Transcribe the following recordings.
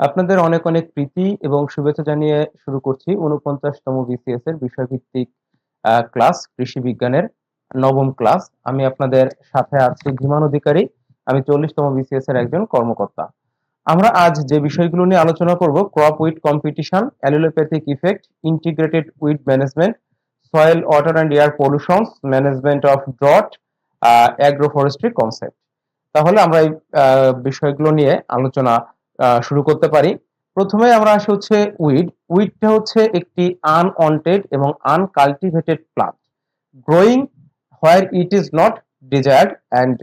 আপনাদের অনেক অনেক প্রীতি এবং শুভেচ্ছা জানিয়ে শুরু করছি ৪৯তম বিসিএস এর বিষয়ভিত্তিক ক্লাস কৃষি বিজ্ঞানের নবম ক্লাস। আমি আপনাদের সাথে আছি ধীমান অধিকারী। আমি ৪০তম বিসিএস এর একজন কর্মকর্তা। আমরা আজ যে বিষয়গুলো নিয়ে আলোচনা করব: crop weed competition, allelopathic effect, integrated weed management, soil water and air pollution, management of drought, agro forestry concept. তাহলে আমরা এই বিষয়গুলো নিয়ে আলোচনা শুরু করতে পারি। প্রথমে আমরা আসি হচ্ছে উইড। উইডটা হচ্ছে একটি আনওয়ান্টেড এবং uncultivated plant growing where it is not desired and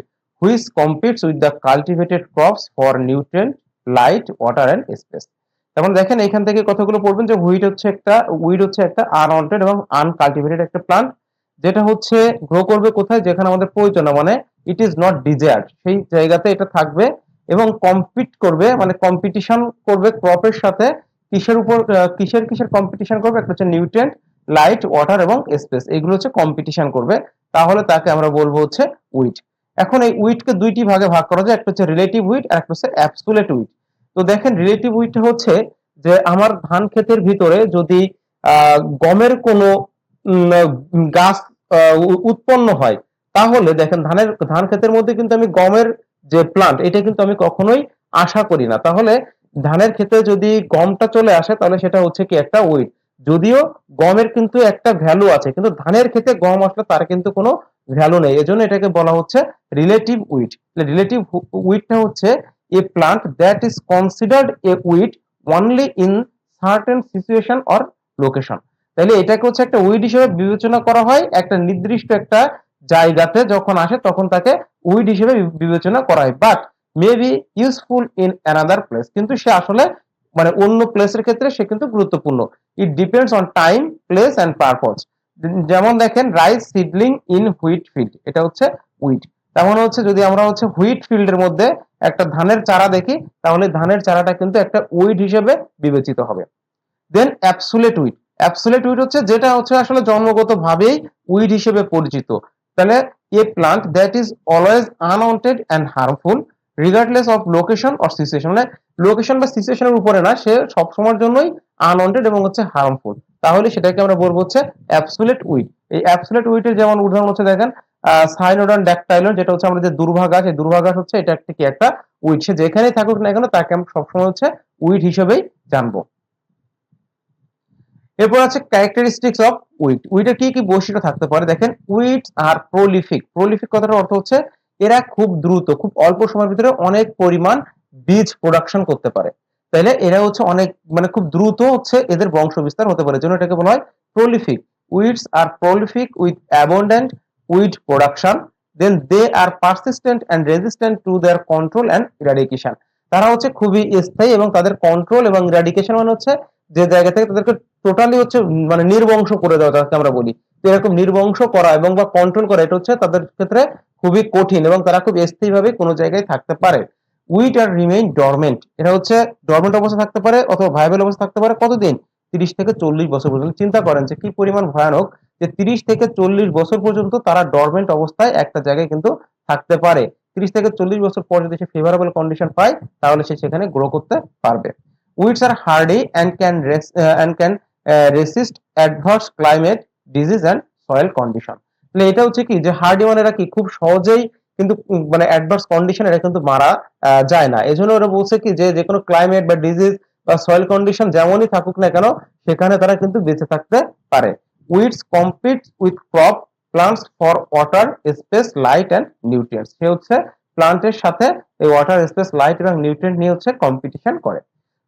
which competes with the cultivated crops for nutrient, light, water and space. যেমন দেখেন এখান থেকে কথাগুলো পড়বেন যে উইড হচ্ছে একটা আনওয়ান্টেড এবং আনকাল্টিভেটেড একটা প্লান্ট, যেটা হচ্ছে গ্রো করবে কোথায়, যেখানে আমাদের প্রয়োজন না, মানে ইট ইজ নট ডিজায়ার্ড, সেই জায়গাতে এটা থাকবে এবং কম্পিট করবে, মানে কম্পিটিশন করবে ক্রপের সাথে। কিসের উপর কিসের কম্পিটিশন করবে? একটা হচ্ছে নিউট্রিয়েন্ট, লাইট, ওয়াটার এবং স্পেস, এগুলো হচ্ছে কম্পিটিশন করবে। তাহলে তাকে আমরা বলবো হচ্ছে উইড। এখন এই উইডকে দুইটি ভাগে ভাগ করা যায়, একটা হচ্ছে রিলেটিভ উইড আর একটা হচ্ছে অ্যাবসোলিউট উইড। তো দেখেন রিলেটিভ উইডটা হচ্ছে যে আমার ধান ক্ষেতের ভিতরে যদি গমের কোনো গাছ উৎপন্ন হয়, তাহলে দেখেন ধান ক্ষেতের মধ্যে কিন্তু আমি গমের যে প্লান্ট, এটা কিন্তু আমি কখনোই আশা করি না। তাহলে ধানের ক্ষেতে যদি গমটা চলে আসে, তাহলে সেটা হচ্ছে কি একটা উইড। যদিও গমের কিন্তু একটা ভ্যালু আছে, কিন্তু ধানের ক্ষেতে গম আসলে তার কিন্তু কোনো ভ্যালু নেই, এজন্য এটাকে বলা হচ্ছে রিলেটিভ উইড। রিলেটিভ উইডটা হচ্ছে এ plant that is considered A weed only in certain situation or location. তাহলে এটাকে হচ্ছে একটা উইড হিসেবে বিবেচনা করা হয় একটা নির্দিষ্ট একটা জায়গাতে যখন আসে, তখন তাকে উইড হিসেবে বিবেচনা করা হয়, but may be useful in another place. কিন্তু সে আসলে মানে অন্য প্লেসের ক্ষেত্রে সে কিন্তু গুরুত্বপূর্ণ। It depends on time, place and purpose. যেমন দেখেন rice seedling in wheat field, এটা হচ্ছে উইড। তেমন হচ্ছে যদি আমরা হচ্ছে হুইট ফিল্ডের মধ্যে একটা ধানের চারা দেখি, তাহলে ধানের চারাটা কিন্তু একটা উইড হিসেবে বিবেচিত হবে। Then absolute weed. Absolute weed হচ্ছে যেটা হচ্ছে আসলে জন্মগতভাবেই উইড হিসেবে পরিচিত। তাহলে a plant that is always unwanted and harmful regardless of location or situation, মানে লোকেশন বা সিচুয়েশনের উপরে না, সে সব সময়ের জন্যই আনওয়ান্টেড এবং হচ্ছে হার্মফুল। তাহলে সেটাকে আমরা বলবো হচ্ছে অ্যাবসোলিউট উইড। এই অ্যাবসোলিউট উইডের যেমন উদাহরণ হচ্ছে দেখেন সাইনোডন ড্যাকটাইলন, যেটা হচ্ছে আমাদের যে দুর্ভা গাছ, এই দুর্ভা গাছ হচ্ছে এটা একটা কি একটা উইড। সে যেখানেই থাকুক না কেন তাকে আমরা সবসময় হচ্ছে উইড হিসেবেই জানবো। এরপর আছে ক্যারেক্টারিস্টিক্স অফ উইড। উইডের কি কি বৈশিষ্ট্য থাকতে পারে দেখেন। উইড আর প্রলিফিক। প্রলিফিক কথাটার অর্থ হচ্ছে এরা খুব দ্রুত, খুব অল্প সময়ের ভিতরে অনেক পরিমাণ বীজ প্রোডাকশন করতে পারে। তাইলে এরা হচ্ছে অনেক মানে খুব দ্রুত হচ্ছে এদের বংশ বিস্তার হতে পারে, জন্য এটাকে বলা হয় prolific. Weeds are prolific with abundant weed production, then they are persistent and resistant to their control and eradication. তারা হচ্ছে খুবই স্থায়ী এবং তাদের কন্ট্রোল এবং ইরাডিকেশন মানে হচ্ছে যে জায়গা থেকে তাদেরকে টোটালি হচ্ছে মানে নির্বংশ করে দেওয়া, যাকে আমরা বলি। তো এরকম নির্বংশ করা এবং বা কন্ট্রোল করা, এটা হচ্ছে তাদের ক্ষেত্রে খুবই কঠিন এবং তারা খুব স্থায়ীভাবে কোনো জায়গায় থাকতে পারে। উইট আর রিমেইন ডরমেন্ট, এটা হচ্ছে ডরমেন্ট অবস্থা থাকতে পারে অথবা ভাইবেল অবস্থা থাকতে পারে কতদিন? 30 থেকে 40 বছর পর্যন্ত। চিন্তা করেন যে কি পরিমাণ ভয়ানক, যে 30 থেকে 40 বছর পর্যন্ত তারা ডরমেন্ট অবস্থায় একটা জায়গায় কিন্তু থাকতে পারে। 30 থেকে 40 বছর পর যদি সে ফেভারেবল কন্ডিশন পায়, তাহলে সে সেখানে গ্রো করতে পারবে। Weeds are hardy and can resist adverse climate, disease and soil condition. মানে এটা হচ্ছে কি যে হার্ডি মানে এরা কি খুব সহজেই কিন্তু মানে অ্যাডভার্স কন্ডিশন এরা কিন্তু মারা যায় না। এজন্য ওরা বলছে কি যে যে কোনো ক্লাইমেট বা ডিজিজ বা সয়েল কন্ডিশন যেমনই থাকুক না কেন, সেখানে তারা কিন্তু বেঁচে থাকতে পারে। Weeds compete with crop plants for water, space, light and nutrients. সে হচ্ছে প্লান্টের সাথে এই ওয়াটার, স্পেস, লাইট এবং নিউট্রিয়েন্ট নিয়ে হচ্ছে কম্পিটিশন করে।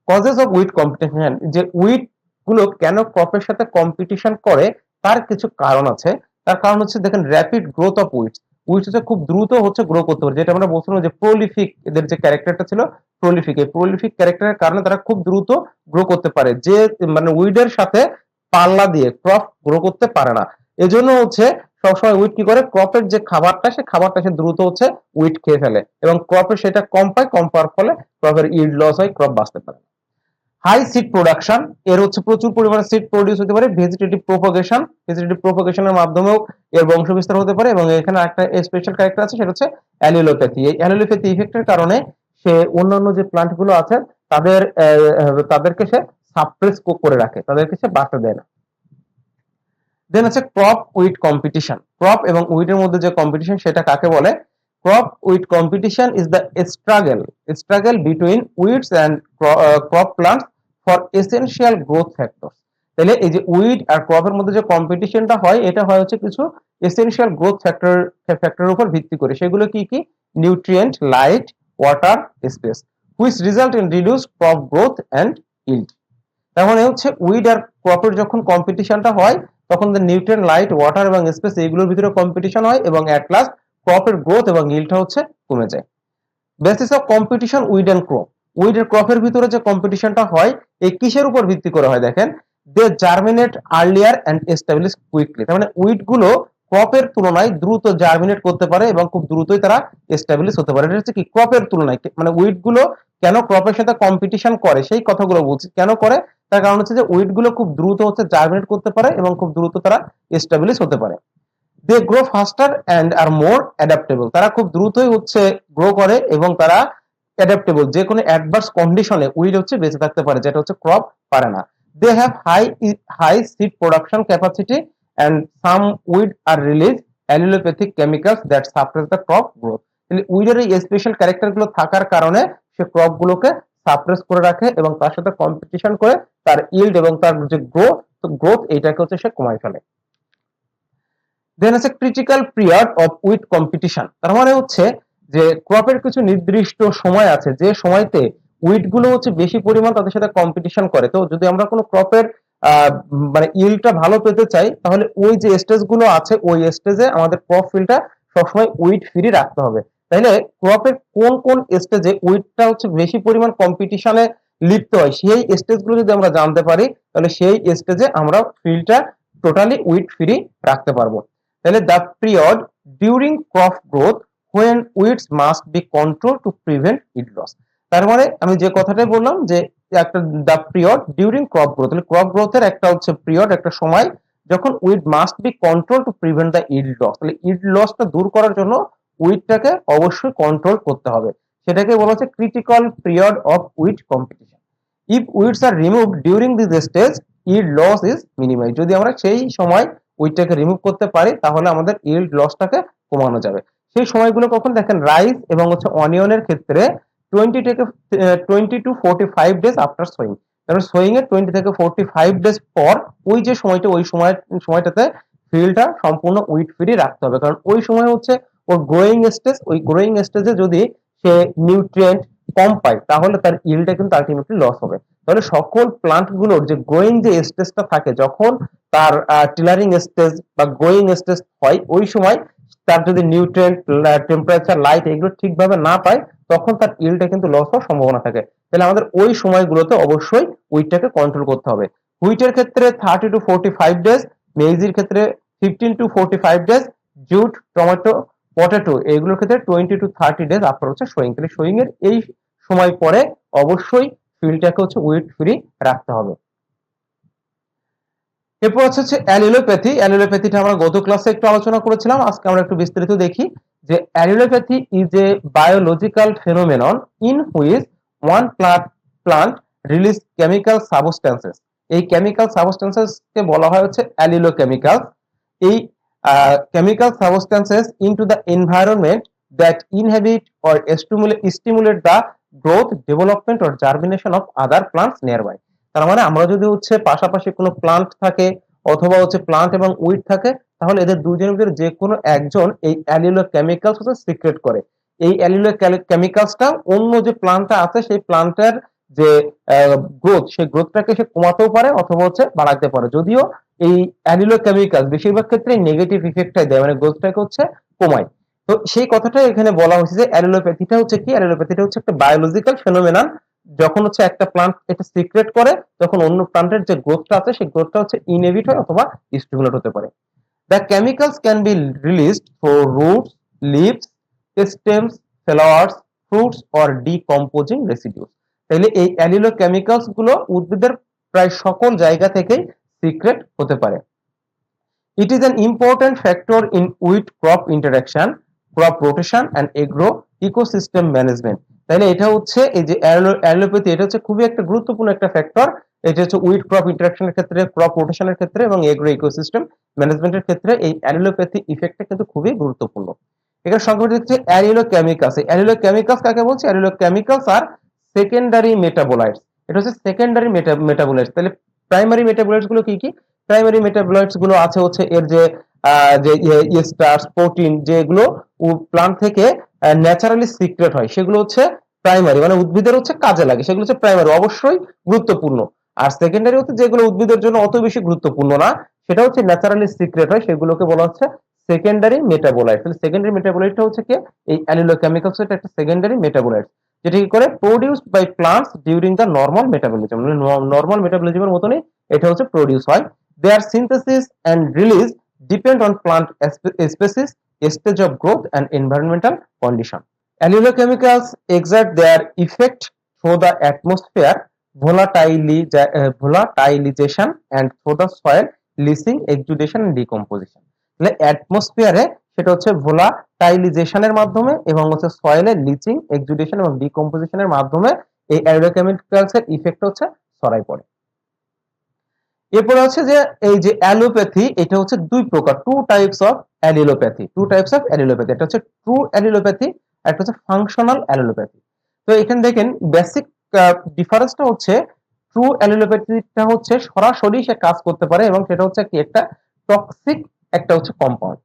কজেস অফ উইড কম্পিটিশন, যে উইড গুলো কেন ক্রপের সাথে কম্পিটিশন করে তার কিছু কারণ আছে। তার কারণ হচ্ছে দেখেন rapid growth of weeds. Weeds হচ্ছে খুব দ্রুত হচ্ছে গ্রো করতে পারে, যেটা আমরা বলছিলাম যে প্রলিফিক, এদের যে ক্যারেক্টারটা ছিল প্রলিফিক, এই প্রলিফিক ক্যারেক্টারের কারণে তারা খুব দ্রুত গ্রো করতে পারে, যে মানে উইডের সাথে পাল্লা দিয়ে ক্রপ গ্রো করতে পারে না। এজন্য হচ্ছে সবসময় উইড কি করে, ক্রপের যে খাবারটা সে খাবারটা সে দ্রুত হচ্ছে উইড খেয়ে ফেলে এবং ক্রপের সেটা কম পায়, কম পাওয়ার ফলে ক্রপের ইল্ড লস হয়, ক্রপ বাঁচতে পারে। হাই সিড প্রোডাকশন, এর হচ্ছে প্রচুর পরিমাণে সিড প্রডিউস হতে পারে। ভেজিটেটিভ প্রোপাগেশন, ভেজিটেটিভ প্রোপাগেশনের মাধ্যমেও এর বংশ বিস্তার হতে পারে। এবং এখানে একটা স্পেশাল ক্যারেক্টার আছে, সেটা হচ্ছে অ্যালিলোপ্যাথি। এই অ্যালিলোপ্যাথি ইফেক্টের কারণে সে অন্যান্য যে প্লান্ট গুলো আছে তাদের তাদেরকে সে সাপ্রেস করে রাখে, তাদেরকে সে বাঁচতে দেয় না। দেন আছে ক্রপ উইথ কম্পিটিশন। ক্রপ এবং উইথের মধ্যে যে কম্পিটিশন সেটা কাকে বলে? Crop with competition is the struggle between weeds and crop plants for essential growth factors. তাহলে এই যে উইড আর ক্রপের মধ্যে যে কম্পিটিশনটা হয়, এটা হয় হচ্ছে কিছু এসেনশিয়াল গ্রোথ ফ্যাক্টরের উপর ভিত্তি করে। সেগুলো কি কি? Nutrient, light, water, space, which result in reduce crop growth and yield. তার মানে হচ্ছে উইড আর ক্রপের যখন কম্পিটিশনটা হয়, তখন নিউট্রিয়েন্ট, লাইট, ওয়াটার এবং স্পেস এইগুলোর ভিতরে কম্পিটিশন হয় এবং এট লাস্ট ক্রপের গ্রোথ এবং ইল্ডটা হচ্ছে কমে যায়। Basis of competition weed and crop. Weed এর ক্রপের ভিতরে যে কম্পিটিশনটা হয়, এই কিসের উপর ভিত্তি করে হয়? দেখেন, they germinate earlier and establish quickly. তার মানে উইড গুলো ক্রপের তুলনায় দ্রুত জার্মিনেট করতে পারে এবং খুব দ্রুতই তারা এস্টাবলিশ হতে পারে। এটা হচ্ছে কি? ক্রপের তুলনায়। মানে উইড গুলো কেন ক্রপের সাথে কম্পিটিশন করে সেই কথাগুলো বলছি। কেন করে? তার কারণ হচ্ছে যে উইড গুলো খুব দ্রুত হচ্ছে জার্মিনেট করতে পারে এবং খুব দ্রুত তারা এস্টাবলিশ হতে পারে। They grow faster and are more adaptable. তারা খুব দ্রুতই হচ্ছে গ্রো করে এবং তারা অ্যাডাপ্টেবল, যে কোনো অ্যাডভার্স কন্ডিশনে উইড হচ্ছে বেঁচে থাকতে পারে, যেটা হচ্ছে ক্রপ পারে না। They have high seed production capacity and some weed are release allelopathic chemicals that suppress the crop growth. উইডের এই স্পেশাল ক্যারেক্টার গুলো থাকার কারণে সে ক্রপ গুলোকে সাপ্রেস করে রাখে এবং তার সাথে কম্পিটিশন করে তার ইল্ড এবং তার যে গ্রোথ এইটাকে হচ্ছে সে কমায় ফেলে। দেন আছে critical period of with competition. তার মানে হচ্ছে যে ক্রপের কিছু নির্দিষ্ট সময় আছে যে সময়তে উইড গুলো হচ্ছে বেশি পরিমাণ তাদের সাথে কম্পিটিশন করে। তো যদি আমরা কোনো ক্রপের মানে ইল্ডটা ভালো পেতে চাই, তাহলে ওই যে স্টেজ গুলো আছে ওই স্টেজে আমাদের ক্রপ ফিল্ডটা সবসময় উইড ফ্রি রাখতে হবে। তাহলে ক্রপের কোন কোন স্টেজে উইডটা হচ্ছে বেশি পরিমাণ কম্পিটিশনে লিপ্ত হয়, সেই স্টেজ গুলো যদি আমরা জানতে পারি, তাহলে সেই স্টেজে আমরা ফিল্ডটা টোটালি উইড ফ্রি রাখতে পারবো। তাহলে the period during crop growth when weeds must be control to prevent yield loss. তার মানে আমি যে কথাটাই বললাম যে একটা the period during crop growth, তাহলে ক্রপ গ্রোথের একটা হচ্ছে পিরিয়ড, একটা সময় যখন weed must be control to prevent the yield loss. তাহলে ইল্ড লসটা দূর করার জন্য উইডটাকে অবশ্যই কন্ট্রোল করতে হবে। সেটাকে বলা হচ্ছে critical period of weed competition. If weeds are removed during this stage, yield loss is minimize. যদি আমরা সেই সময় উইডটাকে রিমুভ করতে পারি, তাহলে আমাদের ইল্ড লসটাকে কমানো যাবে। সেই সময়গুলো কখন? দেখেন, রাইস এবং হচ্ছে অনিয়নের ক্ষেত্রে 20 to 45 ডেজ আফটার সোয়িং। তারপরে সোয়িং এর 20 থেকে 45 ডেজ পর ওই যে সময়টা, ওই সময়টাতে ফিল্ডটা সম্পূর্ণ উইড ফ্রি রাখতে হবে। কারণ ওই সময় হচ্ছে ওর গ্রোয়িং স্টেজ, ওই গ্রোয়িং স্টেজে যদি সে নিউট্রিয়েন্ট কম পায়, তাহলে তার ইল্ডটা কিন্তু আলটিমেটলি লস হবে। তাহলে সকল প্লান্ট গুলোর যে গ্রোয়িং যে স্টেজটা থাকে, যখন তার টিলারিং স্টেজ বা গ্রোয়িং স্টেজ হয়, ওই সময় তার যদি নিউট্রিয়েন্ট, টেম্পারেচার, লাইট এগুলো ঠিকভাবে না পায়, তখন তার ইল্ডটা কিন্তু লস হওয়ার সম্ভাবনা থাকে। তাহলে আমাদের ওই সময়গুলোতে অবশ্যই উইডটাকে কন্ট্রোল করতে হবে। হুইটের ক্ষেত্রে 30 to 45 ডেজ, মেইজির ক্ষেত্রে 15 to 45 days, jute, tomato, potato এগুলোর ক্ষেত্রে 20 to 30 ডেজ আফটার হচ্ছে শোয়িং। তাহলে শোয়িং এর এই সময় পরে অবশ্যই ফিল্ডটাকে হচ্ছে উইড ফ্রি রাখতে হবে। এরপর হচ্ছে অ্যালিলোপ্যাথি। অ্যালিলোপ্যাথিটা আমরা গত ক্লাসে একটু আলোচনা করেছিলাম, আজকে আমরা একটু বিস্তারিত দেখি যে allelopathy is a biological phenomenon in which one plant release chemical substances. এই কেমিক্যাল সাবস্টেন্সেস কে বলা হয় হচ্ছে অ্যালিলোকেমিক্যাল। এই chemical substances into the environment that inhibit or stimulate the growth, development or germination of other plants nearby। তার মানে আমরা যদি হচ্ছে পাশাপাশি কোনো প্লান্ট থাকে অথবা হচ্ছে প্লান্ট এবং উইড থাকে, তাহলে এদের দুইজনের ভিতরে যে কোনো একজন এই অ্যালিলো কেমিক্যালস হচ্ছে সিক্রেট করে। এই অ্যালিলো কেমিক্যালসটা অন্য যে প্লান্টটা আছে সেই প্লান্টের যে গ্রোথ, সেই গ্রোথটাকে সে কমাতেও পারে অথবা হচ্ছে বাড়াতে পারে। যদিও এই অ্যালিলো কেমিক্যাল বেশিরভাগ ক্ষেত্রে নেগেটিভ ইফেক্টটাই দেয়, মানে গ্রোথটাকে হচ্ছে কমায়। তো সেই কথাটাই এখানে বলা হয়েছে যে অ্যালিলোপ্যাথিটা হচ্ছে কি? অ্যালিলোপ্যাথিটা হচ্ছে একটা বায়োলজিক্যাল ফেনোমেনন। যখন হচ্ছে একটা প্লান্ট এটা সিক্রেট করে, তখন অন্য প্লান্টের যে গ্রোথটা আছে সেই গ্রোথটা হচ্ছে ইনহিবিট হয় অথবা স্টিমুলেট হতে পারে। The chemicals can be released through roots, leaves, stems, flowers, fruits or decomposing residues। তাহলে এই অ্যালিলো কেমিক্যালস গুলো উদ্ভিদের প্রায় সকল জায়গা থেকেই সিক্রেট হতে পারে। It is an important factor in wheat crop interaction, crop rotation and agro ecosystem management। তাইলে এটা হচ্ছে এই যে অ্যালিলোপ্যাথি, এটা হচ্ছে খুবই একটা গুরুত্বপূর্ণ একটা ফ্যাক্টর। এটা হচ্ছে উইড ক্রপ ইন্টারাকশনের ক্ষেত্রে, ক্রপ রোটেশনের ক্ষেত্রে এবং এগ্রো ইকোসিস্টেম ম্যানেজমেন্টের ক্ষেত্রে এই অ্যালিলোপ্যাথি ইফেক্টটা কিন্তু খুবই গুরুত্বপূর্ণ। এখানে সংক্ষেপে হচ্ছে অ্যালিলোকেমিকালস। অ্যালিলোকেমিকালস কাকে বলছে? অ্যালিলোকেমিকালস আর সেকেন্ডারি মেটাবোলাইটস। এটা হচ্ছে সেকেন্ডারি মেটাবোলাইটস। তাহলে প্রাইমারি মেটাবোলাইটস গুলো কি কি? প্রাইমারি মেটাবোলাইটস গুলো আছে হচ্ছে এর যে স্টার্চ, প্রোটিন, যেগুলো প্লান্ট থেকে ন্যাচারালি সিক্রেট হয়, সেগুলো হচ্ছে প্রাইমারি, মানে উদ্ভিদের হচ্ছে কাজে লাগে, সেগুলো হচ্ছে প্রাইমারি, অবশ্যই গুরুত্বপূর্ণ। আর সেকেন্ডারি হচ্ছে যেগুলো উদ্ভিদের জন্য অত বেশি গুরুত্বপূর্ণ না, সেটা হচ্ছে ন্যাচারালি সিক্রেট হয়, সেগুলোকে বলা হচ্ছে সেকেন্ডারি মেটাবোলাইট। তাহলে সেকেন্ডারি মেটাবোলাইটটা হচ্ছে কি? এই অ্যালিলোকেমিকালস এটা একটা সেকেন্ডারি মেটাবোলাইট, যেটা কি করে produced by plants during the normal metabolism. মানে নরমাল মেটাবলিজমের মতনই এটা হচ্ছে প্রোডিউস হয়। Their synthesis and release depend on plant species, stage of growth and environmental condition. Allelochemicals exert their effect through the atmosphere, volatilization and through the soil leaching, exudation and decomposition. তাহলে অ্যাটমসফিয়ারে সেটা হচ্ছে ভোলাটাইলিজেশনের মাধ্যমে এবং হচ্ছে সয়েলে lynching, এক্সুডেশন এবং ডিকম্পোজিশনের মাধ্যমে এই অ্যালিলোকেমিক্যালস এর ইফেক্ট হচ্ছে ছড়াই পড়ে। এরপরে হচ্ছে যে এই যে অ্যালোপ্যাথি, এটা হচ্ছে দুই প্রকার, টু টাইপস অফ অ্যালিলোপ্যাথি। একটা হচ্ছে ট্রু অ্যালিলোপ্যাথি, একটা হচ্ছে ফাংশনাল অ্যালিলোপ্যাথি। তো এখানে দেখেন বেসিক ডিফারেন্সটা হচ্ছে ট্রু অ্যালিলোপ্যাথিটা হচ্ছে সরাসরি সে কাজ করতে পারে এবং সেটা হচ্ছে কি একটা টক্সিক একটা হচ্ছে কম্পাউন্ড।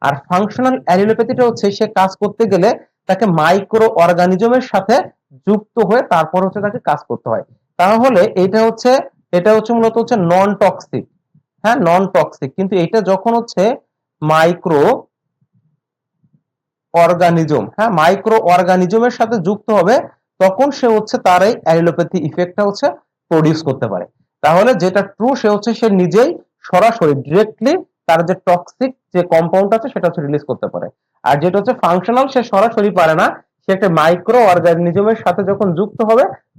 আর ফাংশনাল অ্যালিলোপ্যাথিটা হচ্ছে সে কাজ করতে গেলে তাকে মাইক্রো অর্গানিজমের সাথে যুক্ত হয়ে তারপর হচ্ছে তাকে কাজ করতে হয়। তাহলে এটা হচ্ছে মূলত হচ্ছে নন টক্সিক। হ্যাঁ, নন টক্সিক, কিন্তু এটা যখন হচ্ছে মাইক্রো অর্গানিজম, হ্যাঁ মাইক্রো অর্গানিজমের সাথে যুক্ত হবে, তখন সে হচ্ছে তার এই অ্যালিলোপ্যাথি ইফেক্টটা হচ্ছে প্রডিউস করতে পারে। তাহলে যেটা ট্রু, সে হচ্ছে সে নিজেই সরাসরি ডিরেক্টলি তার যে টক্সিক যে কম্পাউন্ড আছে সেটা হচ্ছে রিলিজ করতে পারে। আর যেটা হচ্ছে ফাংশনাল, সে সরাসরি পারে না, সে একটা মাইক্রো অর্গানিজমের সাথে যখন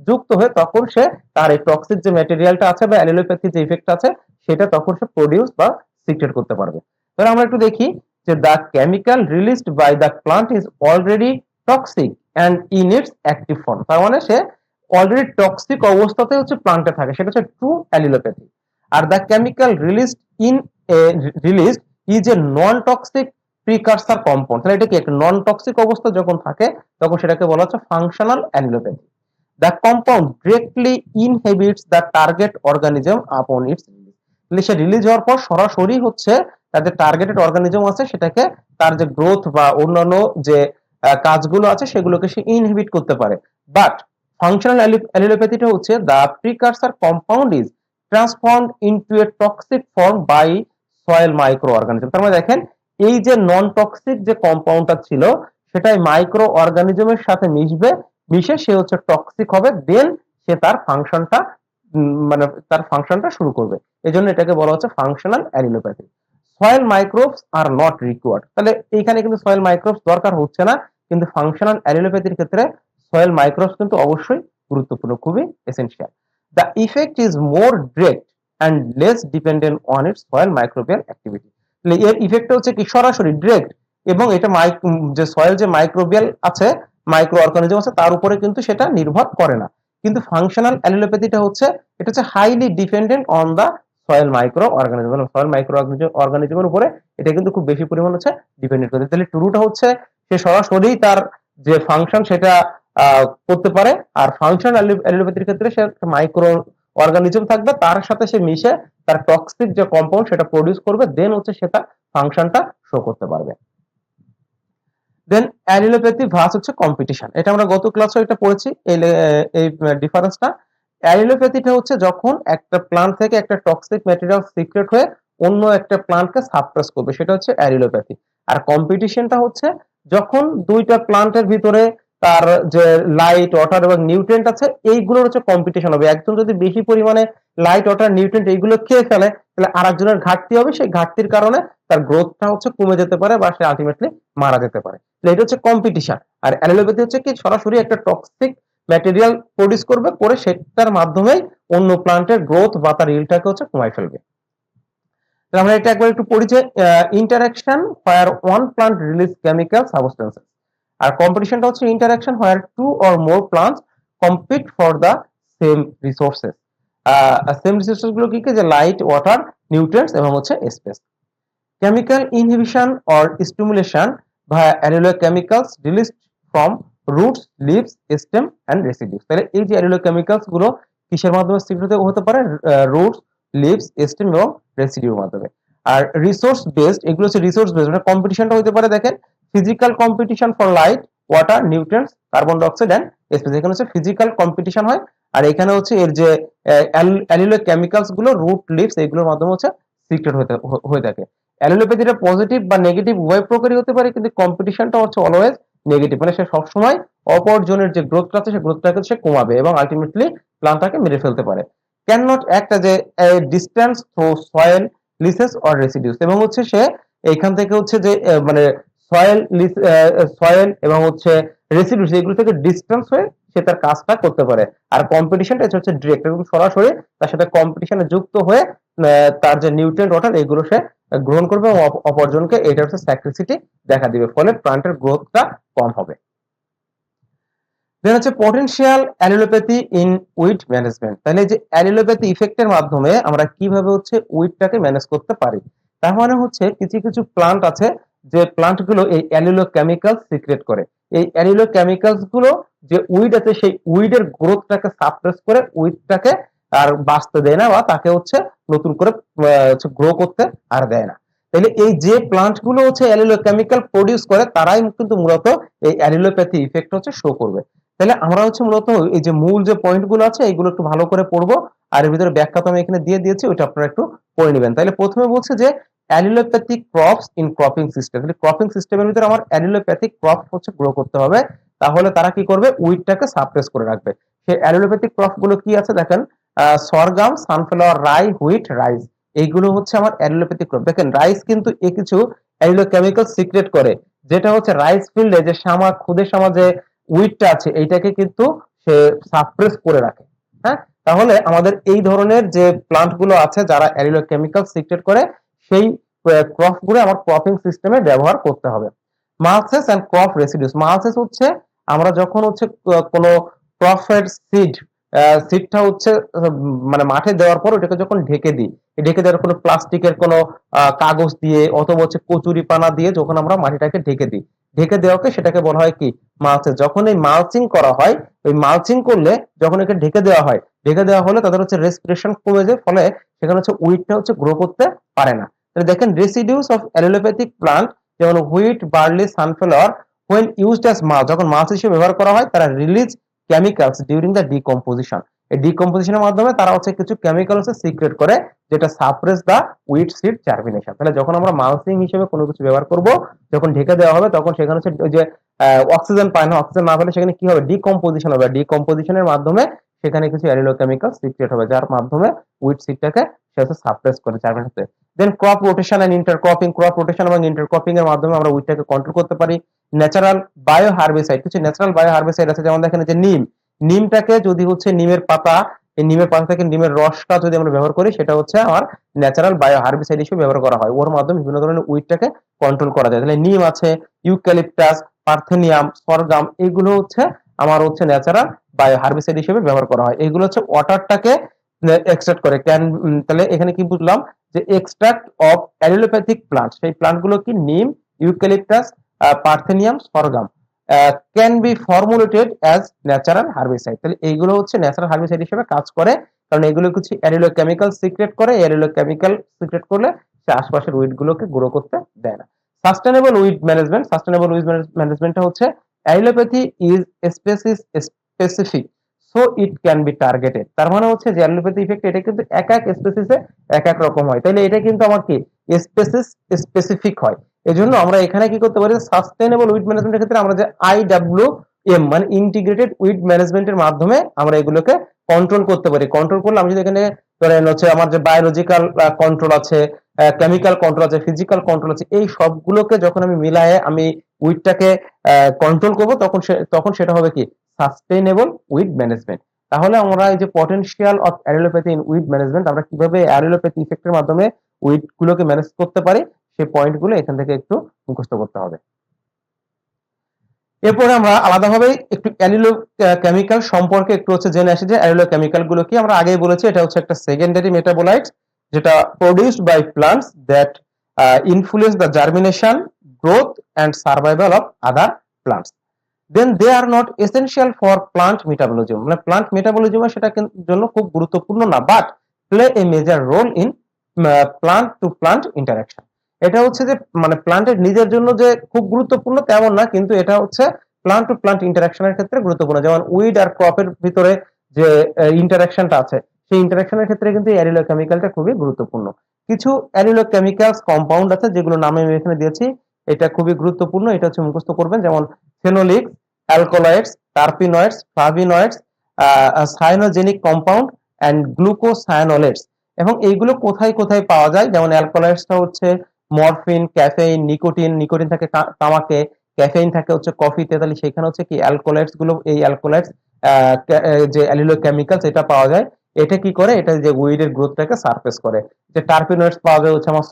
যুক্ত হয়ে তখন সে তার এই টক্সিক যে ম্যাটেরিয়ালটা আছে বা অ্যালিলোপ্যাথি যে ইফেক্ট আছে সেটা তখন সে প্রডিউস বা সিক্রেট করতে পারবে। তাহলে আমরা একটু দেখি যে the chemical released by the plant is already toxic and in its active form। তার মানে সে অলরেডি টক্সিক অবস্থাতে হচ্ছে প্লান্টে থাকে, সেটা হচ্ছে ট্রু অ্যালিলোপ্যাথি। আর the chemical released is a non toxic precursor compound. তাহলে এটা কি একটা নন টক্সিক অবস্থা যখন থাকে তখন সেটাকে বলা হচ্ছে functional allelopathy. The compound directly inhibits the target organism upon its release. তাহলে সে রিলিজ হওয়ার পর সরাসরি হচ্ছে তার যে টার্গেটেড অর্গানিজম আছে সেটাকে, তার যে গ্রোথ বা অন্যান্য যে কাজগুলো আছে সেগুলোকে সে ইনহিবিট করতে পারে। বাট ফাংশনাল অ্যালিলোপ্যাথিটা হচ্ছে the precursor compound is transformed into a toxic form by soil microorganism. তার মানে দেখেন এই যে নন টক্সিক যে কম্পাউন্ডটা ছিল সেটাই মাইক্রো অর্গানিজমের সাথে মিশে সে হচ্ছে টক্সিক হবে, দেন সে তার ফাংশনটা মানে তার ফাংশনটা শুরু করবে। এই জন্য এটাকে বলা হচ্ছে functional allelopathy. Soil microbes are not required. তাহলে এইখানে কিন্তু সয়েল মাইক্রোবস দরকার হচ্ছে না, কিন্তু ফাংশনাল অ্যালিলোপ্যাথির ক্ষেত্রে সয়েল মাইক্রোবস কিন্তু অবশ্যই গুরুত্বপূর্ণ, খুবই essential. The effect is more direct and less dependent on it's soil microbial activity. তাহলে এর ইফেক্টটা হচ্ছে কি সরাসরি ডিরেক্ট, এবং এটা যে সয়েল যে মাইক্রোবিয়াল আছে, মাইক্রো অর্গানিজম আছে, তার উপরে কিন্তু সেটা নির্ভর করে না। কিন্তু ফাংশনাল অ্যালিলোপ্যাথিটা হচ্ছে এটা হচ্ছে highly dependent on the soil microorganism, মানে সয়েল মাইক্রো অর্গানিজমের উপরে এটা কিন্তু খুব বেশি পরিমাণ হচ্ছে ডিপেন্ডেন্ট করে। তাহলে ট্রুটা হচ্ছে সে সরাসরি তার যে ফাংশন সেটা করতে পারে, আর ফাংশন অ্যালিলোপ্যাথির ক্ষেত্রে সে মাইক্রো অর্গানিজম থাকবে, তার সাথে সে মিশে তার টক্সিক যে কম্পাউন্ড সেটা প্রডিউস করবে, দেন হচ্ছে সে তার ফাংশনটা শো করতে পারবে। দেন অ্যালিলোপ্যাথি ভার্স হচ্ছে কম্পিটিশন। এটা আমরা গত ক্লাসে এটা পড়েছি এই ডিফারেন্সটা। অ্যালিলোপ্যাথিটা হচ্ছে যখন একটা প্লান্ট থেকে একটা টক্সিক ম্যাটেরিয়াল সিক্রেট হয়ে অন্য একটা প্লান্টকে সাপ্রেস করবে, সেটা হচ্ছে অ্যালিলোপ্যাথি। আর কম্পিটিশনটা হচ্ছে যখন দুইটা প্লান্টের ভিতরে তার যে লাইট, ওয়াটার এবং নিউট্রিয়েন্ট আছে এইগুলোর হচ্ছে কম্পিটিশন হবে। একজন যদি বেশি পরিমাণে লাইট, ওয়াটার, নিউট্রিয়েন্ট এইগুলো খেয়ে ফেলে তাহলে আরেকজনের ঘাটতি হবে, সেই ঘাটতির কারণে তার গ্রোথটা হচ্ছে কমে যেতে পারে বা সে আলটিমেটলি মারা যেতে পারে। এটা হচ্ছে কম্পিটিশন। আর অ্যালিলোপ্যাথি হচ্ছে কি সরাসরি একটা টক্সিক ম্যাটেরিয়াল প্রডিউস করবে, করে সেটার মাধ্যমেই অন্য প্লান্টের গ্রোথ বা তার ইল্ডটাকে হচ্ছে কমাই ফেলবে। আমরা এটা একবার একটু পড়ি যে interaction where one plant release chemical substances. আর কম্পিটিশনটা হচ্ছে interaction where two or more plants compete for the same resources. Same resources গুলো কি কি, যে লাইট, ওয়াটার, নিউট্রিয়েন্টস এবং হচ্ছে space. Chemical inhibition or stimulation via allylochemicals released from roots, leaves, stem and residues। তাহলে এই যে allylochemicals গুলো কিসের মাধ্যমে সিক্রেট হতে পারে, রুটস, লিভস, স্টেম এবং রেসিডিউর মাধ্যমে। আর রিসোর্স বেসড, এগুলো হচ্ছে রিসোর্স বেসড, মানে কম্পিটিশনটা হতে পারে দেখেন physical competition for light, water, nutrients, carbon dioxide and space. এখানে হচ্ছে ফিজিক্যাল কম্পিটিশন হয়, আর এখানে হচ্ছে এর যে অ্যালিলোকেমিক্যালস গুলো রুট, লিভস এগুলোর মাধ্যমে হচ্ছে সিক্রেট হয়ে থাকে। অ্যালিলোপ্যাথিটা পজিটিভ বা নেগেটিভ উভয় প্রকারই হতে পারে, কিন্তু কম্পিটিশনটা হচ্ছে অলওয়েজ নেগেটিভ, মানে সে সবসময় অপর জনের যে গ্রোথটা আছে সেই গ্রোথটাকে সে কমাবে এবং আলটিমেটলি প্লান্টটাকে মেরে ফেলতে পারে। Can not act as a distance through soil, leaches or residues. এবং হচ্ছে সে এইখান থেকে হচ্ছে যে মানে সয়েল, সয়েল এবং হচ্ছে রেসিডিউস এগুলো থেকে ডিস্টেন্স হয়ে সে তার কাজটা করতে পারে। আর কম্পিটিশনটা হচ্ছে ডিরেক্ট এবং সরাসরি তার সাথে কম্পিটিশনে যুক্ত হয়ে তার যে নিউট্রিয়েন্ট, ওয়াটার এগুলো সে গ্রহণ করবে এবং অপরজনকে এটা হচ্ছে স্যাক্রিসিটি দেখা দিবে, ফলে প্লান্টের গ্রোথটা কম হবে। দেন হচ্ছে পটেনশিয়াল অ্যালিলোপ্যাথি ইন উইড ম্যানেজমেন্ট। তাহলে যে অ্যালিলোপ্যাথি ইফেক্টের মাধ্যমে আমরা কিভাবে হচ্ছে উইডটাকে ম্যানেজ করতে পারি, তার মানে হচ্ছে কিছু কিছু প্লান্ট আছে যে প্লান্ট গুলো এই অ্যালিলোকেমিক্যালস সিক্রেট করে। এই অ্যালিলোকেমিক্যালস গুলো যে উইড আছে সেই উইডের গ্রোথটাকে সাপ্রেস করে উইডটাকে আর বাঁচতে দেয় না, বা তাকে হচ্ছে নতুন করে গ্রো করতে আর দেয় না। তাহলে এই যে প্লান্ট গুলো হচ্ছে অ্যালিলোকেমিক্যাল প্রডিউস করে তারাই কিন্তু মূলত এই অ্যালিলোপ্যাথি ইফেক্ট হচ্ছে শো করবে। তাহলে আমরা হচ্ছে মূলত এই যে মূল যে পয়েন্ট গুলো আছে এইগুলো একটু ভালো করে পড়বো, আর এর ভিতরে ব্যাখ্যা তো আমি এখানে দিয়ে দিয়েছি, ওইটা আপনারা একটু পড়ে নেবেন। তাহলে প্রথমে বলছে যে অ্যালিলোপ্যাথিক ক্রপস ইন ক্রপিং সিস্টেম। তাহলে ক্রপিং সিস্টেমের ভিতরে আমার অ্যালিলোপ্যাথিক ক্রপ হচ্ছে গ্রো করতে হবে, তাহলে তারা কি করবে, উইডটাকে সাপ্রেস করে রাখবে। সেই অ্যালিলোপ্যাথিক ক্রপ গুলো কি আছে দেখেন, সরগাম, সানফ্লাওয়ার, রাই, হুইট, রাইস, এইগুলো হচ্ছে আমার অ্যালিলোপ্যাথিক ক্রপ। দেখেন রাইস কিন্তু এ কিছু অ্যালিলোকেমিক্যাল সিক্রেট করে, যেটা হচ্ছে রাইস ফিল্ডে যে শামা, খুদে শামা যে উইডটা আছে এইটাকে কিন্তু সে সাপ্রেস করে রাখে। হ্যাঁ, তাহলে আমাদের এই ধরনের যে প্লান্ট গুলো আছে যারা অ্যালিলোকেমিক্যাল সিক্রেট করে সেই ক্রপ গুলো আমার ক্রপিং সিস্টেমে ব্যবহার করতে হবে। মালসেস এন্ড ক্রপ রেসিডিউস। মালসেস হচ্ছে আমরা যখন হচ্ছে কোনো ক্রপের সিডটা হচ্ছে মানে মাঠে দেওয়ার পর ওটাকে যখন ঢেকে দিই, ঢেকে দেওয়ার কোনো প্লাস্টিকের কোনো কাগজ দিয়ে অথবা হচ্ছে কচুরি পানা দিয়ে যখন আমরা মাটিটাকে ঢেকে দিই, ঢেকে দেওয়াকে সেটাকে বলা হয় কি, মালচিং। যখন এই মালচিং করা হয়, ওই মালচিং করলে যখন একে ঢেকে দেওয়া হয়, ঢেকে দেওয়া হলে তাদের হচ্ছে রেসপিরেশন কমে যায়, ফলে সেখানে হচ্ছে উইডটা হচ্ছে গ্রো করতে পারে না। তাহলে দেখেন রেসিডিউস অফ অ্যালিলোপ্যাথিক প্লান্ট যেমন wheat, barley, sunflower when used as mulch, যখন মাছ হিসেবে ব্যবহার করা হয় তারা release chemicals during the decomposition. এই ডিকম্পোজিশনের মাধ্যমে তারা হচ্ছে কিছু কেমিক্যাল হচ্ছে সিক্রেট করে যেটা সাপ্রেস দা উইড সিড জার্মিনেশন। তাহলে যখন আমরা মালচিং হিসেবে কোনো কিছু ব্যবহার করব, যখন ঢেকে দেওয়া হবে তখন সেখানে হচ্ছে ওই যে অক্সিজেন পায় না, অক্সিজেন না পেলে সেখানে কি হবে, ডিকম্পোজিশন হবে। ডিকম্পোজিশনের মাধ্যমে সেখানে কিছু অ্যালিলোকেমিক্যাল সিক্রেট হবে, যার মাধ্যমে উইড সিডটাকে সে হচ্ছে সাপ্রেস করে জার্মিনেট হতে। Then crop rotation and intercropping. Crop rotation এবং ইন্টারক্রপিং এর মাধ্যমে আমরা উইডটাকে কন্ট্রোল করতে পারি। ন্যাচারাল বায়ো হার্বিসাইড, কিছু ন্যাচারাল বায়ো হার্বিসাইড আছে, যেমন দেখেন যে নিম, নিমটাকে যদি হচ্ছে নিমের পাতা, এই নিমের পাতা থেকে নিমের রসটা যদি আমরা ব্যবহার করি সেটা হচ্ছে আমার ন্যাচারাল বায়ো হার্বিসাইড হিসেবে ব্যবহার করা হয়, ওর মাধ্যমে বিভিন্ন ধরনের উইডটাকে কন্ট্রোল করা যায়। তাহলে নিম আছে, ইউক্যালিপটাস, পার্থেনিয়াম, সরগাম, এগুলো হচ্ছে আমার হচ্ছে ন্যাচারাল বায়ো হার্বিসাইড হিসেবে ব্যবহার করা হয়। এগুলো হচ্ছে ওয়াটারটাকে এক্সট্রাক্ট করে। তাহলে এখানে কি বুঝলাম, যে এক্সট্রাক্ট অফ অ্যালিলোপ্যাথিক প্লান্ট, সেই প্লান্ট গুলো কি, neem, eucalyptus, parthenium, sorghum, can be formulated as natural herbicide. তাহলে এইগুলো হচ্ছে ন্যাচারাল হার্বিসাইড হিসেবে কাজ করে, কারণ এগুলো কিছু অ্যালিলোকেমিক্যাল সিক্রেট করে, অ্যালিলোকেমিক্যাল সিক্রেট করলে সে আশপাশের উইড গুলোকে গ্রো করতে দেয় না। Sustainable weed management. Sustainable weed ম্যানেজমেন্টটা হচ্ছে allelopathy is species specific so it can be targeted. তার মানে হচ্ছে যে অ্যালোপ্যাথি ইফেক্ট এটা কিন্তু এক এক স্পেসিসে এক এক রকম হয়, তাইলে এটা কিন্তু আমার কি স্পেসিস স্পেসিফিক হয়। এজন্য আমরা এখানে কি করতে পারি, সাস্টেনেবল উইড ম্যানেজমেন্টের ক্ষেত্রে আমরা যে IWM মানে ইন্টিগ্রেটেড উইড ম্যানেজমেন্টের মাধ্যমে আমরা এগুলোকে কন্ট্রোল করতে পারি। কন্ট্রোল করলে আমি যদি এখানে ধরেন হচ্ছে আমার যে বায়োলজিক্যাল কন্ট্রোল আছে, কেমিক্যাল কন্ট্রোল আছে, ফিজিক্যাল কন্ট্রোল আছে, এই সবগুলোকে যখন আমি মিলায়ে আমি উইডটাকে কন্ট্রোল করব তখন সেটা হবে কি সাস্টেইনেবল উইড ম্যানেজমেন্ট। তাহলে আমরা এই যে potential of allelopathy in weed management, আমরা কিভাবে অ্যালিলোপ্যাথি ইফেক্টের মাধ্যমে উইড গুলোকে ম্যানেজ করতে পারি সেই পয়েন্টগুলো এখান থেকে একটু মুখস্থ করতে হবে। এরপরে আমরা আলাদাভাবে একটু অ্যালিলো কেমিক্যাল সম্পর্কে একটু হচ্ছে জেনে আসি যে অ্যালিলো কেমিক্যাল গুলো কি। আমরা আগেই বলেছি এটা হচ্ছে একটা সেকেন্ডারি মেটাবোলাইট যেটা produced by plants that influence the germination, growth and survival of other plants. Then they are not essential for plant metabolism, মানে প্লান্ট মেটাবলিজম সেটা জন্য খুব গুরুত্বপূর্ণ না, but play a major role in plant to plant interaction. এটা হচ্ছে যে মানে প্লান্টের নিজের জন্য যে খুব গুরুত্বপূর্ণ তেমন না, কিন্তু এটা হচ্ছে প্লান্ট টু প্লান্ট ইন্টারাকশনের ক্ষেত্রে গুরুত্বপূর্ণ। যেমন উইড আর ক্রপের ভিতরে যে ইন্টারাকশনটা আছে, সেই ইন্টারাকশনের ক্ষেত্রে কিন্তু অ্যালিলো কেমিক্যালটা খুবই গুরুত্বপূর্ণ। কিছু অ্যালিলো কেমিক্যালস কম্পাউন্ড আছে যেগুলো নামে আমি এখানে দিয়েছি, এটা খুবই গুরুত্বপূর্ণ, এটা হচ্ছে মুখস্থ করবেন। যেমন ফেনোলিক্স, অ্যালকোলয়েডস, টার্পিনয়েডস, ফ্লাভিনয়েডস, সায়ানোজেনিক কম্পাউন্ড এন্ড গ্লুকোসায়ানোলেটস। এবং এইগুলো কোথায় কোথায় পাওয়া যায়, যেমন অ্যালকোলয়েডসটা হচ্ছে মরফিন, ক্যাফেইন, নিকোটিন, নিকোটিন থাকে তামাকে, ক্যাফেইন থাকে হচ্ছে কফিতে, তাহলে সেখানে হচ্ছে কি অ্যালকোলয়েডস গুলো, এই অ্যালকোলয়েডস যে অ্যালিলো কেমিক্যালস এটা পাওয়া যায়। এটা কি করে, এটা যে উইডের গ্রোথটাকে সারফেস করে। যে টার্পিনয়েডস পাওয়া যায় হচ্ছে আমার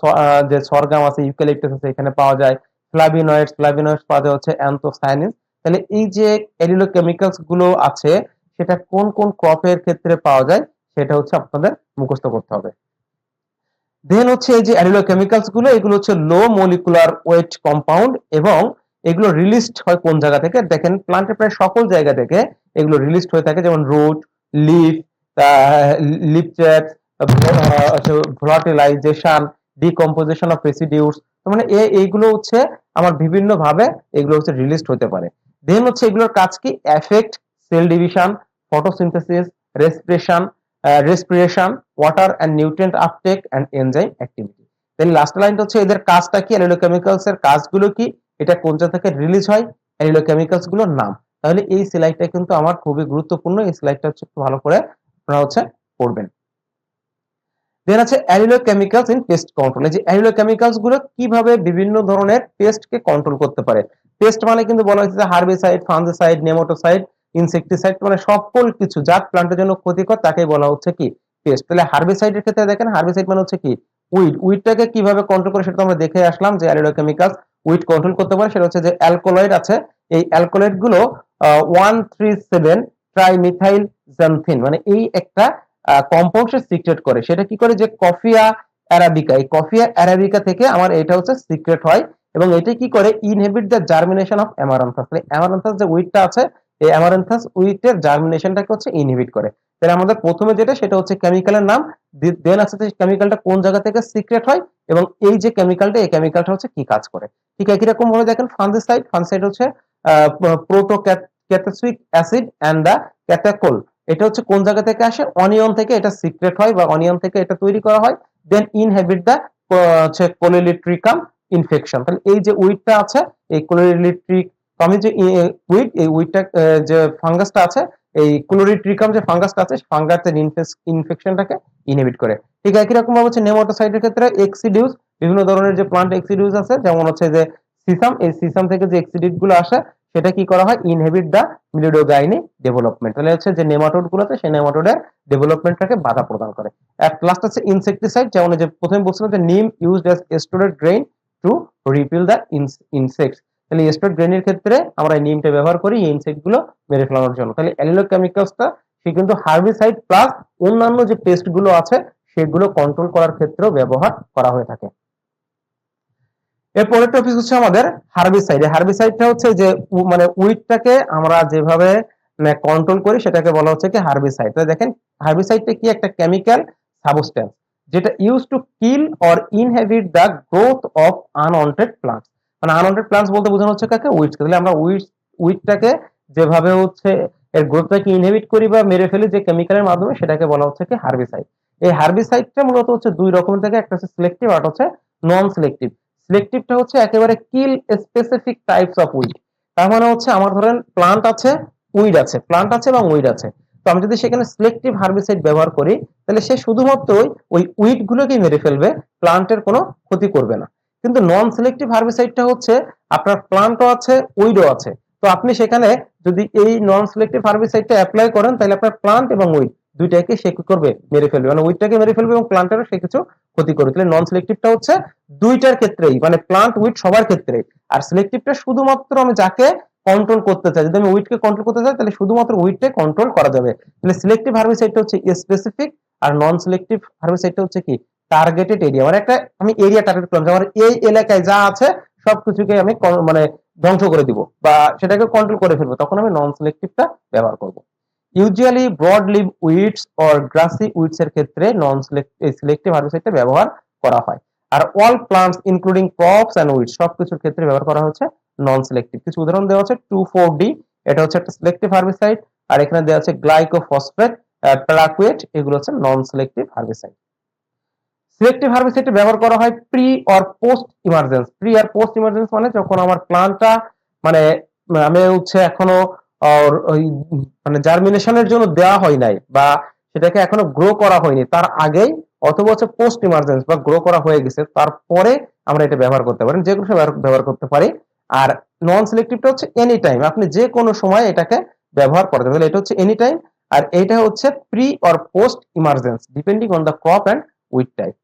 যে সরগাম আছে, ইউক্যালিপটাস আছে, এখানে পাওয়া যায়। ফ্লাভিনয়েডস, ফ্লাভিনয়েডস পাওয়া যায় হচ্ছে অ্যান্থোসায়ানিন। তাহলে এই যে অ্যালিলো কেমিক্যালস গুলো আছে সেটা কোন কোন ক্রপের ক্ষেত্রে পাওয়া যায় সেটা হচ্ছে আপনাদের মুখস্থ করতে হবে। দেন হচ্ছে এই যে অ্যালিলো কেমিক্যালস গুলো, এগুলো হচ্ছে লো মলিকুলার ওয়েট কম্পাউন্ড এবং এগুলো রিলিজড হয় কোন জায়গা থেকে, দেখেন প্লান্টের প্রায় সকল জায়গা থেকে এগুলো রিলিজড হয়ে থাকে। যেমন root, leaf, leaf chaps, volatilization, decomposition of residues, মানে এইগুলো হচ্ছে আমার বিভিন্ন ভাবে এগুলো হচ্ছে রিলিজড হতে পারে। দেন হচ্ছে এগুলোর কাজ কি, effect cell division, photosynthesis, respiration, respiration, water and nutrient uptake and enzyme activity. Then last লাইনটা হচ্ছে এদের কাজটা কি, অ্যালিলো কেমিক্যালস এর কাজগুলো কি, এটা কোন জায়গা থেকে রিলিজ হয়, অ্যালিলো কেমিক্যালস গুলোর নাম। তাহলে এই স্লাইডটা কিন্তু আমার খুবই গুরুত্বপূর্ণ, এই স্লাইডটা হচ্ছে একটু ভালো করে আপনারা হচ্ছে পড়বেন। দেন আছে অ্যালিলো কেমিক্যালস ইন পেস্ট কন্ট্রোল। এই যে অ্যালিলো কেমিক্যালস গুলো কিভাবে বিভিন্ন ধরনের পেস্টকে কন্ট্রোল করতে পারে। পেস্ট মানে কিন্তু বলা হয়েছে যে হার্বিসাইড, ফাঙ্গিসাইড, নেমাটোসাইড, ইনসেক্টিসাইড, মানে সকল কিছু যা প্ল্যান্টের জন্য ক্ষতিকর তাকেই বলা হচ্ছে কি পেস্ট। তাহলে হার্বিসাইডের ক্ষেত্রে দেখেন, হার্বিসাইড মানে হচ্ছে কি উইড। উইডটাকে কিভাবে কন্ট্রোল করে সেটা আমরা দেখে আসলাম যে অ্যালিলো কেমিক্যালস উইড কন্ট্রোল করতে পারে। সেটা হচ্ছে যে অ্যালকোলয়েড আছে, এই অ্যালকোলয়েড গুলো 137 ট্রাইমিথাইল জ্যান্থিন, মানে এই একটা কম্পাউন্ড সে সিক্রেট করে। সেটা কি করে, যে কফিয়া অ্যারাবিকা, এই কফিয়া অ্যারাবিকা থেকে আমার এটা হচ্ছে সিক্রেট হয়। এবং এটা কি করে, inhibit the germination of Amaranthus. Amaranthus যে উইডটা আছে, এই অ্যামারান্থাস উইডের জার্মিনেশনটাকে হচ্ছে ইনহিবিট করে। তাহলে আমাদের প্রথমে যেটা সেটা হচ্ছে কেমিক্যালের নাম, দেন আছে যে কেমিক্যালটা কোন জায়গা থেকে সিক্রেট হয় এবং এই যে কেমিক্যালটা, এই কেমিক্যালটা হচ্ছে কি কাজ করে। ঠিক একই রকম ভাবে দেখেন ফাঙ্গিসাইড, ফাঙ্গিসাইড হচ্ছে প্রোটোক্যাটাসিক অ্যাসিড এন্ড দা ক্যাটাকোল। এটা হচ্ছে কোন জায়গা থেকে আসে, অনিয়ন থেকে এটা সিক্রেট হয় বা অনিয়ন থেকে এটা তৈরি করা হয়। দেন ইনহেবিট দা হচ্ছে কোলিলিট্রিকাম ইনফেকশন। তাহলে এই যে উইডটা আছে, এই কোলিলিট্রিক আমি যে উইড, এই উইডটা যে ফাঙ্গাসটা আছে, এই ক্লোরিট্রিকাম যে ফাঙ্গাসটা আছে, ফাঙ্গাসের ইনফেকশনটাকে ইনহিবিট করে। ঠিক একই রকম ভাবে হচ্ছে নেমাটোসাইডের ক্ষেত্রে এক্সিডিউস, বিভিন্ন ধরনের যে প্লান্ট এক্সিডিউস আছে, যেমন হচ্ছে যে সিসাম, এই সিসাম থেকে যে এক্সিডিউট গুলো আসে সেটা কি করা হয়, ইনহিবিট দা মিলিডোগাইনি ডেভেলপমেন্ট। তাহলে হচ্ছে যে নেমাটোড গুলোতে সেই নেমাটোডের ডেভেলপমেন্টটাকে বাধা প্রদান করে। এট লাস্ট আছে ইনসেক্টিসাইড, যেমন যে প্রথমে বলছিলাম যে neem used as stored grain to repel the insects. তাহলে এস্টোরেট গ্রেইনের ক্ষেত্রে আমরা এই নিমটা ব্যবহার করি এই ইনসেক্ট গুলো মেরে ফেলানোর জন্য। তাহলে অ্যালিলো কেমিক্যালসটা সে কিন্তু হার্বিসাইড প্লাস অন্যান্য যে পেস্ট গুলো আছে সেগুলো কন্ট্রোল করার ক্ষেত্রেও ব্যবহার করা হয়ে থাকে। এরপরের টপিক হচ্ছে আমাদের হার্বিসাইড। হার্বিসাইডটা হচ্ছে যে মানে উইডটাকে আমরা যেভাবে কন্ট্রোল করি সেটাকে বলা হচ্ছে কি হার্বিসাইড। তো দেখেন হার্বিসাইডটা কি, একটা কেমিক্যাল সাবস্টেন্স যেটা use to kill or inhibit the growth of unwanted plants. মানে আনওয়ান্টেড প্লান্টস বলতে বোঝানো হচ্ছে কাকে, উইডকে। তাহলে আমরা উইডটাকে যেভাবে হচ্ছে এর গ্রোথটাকে ইনহিবিট করি বা মেরে ফেলি যে কেমিক্যালের মাধ্যমে, সেটাকে বলা হচ্ছে কি হার্বিসাইড। এই হার্বিসাইডটা মূলত হচ্ছে দুই রকমের থাকে, একটা হচ্ছে সিলেক্টিভ আর হচ্ছে নন সিলেক্টিভ। সিলেক্টিভটা হচ্ছে একেবারে কিল স্পেসিফিক টাইপস অফ উইড। তার মানে হচ্ছে আমার ধরেন প্লান্ট আছে, উইড আছে, প্লান্ট আছে এবং উইড আছে। তো আমি যদি সেখানে সিলেক্টিভ হার্বিসাইড ব্যবহার করি তাহলে সে শুধুমাত্র ওই উইড গুলোকেই মেরে ফেলবে, প্লান্টের কোনো ক্ষতি করবে না। কিন্তু নন সিলেক্টিভ হার্বিসাইডটা হচ্ছে আপনার প্লান্টও আছে, উইডও আছে। তো আপনি সেখানে যদি এই নন সিলেক্টিভ হার্বিসাইডটা অ্যাপ্লাই করেন তাহলে আপনার প্লান্ট এবং উইড দুইটাকে সে কি করবে, মেরে ফেলবে। মানে উইডটাকে মেরে ফেলবে এবং প্লান্টেরও সে কিছু ক্ষতি করবে। তাহলে নন সিলেক্টিভটা হচ্ছে দুইটার ক্ষেত্রেই, মানে প্লান্ট উইড সবার ক্ষেত্রে। আর সিলেক্টিভটা শুধুমাত্র আমি যাকে কন্ট্রোল করতে চাই, যদি আমি উইডকে কন্ট্রোল করতে চাই তাহলে শুধুমাত্র উইডটাই কন্ট্রোল করা যাবে। তাহলে সিলেক্টিভ হার্বিসাইডটা হচ্ছে স্পেসিফিক, আর নন সিলেক্টিভ হার্বিসাইডটা হচ্ছে কি টার্গেটেড এরিয়া, মানে একটা আমি এরিয়া টার্গেট করলাম, আমার এই এলাকায় যা আছে সবকিছুকে আমি মানে ধ্বংস করে দিব বা সেটাকে কন্ট্রোল করে ফেলবো, তখন আমি নন সিলেক্টিভটা ব্যবহার করব। Usually broad leave weeds or grassy weeds এর ক্ষেত্রে নন সিলেক্টিভ হার্বিসাইডটা ব্যবহার করা হয়। আর all plants including crops and weeds সবকিছুর ক্ষেত্রে ব্যবহার করা হচ্ছে নন সিলেক্টিভ। কিছু উদাহরণ দেওয়া আছে 2,4-D, এটা হচ্ছে একটা সিলেক্টিভ হার্বিসাইড, আর এখানে দেওয়া আছে গ্লাইকোফসফেট, প্যারাকুয়েট, এগুলো হচ্ছে non selective herbicide. Selective herbicide ব্যবহার করা হয় pre or post emergence. Pre আর পোস্ট ইমার্জেন্স মানে যখন আমার প্লান্টটা মানে আমি হচ্ছে এখনো ওই মানে জার্মিনেশনের জন্য দেওয়া হয় নাই বা সেটাকে এখনো গ্রো করা হয়নি তার আগেই, অথবা হচ্ছে পোস্ট ইমার্জেন্স বা গ্রো করা হয়ে গেছে তারপরে আমরা এটা ব্যবহার করতে পারি, যে কোনো সময় ব্যবহার করতে পারি। আর নন সিলেক্টিভটা হচ্ছে এনি টাইম, আপনি যে কোনো সময় এটাকে ব্যবহার করতে পারেন, এটা হচ্ছে এনি টাইম। আর এটা হচ্ছে pre or post emergence depending on the crop and weed type.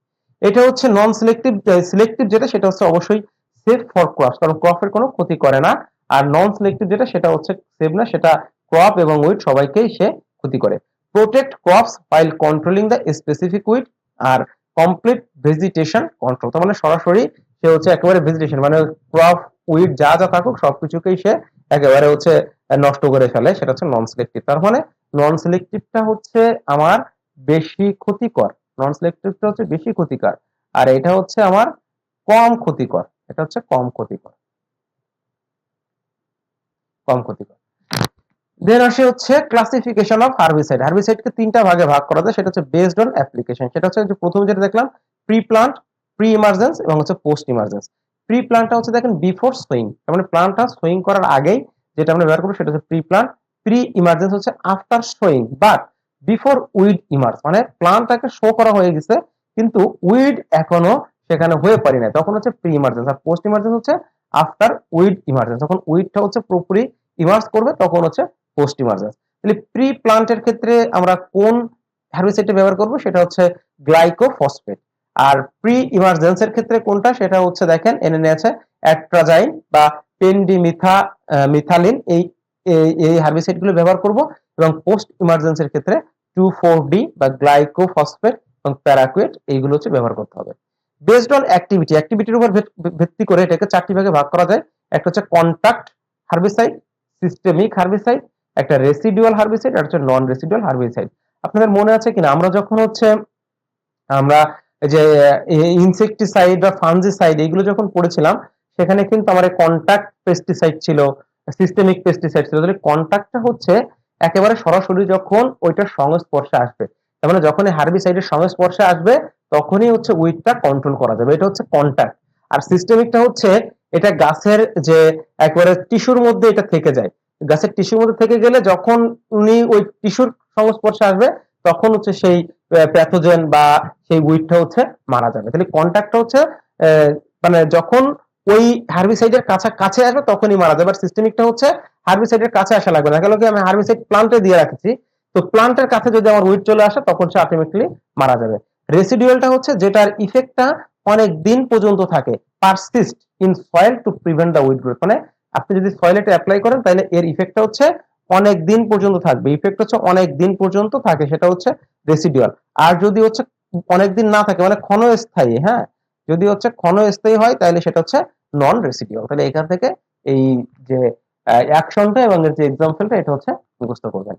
এটা হচ্ছে নন সিলেক্টিভ। সিলেক্টিভ যেটা সেটা হচ্ছে অবশ্যই সেফ ফর ক্রপস, কারণ ক্রপের কোনো ক্ষতি করে না। আর নন সিলেক্টিভ যেটা সেটা হচ্ছে সেফ না, সেটা ক্রপ এবং উইড সবাইকেই সে ক্ষতি করে। Protect crops while controlling the specific weed, আর কমপ্লিট ভেজিটেশন কন্ট্রোল, তার মানে সরাসরি সে হচ্ছে একেবারে ভেজিটেশন মানে ক্রপ উইড যা যা থাকুক সবকিছুকেই সে একেবারে হচ্ছে নষ্ট করে ফেলে, সেটা হচ্ছে নন সিলেক্টিভ। তার মানে নন সিলেক্টিভটা হচ্ছে আমার বেশি ক্ষতিকর, নন সিলেক্টিভটা হচ্ছে বেশি ক্ষতিকর, আর এটা হচ্ছে আমার কম ক্ষতিকর, এটা হচ্ছে কম ক্ষতিকর, কম ক্ষতিকর। দেন আসে হচ্ছে ক্লাসিফিকেশন অফ হার্বিসাইড। হার্বিসাইডকে তিনটা ভাগে ভাগ করা যায়, সেটা হচ্ছে বেসড অন অ্যাপ্লিকেশন। সেটা হচ্ছে যে প্রথম যেটা দেখলাম প্রি প্লান্ট, প্রি ইমার্জেন্স এবং হচ্ছে পোস্ট ইমার্জেন্স। প্রি প্লান্টটা হচ্ছে দেখেন বিফোর সোয়িং, তার মানে প্লান্টটা সোয়িং করার আগেই যেটা আমরা ব্যবহার করব সেটা হচ্ছে প্রি প্লান্ট। প্রি ইমার্জেন্স হচ্ছে after sewing but before weed emerge, মানে প্লান্টটাকে শো করা হয়ে গেছে কিন্তু উইড এখনো সেখানে হয়ে পারি না, তখন হচ্ছে প্রি ইমার্জেন্স। আর পোস্ট ইমার্জেন্স হচ্ছে আফটার উইড ইমার্জেন্স, যখন উইডটা হচ্ছে পুরোপুরি ইমার্জ করবে তখন হচ্ছে পোস্ট ইমার্জেন্স। তাহলে প্রি প্লান্টের ক্ষেত্রে আমরা কোন হার্বিসাইডটা ব্যবহার করব সেটা হচ্ছে গ্লাইকোফসফেট। আর প্রি ইমার্জেন্সের ক্ষেত্রে কোনটা সেটা হচ্ছে দেখেন এনে নিয়ে আছে অ্যাট্রাজাইন বা মিথালিন, এই এই হার্বিসাইড গুলো ব্যবহার করব। এবং পোস্ট ইমার্জেন্সের ক্ষেত্রে 2,4-D বা গ্লাইকোফসফেট এবং প্যারাকুয়েট এইগুলো হচ্ছে ব্যবহার করতে হবে। বেসড অন অ্যাক্টিভিটি, অ্যাক্টিভিটির উপর ভিত্তি করে এটাকে চারটি ভাগে ভাগ করা যায়। একটা হচ্ছে কন্টাক্ট হার্বিসাইড, সিস্টেমিক হার্বিসাইড, একটা রেসিডুয়াল হার্বিসাইড আর হচ্ছে নন রেসিডুয়াল হার্বিসাইড। আপনাদের মনে আছে কিনা আমরা যখন হচ্ছে আমরা যে ইনসেক্টিসাইড বা ফাঞ্জিসাইড এইগুলো যখন পড়েছিলাম সেখানে কিন্তু আমার কন্টাক্ট পেস্টিসাইড ছিল, সিস্টেমিক পেস্টিসাইড ছিল। তাহলে কন্টাক্টটা হচ্ছে একেবারে সরাসরি যখন ওইটার সংস্পর্শে আসবে, তার মানে যখন হার্বিসাইডের সংস্পর্শে আসবে তখনই হচ্ছে উইডটা কন্ট্রোল করা যাবে, এটা হচ্ছে কন্টাক্ট। আর সিস্টেমিকটা হচ্ছে এটা গাছের যে একেবারে টিস্যুর মধ্যে এটা থেকে যায়, গাছের টিস্যুর মধ্যে থেকে গেলে যখন উনি ওই টিস্যুর সংস্পর্শে আসবে তখন হচ্ছে সেই প্যাথোজেন বা সেই উইডটা হচ্ছে মারা যাবে। তাহলে কন্টাক্টটা হচ্ছে মানে যখন ওই হার্বিসাইডের কাছে আসবে তখনই মারা যাবে। আর সিস্টেমিকটা হচ্ছে হার্বিসাইডের কাছে আসা লাগবে না, কেন কি আমি হার্বিসাইড প্লান্টে দিয়ে রাখছি, তো প্লান্টের কাছে যদি আমার উইড চলে আসে তখন সে আলটিমেটলি মারা যাবে। রেসিডুয়ালটা হচ্ছে যেটার ইফেক্টটা অনেক দিন পর্যন্ত থাকে, persist in soil two prevent the weed growth, মানে আপনি যদি সয়েলে এটা অ্যাপ্লাই করেন তাহলে এর ইফেক্টটা হচ্ছে অনেক দিন পর্যন্ত থাকবে, ইফেক্ট হচ্ছে অনেক দিন পর্যন্ত থাকে, সেটা হচ্ছে রেসিডুয়াল। আর যদি হচ্ছে অনেক দিন না থাকে মানে ক্ষণস্থায়ী, হ্যাঁ, যদি হচ্ছে ক্ষণস্থায়ী হয় তাহলে সেটা হচ্ছে নন রেসিডুয়াল। তাহলে এখান থেকে এই যে অ্যাকশনটা এবং এর যে এক্সাম্পলটা এটা হচ্ছে মুখস্থ করবেন।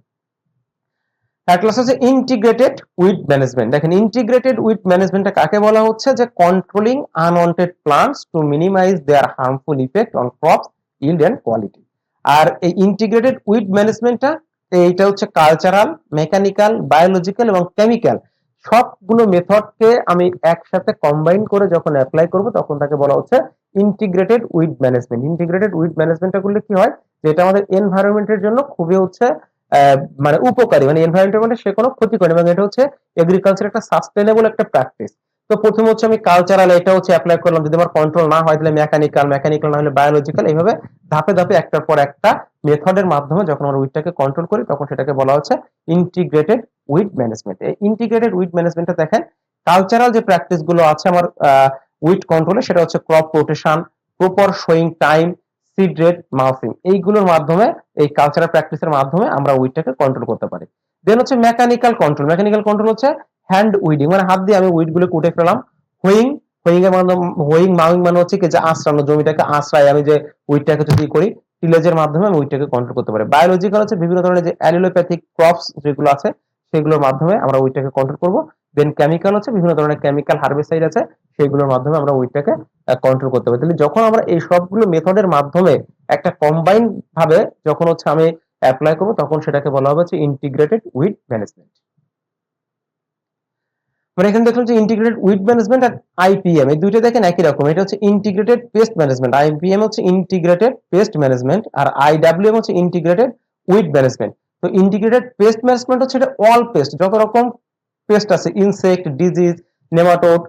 থার্ড ক্লাস হচ্ছে ইন্টিগ্রেটেড উইড ম্যানেজমেন্ট। দেখেন ইন্টিগ্রেটেড উইড ম্যানেজমেন্টটা কাকে বলা হচ্ছে, যে controlling unwanted plants to minimize their harmful effect on crops yield and quality. আর এই ইন্টিগ্রেটেড উইড ম্যানেজমেন্টটা এইটা হচ্ছে কালচারাল, মেকানিক্যাল, বায়োলজিক্যাল এবং কেমিক্যাল সবগুলো মেথডকে আমি একসাথে কম্বাইন করে যখন অ্যাপ্লাই করব তখন তাকে বলা হচ্ছে integrated weed management. Integrated weed ম্যানেজমেন্টটা করলে কি হয়, যে এটা আমাদের এনভায়রনমেন্টের জন্য খুবই হচ্ছে মানে উপকারী, মানে এনভায়রনমেন্টের মধ্যে সে কোনো ক্ষতি করে, এবং এটা হচ্ছে এগ্রিকালচার একটা সাস্টেনেবল একটা প্র্যাকটিস। তো প্রথমে হচ্ছে আমি কালচারাল এটা হচ্ছে অ্যাপ্লাই করলাম, যদি আমার কন্ট্রোল না হয় তাহলে মেকানিক্যাল, মেকানিক্যাল না হলে বায়োলজিক্যাল, এইভাবে ধাপে ধাপে একটার পর একটা মেথডের মাধ্যমে যখন আমরা উইডটাকে কন্ট্রোল করি তখন সেটাকে বলা হচ্ছে ইন্টিগ্রেটেড উইড ম্যানেজমেন্ট। এই ইন্টিগ্রেটেড উইড ম্যানেজমেন্টটা দেখেন কালচারাল যে প্র্যাকটিস গুলো আছে আমার উইড কন্ট্রোলে, সেটা হচ্ছে crop rotation, proper sowing time, seed rate, mulching, এইগুলোর মাধ্যমে, এই কালচারাল প্র্যাকটিসের মাধ্যমে আমরা উইডটাকে কন্ট্রোল করতে পারি। দেন হচ্ছে মেকানিক্যাল কন্ট্রোল। মেকানিক্যাল কন্ট্রোল হচ্ছে হ্যান্ড উইডিং, মানে হাত দিয়ে আমি উইড গুলো কুটে ফেলাম। হুইং, হুইং এর মাধ্যমে, হুইং মাউইং মানে হচ্ছে কি যে আঁচড়ানো, জমিটাকে আঁচড়াই আমি যে উইডটাকে যদি করি, টিলেজের মাধ্যমে আমি উইডটাকে কন্ট্রোল করতে পারি। বায়োলজিক্যাল হচ্ছে বিভিন্ন ধরনের যে অ্যালিলোপ্যাথিক ক্রপস যেগুলো আছে সেগুলোর মাধ্যমে আমরা উইডটাকে কন্ট্রোল করব। দেন কেমিক্যাল হচ্ছে বিভিন্ন ধরনের কেমিক্যাল হার্বিসাইড আছে, সেগুলোর মাধ্যমে আমরা উইডটাকে কন্ট্রোল করতে পারি। তাহলে যখন আমরা এই সবগুলো মেথডের মাধ্যমে একটা কম্বাইন ভাবে যখন হচ্ছে আমি অ্যাপ্লাই করব, তখন সেটাকে বলা হবে হচ্ছে ইন্টিগ্রেটেড উইড ম্যানেজমেন্ট। মানে এখানে দেখলাম যে ইন্টিগ্রেটেড উইড ম্যানেজমেন্ট আর আইপিএম, এই দুইটা দেখেন একই রকম। এটা হচ্ছে ইন্টিগ্রেটেড পেস্ট ম্যানেজমেন্ট, আইপিএম হচ্ছে ইন্টিগ্রেটেড পেস্ট ম্যানেজমেন্ট, আর আইডব্লিউএম হচ্ছে ইন্টিগ্রেটেড উইড ম্যানেজমেন্ট। তো ইন্টিগ্রেটেড পেস্ট ম্যানেজমেন্ট হচ্ছে এটা অল পেস্ট, যত রকম পেস্ট আছে, ইনসেক্ট, ডিজিজ, নেমাটোড,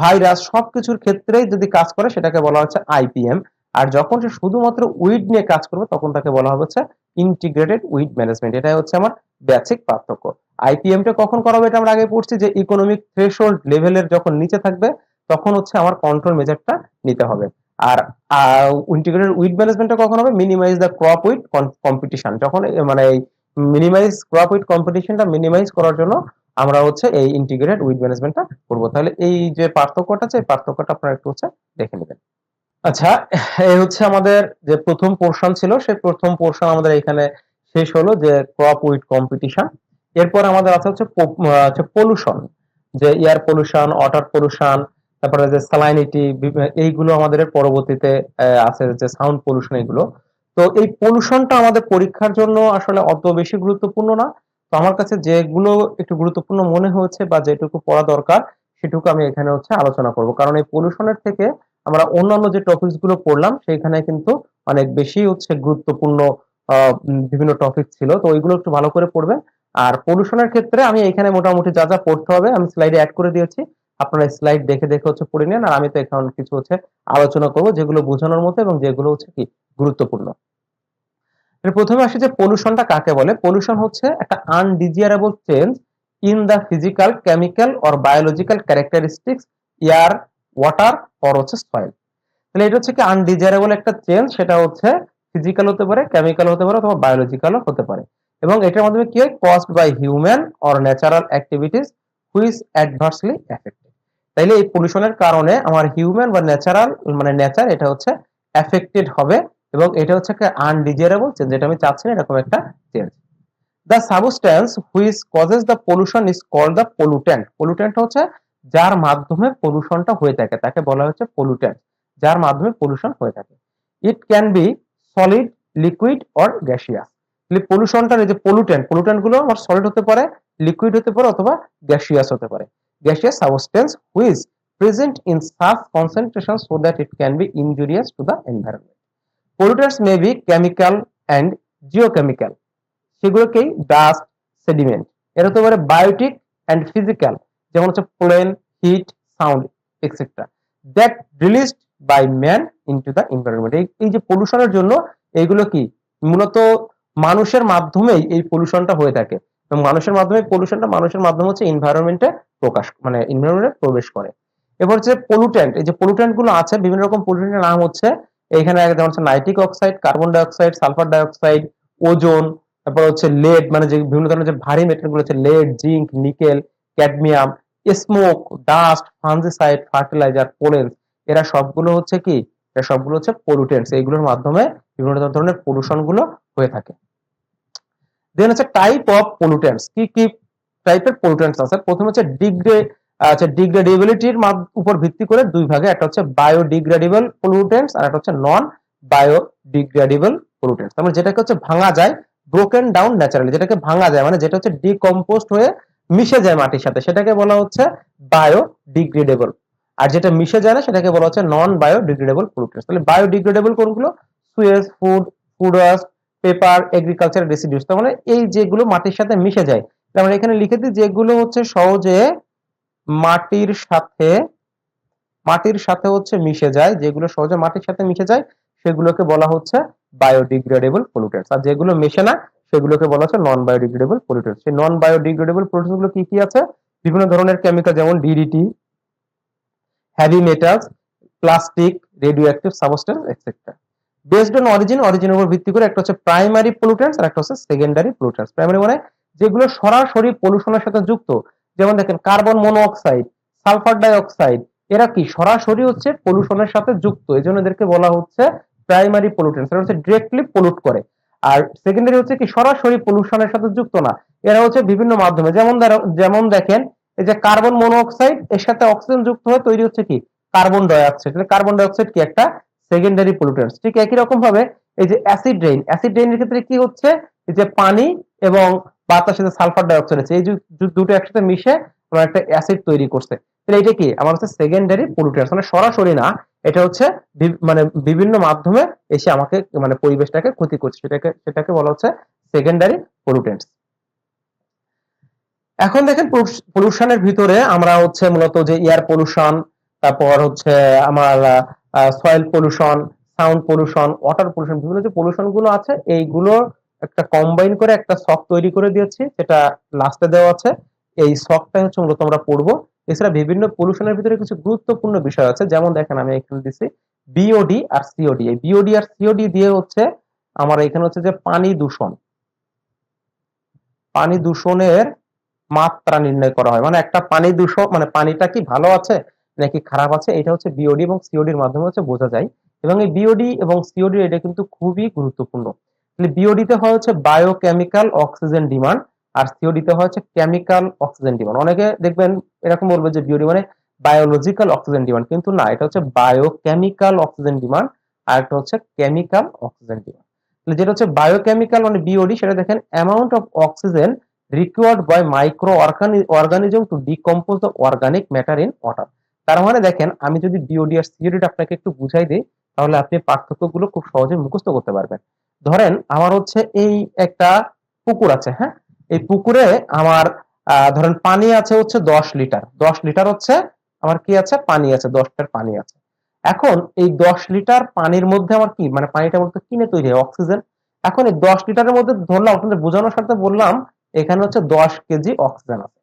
ভাইরাস, সবকিছুর ক্ষেত্রেই যদি কাজ করে সেটাকে বলা হচ্ছে আইপিএম। আর যখন সে শুধুমাত্র উইড নিয়ে কাজ করবে তখন তাকে বলা হবে হচ্ছে ইন্টিগ্রেটেড উইড ম্যানেজমেন্ট। এটাই হচ্ছে আমার বেসিক পার্থক্য। আইপিএম টা কখন করা হবে এটা আমরা আগে পড়ছি, যে ইকোনমিক থ্রেশহোল্ড লেভেলের যখন নিচে থাকবে তখন হচ্ছে আমার কন্ট্রোল মেজারটা নিতে হবে। আর ইন্টিগ্রেটেড উইড ম্যানেজমেন্টটা কখন হবে? Minimize the crop weed competition, যখন মানে এই মিনিমাইজ ক্রপ উইড কম্পিটিশনটা মিনিমাইজ করার জন্য আমরা হচ্ছে এই ইন্টিগ্রেটেড উইড ম্যানেজমেন্টটা করব। তাহলে এই যে পার্থক্যটা আছে, এই পার্থক্যটা আপনারা একটু হচ্ছে দেখে নেবেন। আচ্ছা, এই হচ্ছে আমাদের যে প্রথম পোর্শন ছিল, সেই প্রথম পোর্শন আমাদের এখানে শেষ হলো, যে ক্রপ উইড কম্পিটিশন। এরপর আমাদের আছে হচ্ছে পলিউশন, যে এয়ার পলিউশন, ওয়াটার পলিউশন, তারপরে যে স্যালাইনিটি, এইগুলো আমাদের পরবর্তীতে আছে, যে সাউন্ড পলিউশন, এগুলো। তো এই পলিউশনটা আমাদের পরীক্ষার জন্য আসলে অত বেশি গুরুত্বপূর্ণ না। তো আমার কাছে যেগুলো একটু গুরুত্বপূর্ণ মনে হয়েছে বা যেটুকু পড়া দরকার সেটুকু আমি এখানে হচ্ছে আলোচনা করব, কারণ এই পলিউশনের থেকে আমরা অন্যান্য যে টপিকস গুলো পড়লাম সেখানে কিন্তু অনেক বেশি হচ্ছে গুরুত্বপূর্ণ বিভিন্ন টপিক ছিল, তো ওইগুলো একটু ভালো করে পড়বেন। আর পলিউশনের ক্ষেত্রে আমি এখানে মোটামুটি যা যা পড়তে হবে আমি স্লাইডে অ্যাড করে দিয়েছি, আপনারা স্লাইড দেখে দেখে হচ্ছে পড়ে নেন। আর আমি তো এখন কিছু হচ্ছে আলোচনা করব যেগুলো বোঝানোর মতো এবং যেগুলো হচ্ছে কি গুরুত্বপূর্ণ। প্রথমে আসি যে পলিউশনটা কাকে বলে। পলিউশন হচ্ছে একটা undesirable change in the physical, chemical or biological characteristics, air, water or হচ্ছে সয়েল। তাহলে এটা হচ্ছে কি আনডিজারেবল একটা চেঞ্জ, সেটা হচ্ছে ফিজিক্যাল হতে পারে, কেমিক্যাল হতে পারে, অথবা বায়োলজিক্যালও হতে পারে। এবং এটার মাধ্যমে কি হয়? Caused by human or natural activities which adversely effected. তাইলে এই পলিউশনের কারণে আমার হিউম্যান বা ন্যাচারাল, মানে নেচার, এটা হচ্ছে এফেক্টেড হবে, এবং এটা হচ্ছে একটা আনডিজারেবল চেঞ্জ, যেটা আমি চাচ্ছি না এরকম একটা change. The substance which causes the pollution is called the pollutant. Pollutant হচ্ছে যার মাধ্যমে পলিউশনটা হয়ে থাকে তাকে বলা হচ্ছে পলুটেন্ট, যার মাধ্যমে পলিউশন হয়ে থাকে। It can be solid, liquid or gaseous. পলিউশনটার এই যে পলুটেন্ট, পলুটেন্ট গুলো আমার সলিড হতে পারে, লিকুইড হতে পারে, অথবা গ্যাসিয়াস হতে পারে। Gaseous substance which present in such concentration so that it can be injurious to the environment. Pollutants may be chemical and geochemical, সেগুলোকেই ডাস্ট, সেডিমেন্ট। এটা হতে পারে বায়োটিক অ্যান্ড ফিজিক্যাল, যেমন হচ্ছে pollen, heat, sound etcetera, that released by man into the environment. এই যে পলিউশনের জন্য এইগুলো কি মূলত মানুষের মাধ্যমেই এই পলিউশনটা হয়ে থাকে, এবং মানুষের মাধ্যমে পলিউশনটা মানুষের মাধ্যমে হচ্ছে এনভায়রনমেন্টে প্রকাশ, মানে এনভায়রনমেন্টে প্রবেশ করে। এবার হচ্ছে পলুটেন্ট, এই যে পলুটেন্ট গুলো আছে বিভিন্ন রকম পলুটেন্টের নাম হচ্ছে এইখানে, যেমন হচ্ছে nitric oxide, carbon dioxide, sulphur dioxide, ozone, তারপর হচ্ছে লেড, মানে যে বিভিন্ন ধরনের যে ভারী মেটেরিয়াল গুলো হচ্ছে lead, zinc, nickel, cadmium, smoke, dust, fungicide, fertiliser, pollen, এরা সবগুলো হচ্ছে কি, এরা সবগুলো হচ্ছে পলুটেন্টস, এইগুলোর মাধ্যমে বিভিন্ন ধরনের পলিউশন গুলো হয়ে থাকে। দেন হচ্ছে টাইপ অফ পলিউটেন্টস, কি কি টাইপের পলিউটেন্টস আছে। প্রথম হচ্ছে ডিগ্রেডেবিলিটির উপর ভিত্তি করে দুই ভাগে, একটা হচ্ছে বায়োডিগ্রেডেবল পলিউটেন্টস আর একটা হচ্ছে নন বায়োডিগ্রেডেবল পলিউটেন্টস। তার মানে যেটাকে হচ্ছে ভাঙা যায়, ব্রোকেন ডাউন ন্যাচারালি, যেটাকে ভাঙা যায় মানে যেটা হচ্ছে ডিকম্পোস্ট হয়ে মিশে যায় মাটির সাথে, সেটাকে বলা হচ্ছে বায়োডিগ্রেডেবল। আর যেটা মিশে যায় না সেটাকে বলা হচ্ছে নন বায়োডিগ্রেডেবল পলিউটেন্টস। তাহলে বায়োডিগ্রেডেবল কোনগুলো? Sewage, food waste, paper, agriculture residues. তার মানে এই যেগুলো মাটির সাথে মিশে যায়, আমরা এখানে লিখে দিই যেগুলো হচ্ছে সহজে মাটির সাথে হচ্ছে মিশে যায়, যেগুলো সহজে মাটির সাথে মিশে যায় সেগুলোকে বলা হচ্ছে বায়োডিগ্রেডেবল পলিউটেন্টস। আর যেগুলো মেশে না সেগুলোকে বলা হচ্ছে নন বায়োডিগ্রেডেবল পলিউটেন্টস। সেই নন বায়োডিগ্রেডেবল পলিউটেন্টস গুলো কি কি আছে? বিভিন্ন ধরনের কেমিক্যাল, যেমন DDT, heavy metals, plastic, radioactive substance etcetera. Based on origin, অরিজিনের উপর ভিত্তি করে একটা হচ্ছে প্রাইমারি পলিউটেন্টস আর একটা হচ্ছে সেকেন্ডারি পলিউটেন্টস। প্রাইমারি মানে যেগুলো সরাসরি পলিউশনের সাথে যুক্ত, যেমন দেখেন carbon monoxide, sulphur die oxide, এরা কি সরাসরি হচ্ছে পলিউশনের সাথে যুক্ত, এই জন্য এদেরকে বলা হচ্ছে প্রাইমারি পলিউটেন্টস, এরা হচ্ছে ডিরেক্টলি পলিউট করে। আর সেকেন্ডারি হচ্ছে কি সরাসরি পলিউশনের সাথে যুক্ত না, এরা হচ্ছে বিভিন্ন মাধ্যমে, যেমন দেখেন এই যে কার্বন মনোঅক্সাইড এর সাথে অক্সিজেন যুক্ত হয়ে তৈরি হচ্ছে কি কার্বন ডাইঅক্সাইড, কার্বন ডাইঅক্সাইড কি একটা সেকেন্ডারি পলিউটেন্টস। ঠিক একই রকম ভাবে এই যে অ্যাসিড রেইন, অ্যাসিড রেইনের ক্ষেত্রে কি হচ্ছে, এই যে পানি এবং বাতাসের সাথে সালফার ডাইঅক্সাইড আছে, এই দুটো একসাথে মিশে আমার একটা অ্যাসিড তৈরি করছে, তাহলে এটা কি আমার হচ্ছে সেকেন্ডারি পলিউটেন্টস, মানে সরাসরি না, এটা হচ্ছে মানে বিভিন্ন মাধ্যমে এসে আমাকে মানে পরিবেশটাকে ক্ষতি করছে, সেটাকে বলা হচ্ছে সেকেন্ডারি পলিউটেন্টস। এখন দেখেন পলিউশনের ভিতরে আমরা হচ্ছে মূলত যে এয়ার পলিউশন, তারপর হচ্ছে আমার soil pollution, sound pollution, water pollution, বিভিন্ন যে পলিউশন গুলো আছে এইগুলো একটা কম্বাইন করে একটা শক তৈরি করে দিয়েছি, সেটা লাস্টে দেওয়া আছে। এই শকটা হচ্ছে মূলত আমরা পড়বো। এছাড়া বিভিন্ন পলিউশনের ভিতরে কিছু গুরুত্বপূর্ণ বিষয় আছে, যেমন দেখেন আমি এখানে দিচ্ছি বিওডি আর সিওডি। এই বিওডি আর সিওডি দিয়ে হচ্ছে আমার এখানে হচ্ছে যে পানি দূষণের মাত্রা নির্ণয় করা হয়, মানে একটা পানি দূষণ মানে পানিটা কি ভালো আছে নাকি খারাপ আছে, এটা হচ্ছে বিওডি এবং সিওডি এর মাধ্যমে হচ্ছে বোঝা যায়। এবং এই বিওডি এবং সিওডি এটা কিন্তু খুবই গুরুত্বপূর্ণ। বিওডি তে হয় হচ্ছে বায়োকেমিক্যাল অক্সিজেন ডিমান্ড, আর সিওডি তে হয় হচ্ছে কেমিক্যাল অক্সিজেন ডিমান্ড। অনেকে দেখবেন এরকম বলবে যে বিওডি মানে বায়োলজিক্যাল অক্সিজেন ডিমান্ড, কিন্তু না, এটা হচ্ছে বায়োকেমিক্যাল অক্সিজেন ডিমান্ড, আর একটা হচ্ছে কেমিক্যাল অক্সিজেন ডিমান্ড। যেটা হচ্ছে বায়োকেমিক্যাল মানে বিওডি, সেটা দেখেন amount of oxygen required by microorganism to decompose the organic matter in water। তার মানে দেখেন আমি যদি বিওডি আর সিওডি আপনাকে একটু বুঝাই দিই, তাহলে আপনি পার্থক্যগুলো খুব সহজে মুখস্থ করতে পারবেন। ধরেন আমার হচ্ছে এই একটা পুকুর আছে, হ্যাঁ, এই পুকুরে আমার ধরেন পানি আছে হচ্ছে 10 লিটার, 10 লিটার হচ্ছে আমার কি আছে পানি আছে, 10টার পানি আছে। এখন এই 10 লিটার পানির মধ্যে আমার কি মানে পানিটা মধ্যে কিনে তৈরি হয় অক্সিজেন। এখন এই 10 লিটারের মধ্যে ধরলাম, আপনাদের বোঝানোর স্বার্থে বললাম এখানে হচ্ছে 10 কেজি অক্সিজেন আছে,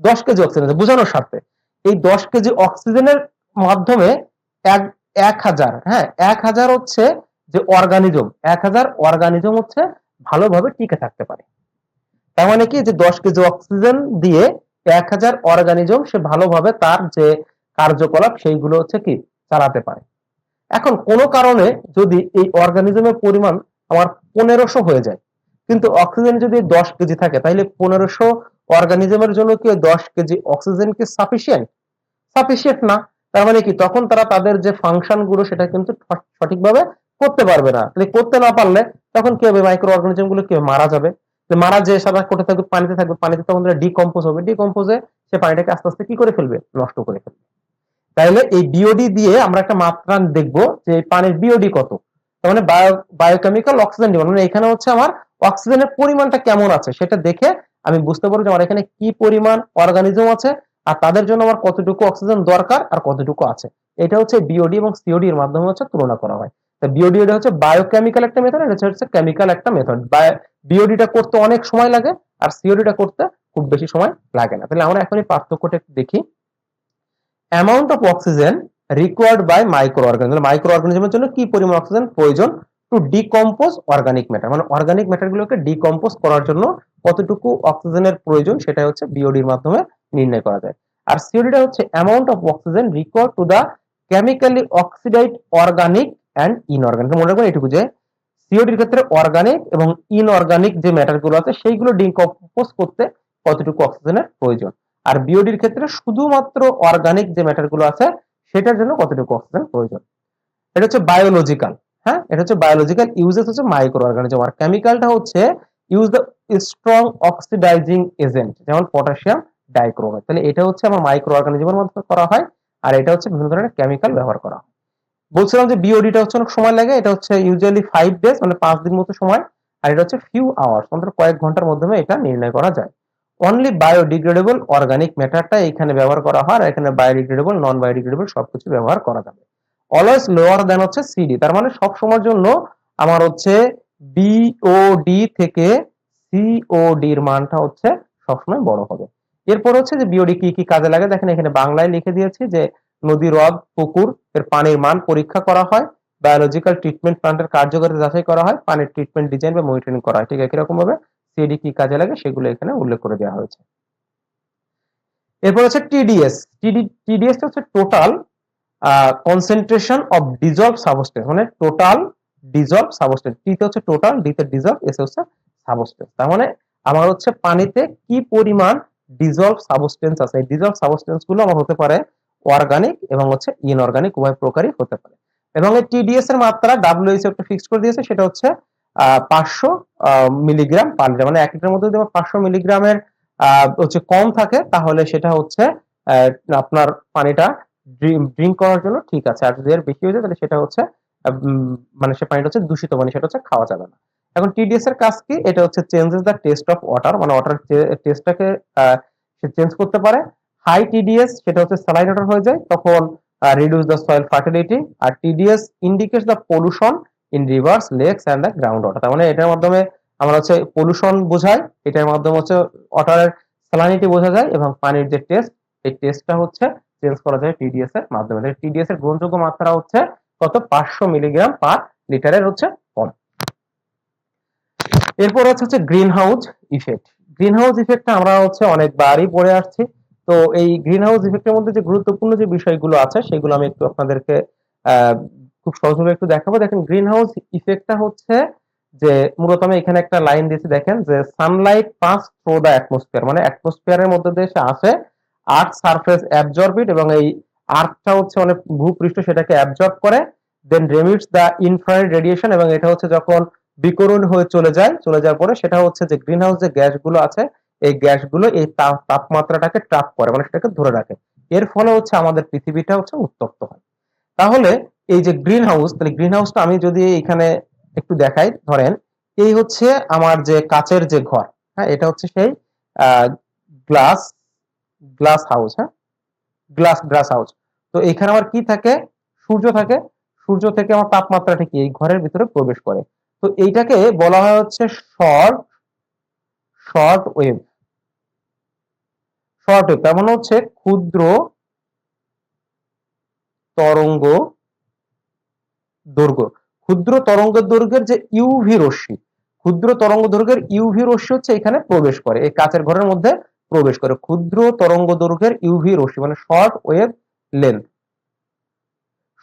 10 কেজি অক্সিজেন আছে বোঝানোর স্বার্থে। এই 10 কেজি অক্সিজেনের মাধ্যমে এক 1000, হ্যাঁ 1000 হচ্ছে যে অর্গানিজম, 1000 অর্গানিজম হচ্ছে ভালোভাবে টিকে থাকতে পারে। তার মানে কি যে 10 কেজি অক্সিজেন দিয়ে 1000 অর্গানিজম সে ভালোভাবে তার যে কার্যকলাপ সেইগুলো হচ্ছে কি চালাতে পারে। এখন কোনো কারণে যদি এই অর্গানিজমের পরিমাণ আমার 1500 হয়ে যায়, কিন্তু অক্সিজেন যদি 10 কেজি থাকে, তাহলে 1500 অর্গানিজমের জন্য কি 10 কেজি অক্সিজেন কি সাফিসিয়েন্ট? সাফিসিয়েন্ট না। তার মানে কি তখন তারা তাদের যে ফাংশন গুলো সেটা কিন্তু সঠিকভাবে করতে পারবে না। তাহলে করতে না পারলে তখন কি হবে, মাইক্রো অর্গানিজম গুলো কি মারা যাবে। মারা যে সারা কোটে থাকবে, পানিতে তখন ডিকম্পোজ হবে, ডিকম্পোজে সে পানিটাকে আস্তে আস্তে কি করে ফেলবে, নষ্ট করে ফেলবে। তাহলে এই বিওডি দিয়ে আমরা একটা মাত্রা দেখবো যে পানির বিওডি কত, তার মানে বায়োকেমিক্যাল অক্সিজেন ডিমান্ড, মানে এখানে হচ্ছে আমার অক্সিজেনের পরিমাণটা কেমন আছে সেটা দেখে আমি বুঝতে পারবো যে আমার এখানে কি পরিমাণ অর্গানিজম আছে আর তাদের জন্য আমার কতটুকু অক্সিজেন দরকার আর কতটুকু আছে। এটা হচ্ছে বিওডি এবং সিওডি এর মাধ্যমে হচ্ছে তুলনা করা হয়। বিওডি এটা হচ্ছে বায়োকেমিক্যাল একটা মেথড, এটা হচ্ছে কেমিক্যাল একটা মেথড। বিওডিটা করতে অনেক সময় লাগে আর সিওডিটা করতে খুব বেশি সময় লাগে না। তাহলে আমরা এখন এই পার্থক্যটা একটু দেখি। Amount of oxygen required by microorganism, মাইক্রো অর্গানিজমের জন্য কি পরিমাণ অক্সিজেন প্রয়োজন টু ডিকম্পোজ অর্গানিক ম্যাটার, মানে অর্গানিক ম্যাটার গুলোকে ডিকম্পোজ করার জন্য কতটুকু অক্সিজেনের প্রয়োজন সেটা হচ্ছে বিওডির মাধ্যমে নির্ণয় করা যায়। আর সিওডিটা হচ্ছে amount of oxygen required to the chemically oxidize organic and inorganic. মনে রাখবেন এটুকু যে সিওডির ক্ষেত্রে অর্গানিক এবং ইনঅর্গানিক যে ম্যাটার গুলো আছে সেইগুলো ডিকম্পোজ করতে কতটুকু অক্সিজেনের প্রয়োজন, আর বিওডির ক্ষেত্রে শুধুমাত্র অর্গানিক যে ম্যাটার গুলো আছে সেটার জন্য কতটুকু অক্সিজেন প্রয়োজন। এটা হচ্ছে বায়োলজিক্যাল, হ্যাঁ এটা হচ্ছে বায়োলজিক্যাল ইউজেস হচ্ছে মাইক্রো অর্গানিজম। আর কেমিক্যালটা হচ্ছে use the strong oxidising agent, যেমন পটাশিয়াম ডাইক্রোমেট। তাহলে এটা হচ্ছে আমার মাইক্রো অর্গানিজমের মধ্যে করা হয়, আর এটা হচ্ছে বিভিন্ন ধরনের কেমিক্যাল ব্যবহার করা হয়। বলছিলাম যে বিওডিটা হচ্ছে অনেক সময় লাগে, এটা হচ্ছে ইউজুয়ালি 5 ডেজ মানে 5 দিন মতো সময়, আর এটা হচ্ছে ফিউ আওয়ার্স মানে কয়েক ঘন্টার মাধ্যমে এটা নির্ণয় করা যায়। অনলি বায়োডিগ্রেডেবল অর্গানিক ম্যাটারটা এখানে ব্যবহার করা হয়, আর এখানে বায়োডিগ্রেডেবল নন বায়োডিগ্রেডেবল সবকিছু ব্যবহার করা যাবে। অলওয়েজ লোয়ার দেন হচ্ছে সিডি, তার মানে সব সময়ের জন্য আমার হচ্ছে বিওডি থেকে সিওডি এর মানটা হচ্ছে সবসময় বড় হবে। এরপর হচ্ছে যে বিওডি কি কি কাজে লাগে দেখেন এখানে বাংলায় লিখে দিয়েছি যে নদী, হ্রদ, পুকুর এর পানির মান পরীক্ষা করা হয়, বায়োলজিক্যাল ট্রিটমেন্ট প্ল্যান্টের কার্যকারিতা যাচাই করা হয়, পানির ট্রিটমেন্ট ডিজাইন বা মনিটরিং করা হয়। ঠিক একই রকম ভাবে সিডি কি কাজে লাগে সেগুলো এখানে উল্লেখ করে দেওয়া হয়েছে। এরপর হচ্ছে টিডিএস। টিডিএস হচ্ছে total concentration of dissolved substance, মানে টোটাল ডিজলভ সাবস্টেন্স। টি তে হচ্ছে টোটাল, ডি তে ডিজলভ, এস হচ্ছে সাবস্টেন্স। তার মানে আমার হচ্ছে পানিতে কি পরিমাণ ডিজলভ সাবস্টেন্স আছে। এই ডিজলভ সাবস্টেন্স গুলো আমার হতে পারে অর্গানিক এবং হচ্ছে ইনঅর্গানিক, উভয় প্রকারই হতে পারে। এবং এই টিডিএস এর মাত্রা ডব্লিউএইচও একটা ফিক্সড করে দিয়েছে, সেটা হচ্ছে 500 মিলিগ্রাম পার লিটার। মানে 1 লিটারের মধ্যে যদি 500 মিলিগ্রামের হচ্ছে কম থাকে তাহলে সেটা হচ্ছে আপনার পানিটা ড্রিঙ্ক করার জন্য ঠিক আছে। আর যদি এর বেশি হয়ে যায় তাহলে সেটা হচ্ছে মানে সে পানিটা হচ্ছে দূষিত পানি, সেটা হচ্ছে খাওয়া যাবে না। এখন টিডিএস এর কাজ কি? এটা হচ্ছে changes the test of water, মানে ওয়াটার টেস্টটাকে সে চেঞ্জ করতে পারে। হাই টিডিএস সেটা হচ্ছে স্যালাইন ওয়াটার হয়ে যায়, তখন রিডিউস দ্য সয়েল ফার্টিলিটি। আর TDS indicates the pollution in rivers, lakes and the ground water. তার মানে এটার মাধ্যমে আমরা হচ্ছে পলিউশন বোঝায়, এটার মাধ্যমে হচ্ছে ওয়াটারের স্যালাইনিটি বোঝা যায়, এবং পানির যে টেস্ট, এই টেস্টটা হচ্ছে চেঞ্জ করা যায় টিডিএস এর মাধ্যমে। টিডিএস এর গ্রহণযোগ্য মাত্রা হচ্ছে কত? 500 মিলিগ্রাম পার লিটারের হচ্ছে কম। এরপর হচ্ছে green house effect. Green house ইফেক্টটা আমরা হচ্ছে অনেকবারই পড়ে আসছি। তো এই গ্রিন হাউস ইফেক্টের মধ্যে যে গুরুত্বপূর্ণ যে বিষয়গুলো আছে সেগুলো আমি একটু আপনাদেরকে খুব সহজভাবে একটু দেখাবো। দেখেন, গ্রিন হাউস ইফেক্টটা হচ্ছে যে মূলত আমি এখানে একটা লাইন দিয়েছি, দেখেন যে Sunlight pass through the atmosphere, মানে অ্যাটমসফিয়ারের মধ্যে দিয়ে সে আসে, আর্থ সারফেস অ্যাবজর্ব ইট, এবং এই আর্থটা হচ্ছে অনেক ভূপৃষ্ঠ সেটাকে অ্যাবজর্ব করে, দেন রেমিটস দ্য ইনফ্রারেড রেডিয়েশন, এবং এটা হচ্ছে যখন বিকিরণ হয়ে চলে যাওয়ার পরে সেটা হচ্ছে যে গ্রিন হাউস যে গ্যাসগুলো আছে এই গ্যাসগুলো এই তাপমাত্রাটাকে ট্র্যাপ করে, মানে সেটাকে ধরে রাখে। এর ফলে হচ্ছে আমাদের পৃথিবীটা হচ্ছে উত্তপ্ত হয়। তাহলে এই যে গ্রিন হাউস, তাহলে গ্রিন হাউসটা আমি যদি এখানে একটু দেখাই, ধরেন এই হচ্ছে আমার যে কাচের যে ঘর, হ্যাঁ, এটা হচ্ছে সেই গ্লাস গ্লাস হাউস, হ্যাঁ, গ্লাস হাউস। তো এখানে আমার কি থাকে? সূর্য থাকে। সূর্য থেকে আমার তাপমাত্রাটা কি এই ঘরের ভিতরে প্রবেশ করে। তো এইটাকে বলা হয় হচ্ছে short short wave. Short wave তার মানে হচ্ছে ক্ষুদ্র তরঙ্গ দৈর্ঘ্য। ক্ষুদ্র তরঙ্গ দৈর্ঘ্যের যে ইউভি রশ্মি, ক্ষুদ্র তরঙ্গ দৈর্ঘ্যের ইউভি রশ্মি হচ্ছে এখানে প্রবেশ করে, এই কাচের ঘরের মধ্যে প্রবেশ করে। ক্ষুদ্র তরঙ্গ দৈর্ঘ্যের ইউভি রশ্মি মানে শর্ট ওয়েভ লেন্থ।